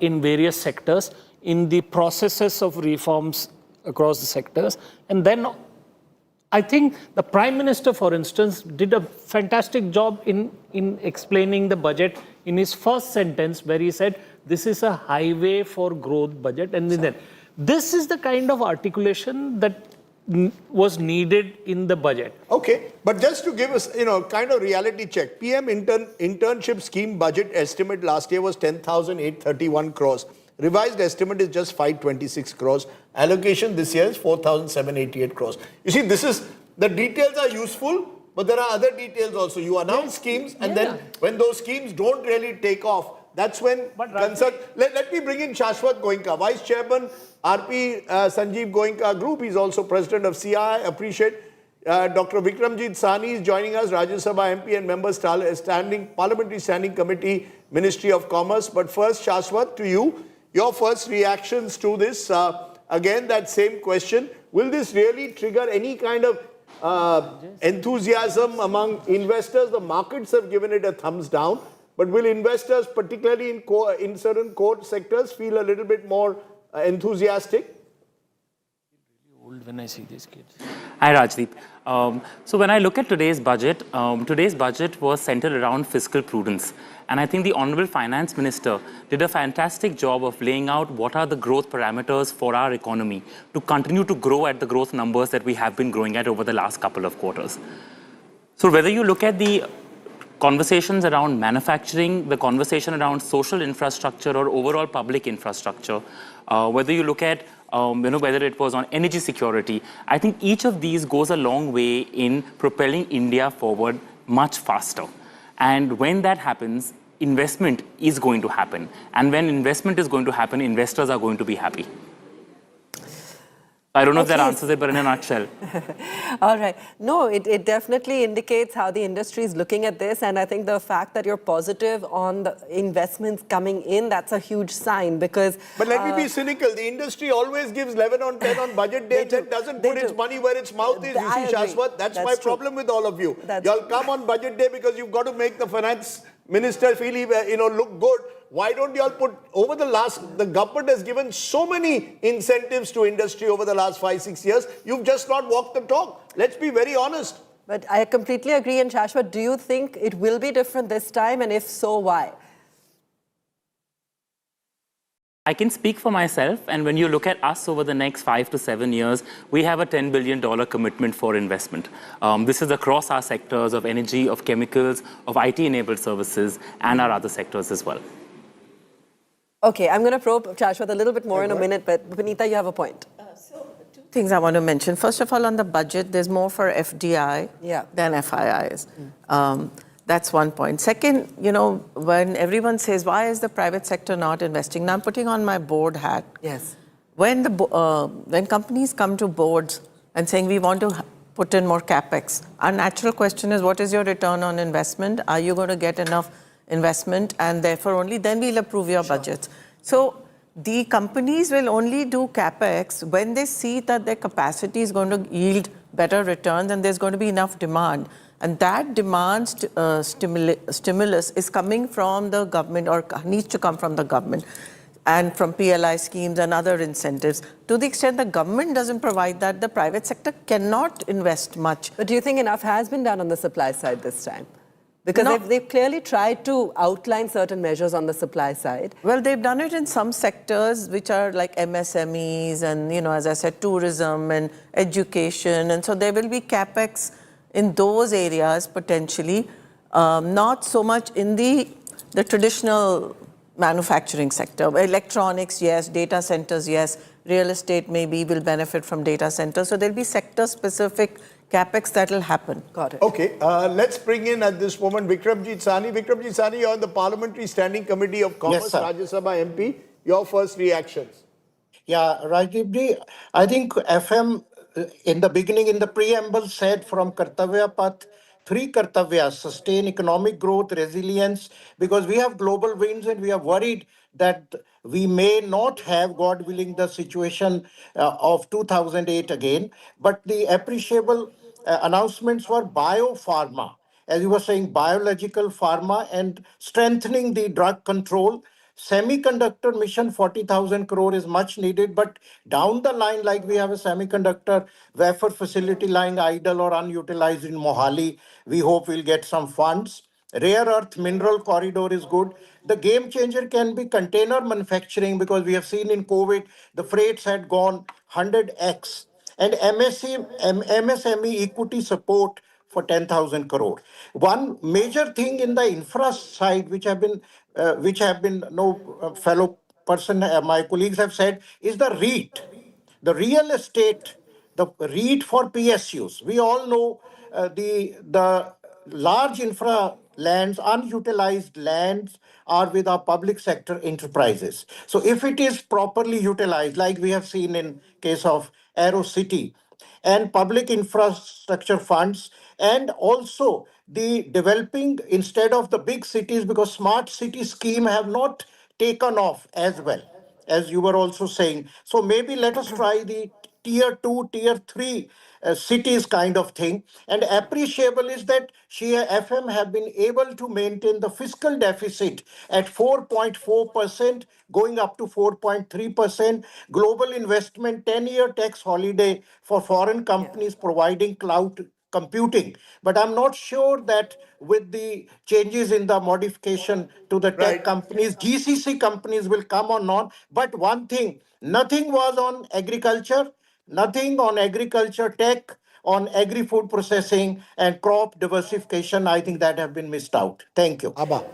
in various sectors, in the processes of reforms across the sectors. And then I think the Prime Minister, for instance, did a fantastic job in explaining the budget in his first sentence, where he said, this is a highway for growth budget. And then this is the kind of articulation that was needed in the budget.
Okay, but just to give us, kind of reality check, PM internship scheme budget estimate last year was 10,831 crores. Revised estimate is just 526 crores. Allocation this year is 4,788 crores. You see, the details are useful, but there are other details also. You announce schemes, and then when those schemes don't really take off, that's when concern. Let me bring in Shashwat Goenka, Vice Chairman, RP Sanjeev Goenka Group. He's also President of CI. Appreciate. Dr. Vikramjit Sahni is joining us, Rajya Sabha MP and member Parliamentary Standing Committee, Ministry of Commerce. But first, Shashwat, to you, your first reactions to this. Again, that same question. Will this really trigger any kind of enthusiasm among investors? The markets have given it a thumbs down. But will investors, particularly in certain core sectors, feel a little bit more enthusiastic?
Old when I see these kids.
Hi, Rajdeep. So when I look at today's budget was centered around fiscal prudence. And I think the Honorable Finance Minister did a fantastic job of laying out what are the growth parameters for our economy to continue to grow at the growth numbers that we have been growing at over the last couple of quarters. So whether you look at the conversations around manufacturing, the conversation around social infrastructure or overall public infrastructure, whether you look at whether it was on energy security, I think each of these goes a long way in propelling India forward much faster. And when that happens, investment is going to happen. And when investment is going to happen, investors are going to be happy. I don't know if that answers it, but in a nutshell.
All right. No, it definitely indicates how the industry is looking at this. And I think the fact that you're positive on the investments coming in, that's a huge sign because...
But let me be cynical. The industry always gives 11 on 10 on budget day and doesn't put its money where its mouth is. You see, Shashwat, that's my problem with all of you. Y'all come on budget day because you've got to make the finance minister feel, look good. Why don't you all put, the government has given so many incentives to industry over the last 5-6 years. You've just not walked the talk. Let's be very honest.
But I completely agree. And Shashwat, do you think it will be different this time? And if so, why?
I can speak for myself. And when you look at us over the next 5 to 7 years, we have a $10 billion commitment for investment. This is across our sectors of energy, of chemicals, of IT-enabled services, and our other sectors as well.
Okay, I'm going to probe Shashwat a little bit more in a minute, but Vinita, you have a point.
So, two things I want to mention. First of all, on the budget, there's more for FDI than FIIs. That's one point. Second, when everyone says, why is the private sector not investing? Now, I'm putting on my board hat.
Yes.
When companies come to boards and saying, we want to put in more capex, our natural question is, what is your return on investment? Are you going to get enough investment, and therefore only then we'll approve your budgets. So the companies will only do capex when they see that their capacity is going to yield better returns and there's going to be enough demand. And that demand stimulus is coming from the government, or needs to come from the government, and from PLI schemes and other incentives. To the extent the government doesn't provide that, the private sector cannot invest much.
But do you think enough has been done on the supply side this time? Because they've clearly tried to outline certain measures on the supply side.
Well, they've done it in some sectors which are like MSMEs and, as I said, tourism and education. And so there will be capex in those areas potentially, not so much in the traditional manufacturing sector. Electronics, yes. Data centers, yes. Real estate maybe will benefit from data centers. So there'll be sector-specific capex that will happen.
Got it.
Okay, let's bring in at this moment Vikramjit Sahni. Vikramjit Sahni, you're on the Parliamentary Standing Committee of Commerce, Rajya Sabha MP. Your first reactions.
Yeah, Rajdeep, I think FM in the beginning, in the preamble, said from Kartavya Path, 3 Kartavyas: sustain economic growth, resilience, because we have global winds and we are worried that we may not have, God willing, the situation of 2008 again. But the appreciable announcements were biopharma, as you were saying, biological pharma, and strengthening the drug control. Semiconductor mission 40,000 crore is much needed, but down the line, like we have a semiconductor wafer facility lying idle or unutilized in Mohali, we hope we'll get some funds. Rare earth mineral corridor is good. The game changer can be container manufacturing, because we have seen in COVID, the freights had gone 100x. And MSME equity support for 10,000 crore. One major thing in the infra side, which have been fellow person, my colleagues have said, is the REIT, the real estate, the REIT for PSUs. We all know the large infra lands, unutilized lands are with our public sector enterprises. So if it is properly utilized, like we have seen in case of Aero City, and public infrastructure funds, and also the developing instead of the big cities, because smart city scheme have not taken off as well, as you were also saying. So maybe let us try the tier 2, tier 3 cities kind of thing. And appreciable is that FM have been able to maintain the fiscal deficit at 4.4%, going up to 4.3%. Global investment, 10-year tax holiday for foreign companies providing cloud computing. But I'm not sure that with the changes in the modification to the tech companies, GCC companies will come or not. But one thing, nothing was on agriculture, nothing on agriculture tech, on agri-food processing and crop diversification. I think that have been missed out. Thank you.
Abba.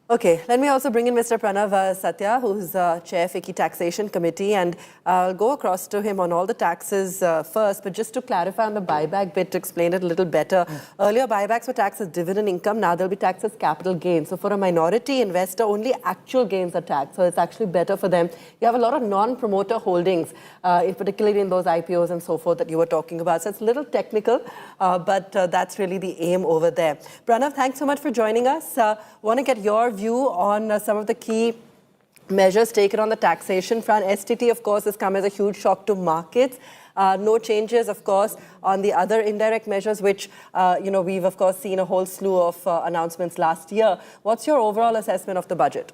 Okay, let me also bring in Mr. Pranav Satya, who's Chair FICCI Taxation Committee, and I'll go across to him on all the taxes first, but just to clarify on the buyback bit, to explain it a little better. Earlier, buybacks were taxed as dividend income, now they'll be taxed as capital gains. So for a minority investor, only actual gains are taxed, so it's actually better for them. You have a lot of non-promoter holdings, particularly in those IPOs and so forth that you were talking about. So it's a little technical, but that's really the aim over there. Pranav, thanks so much for joining us. Want to get your view on some of the key measures taken on the taxation front. STT, of course, has come as a huge shock to markets. No changes, of course, on the other indirect measures, which, we've, of course, seen a whole slew of announcements last year. What's your overall assessment of the budget?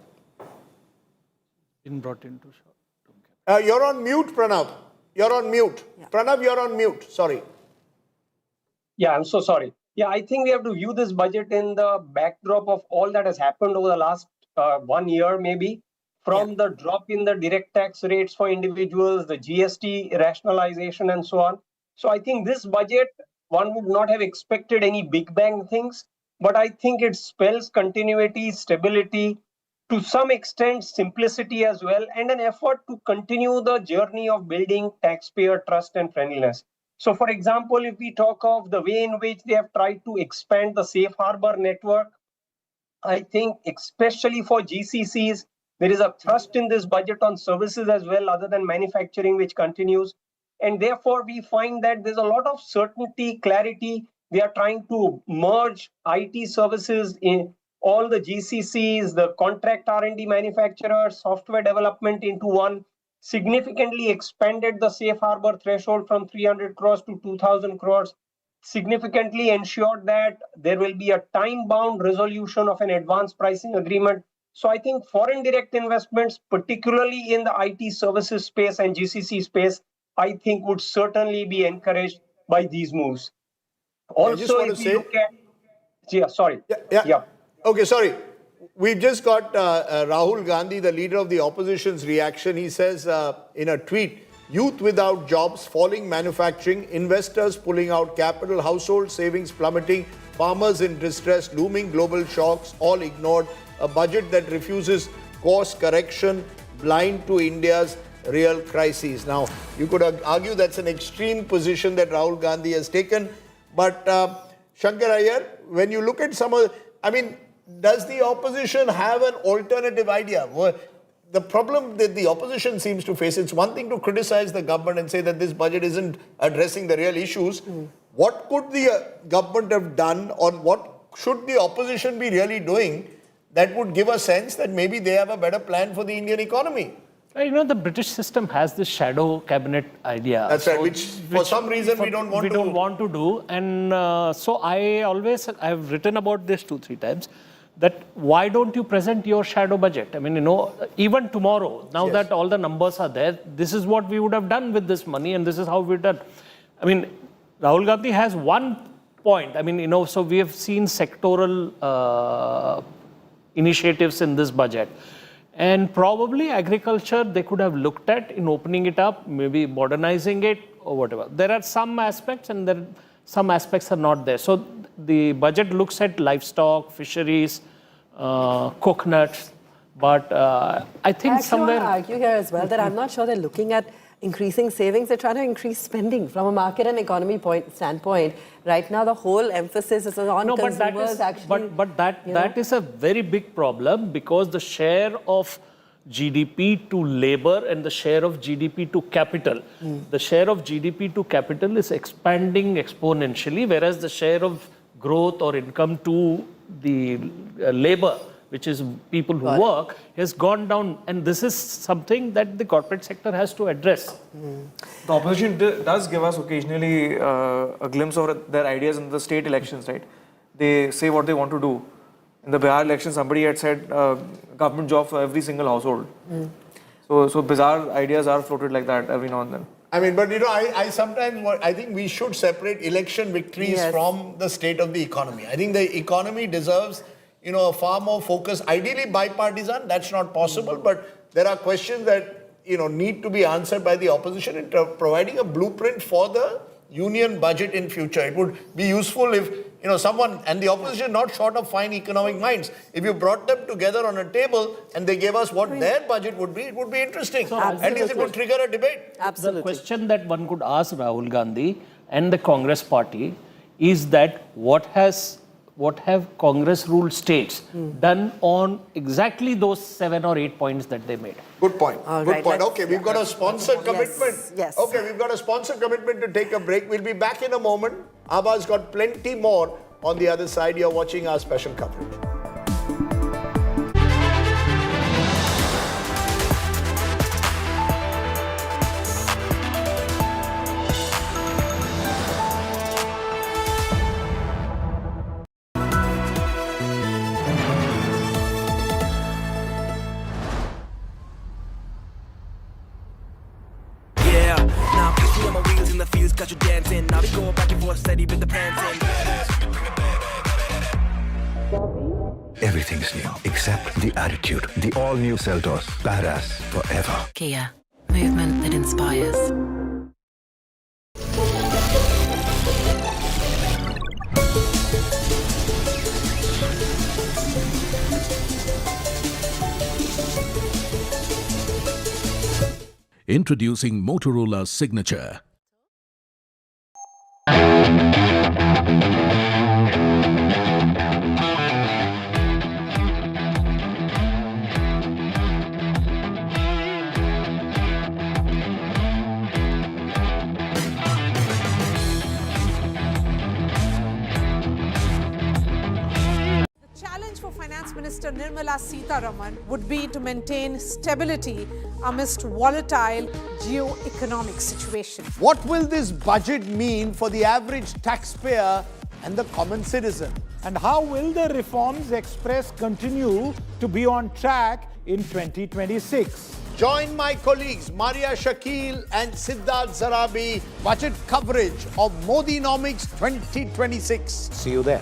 Been brought into shock.
You're on mute, Pranav. You're on mute. Yeah. Pranav, you're on mute. Sorry.
Yeah, I'm so sorry. Yeah, I think we have to view this budget in the backdrop of all that has happened over the last 1 year, maybe, from the drop in the direct tax rates for individuals, the GST rationalization, and so on. So I think this budget, one would not have expected any big bang things, but I think it spells continuity, stability, to some extent simplicity as well, and an effort to continue the journey of building taxpayer trust and friendliness. So, for example, if we talk of the way in which they have tried to expand the safe harbor network, I think especially for GCCs, there is a thrust in this budget on services as well, other than manufacturing, which continues. And therefore, we find that there's a lot of certainty, clarity. They are trying to merge IT services in all the GCCs, the contract R&D manufacturers, software development into one. Significantly expanded the safe harbor threshold from 300 crores to 2,000 crores, significantly ensured that there will be a time-bound resolution of an advanced pricing agreement. So I think foreign direct investments, particularly in the IT services space and GCC space, I think would certainly be encouraged by these moves. Also, if you look at... Yeah, sorry.
Yeah. Okay, sorry. We've just got Rahul Gandhi, the leader of the opposition's reaction. He says in a tweet, youth without jobs, falling manufacturing, investors pulling out capital, household savings plummeting, farmers in distress, looming global shocks, all ignored, a budget that refuses course correction, blind to India's real crises. Now, you could argue that's an extreme position that Rahul Gandhi has taken, but Shankar Iyer, when you look at some of, does the opposition have an alternative idea? The problem that the opposition seems to face, it's one thing to criticize the government and say that this budget isn't addressing the real issues. What could the government have done, or what should the opposition be really doing that would give a sense that maybe they have a better plan for the Indian economy?
The British system has this shadow cabinet idea.
That's right, which for some reason we don't want to
do. And so I've written about this 2-3 times. that why don't you present your shadow budget? I mean, even tomorrow, now that all the numbers are there, this is what we would have done with this money and this is how we've done. I mean, Rahul Gandhi has one point. I mean, so we have seen sectoral initiatives in this budget. And probably agriculture, they could have looked at in opening it up, maybe modernizing it or whatever. There are some aspects and some aspects are not there. So the budget looks at livestock, fisheries, coconuts, but I think somewhere...
I argue here as well that I'm not sure they're looking at increasing savings. They're trying to increase spending from a market and economy standpoint. Right now, the whole emphasis is on consumers actually.
But that is a very big problem because the share of GDP to labor and the share of GDP to capital. The share of GDP to capital is expanding exponentially, whereas the share of growth or income to the labor, which is people who work, has gone down. And this is something that the corporate sector has to address.
The opposition does give us occasionally a glimpse of their ideas in the state elections, right? They say what they want to do. In the Bihar election, somebody had said government job for every single household. So bizarre ideas are floated like that every now and then.
I mean, but I sometimes I think we should separate election victories from the state of the economy. I think the economy deserves a far more focus, ideally bipartisan. That's not possible, but there are questions that need to be answered by the opposition in providing a blueprint for the union budget in future. It would be useful if someone, and the opposition not short of fine economic minds, if you brought them together on a table and they gave us what their budget would be, it would be interesting. At least it would trigger a debate.
The question that one could ask Rahul Gandhi and the Congress party is that what have Congress ruled states done on exactly those 7 or 8 points that they made?
Good point. Good point. Okay, we've got a sponsored commitment.
Yes.
Okay, we've got a sponsored commitment to take a break. We'll be back in a moment. Abha's got plenty more on the other side. You're watching our special coverage.
Got you dancing, now we go back and forth steady with the prancing.
Everything's new except the attitude. The all-new Seltos, badass forever.
Kia, movement that inspires.
Introducing Motorola's signature.
Minister Nirmala Sitharaman would be to maintain stability amidst volatile geoeconomic situation.
What will this budget mean for the average taxpayer and the common citizen?
And how will the reforms expressed continue to be on track in 2026?
Join my colleagues Maria Shakil and Siddharth Zarabi budget coverage of Modinomics 2026.
See you there.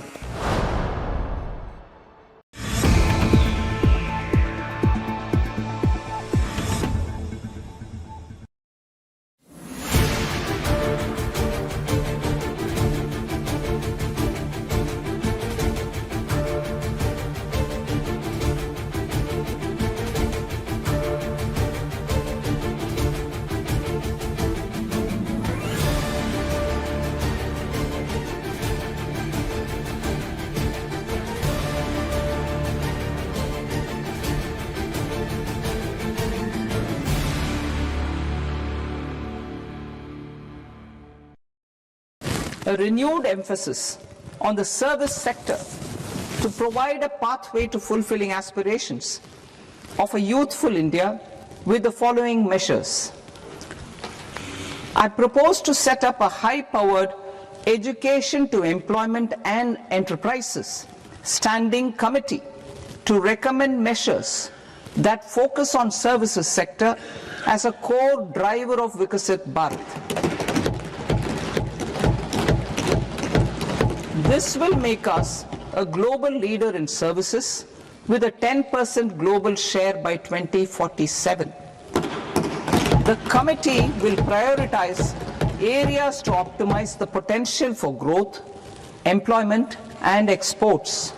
A renewed emphasis on the service sector to provide a pathway to fulfilling aspirations of a youthful India with the following measures. I propose to set up a high-powered education to employment and enterprises standing committee to recommend measures that focus on services sector as a core driver of Viksit Bharat. This will make us a global leader in services with a 10% global share by 2047. The committee will prioritize areas to optimize the potential for growth, employment, and exports.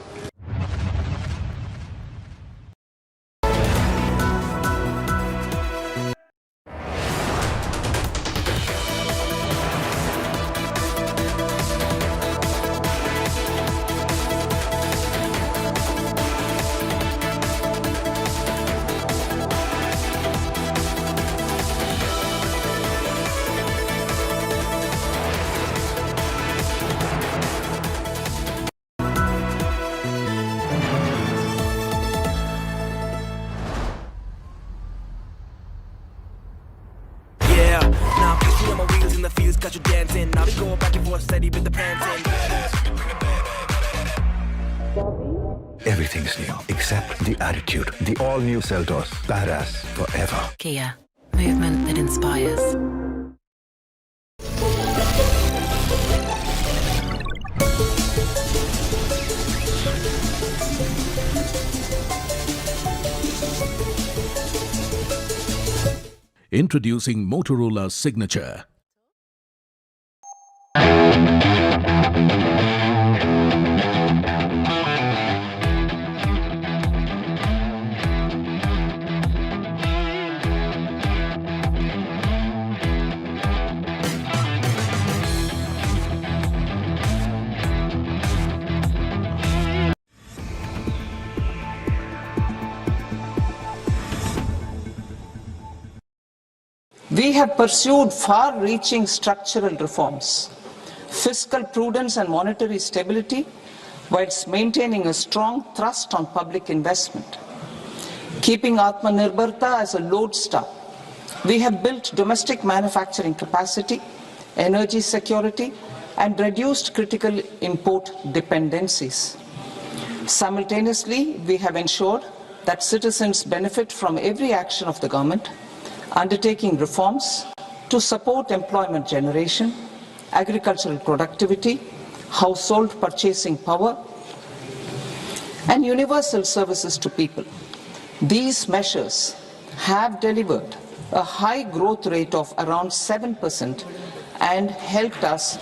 Got you dancing, now we go back and forth steady with the prancing.
Everything's new except the attitude. The all-new Seltos. Badass forever.
Kia, movement that inspires.
Introducing Motorola's signature.
We have pursued far-reaching structural reforms, fiscal prudence and monetary stability, whilst maintaining a strong thrust on public investment. Keeping Atmanirbharta as a lodestar, we have built domestic manufacturing capacity, energy security, and reduced critical import dependencies. Simultaneously, we have ensured that citizens benefit from every action of the government, undertaking reforms to support employment generation, agricultural productivity, household purchasing power, and universal services to people. These measures have delivered a high growth rate of around 7% and helped us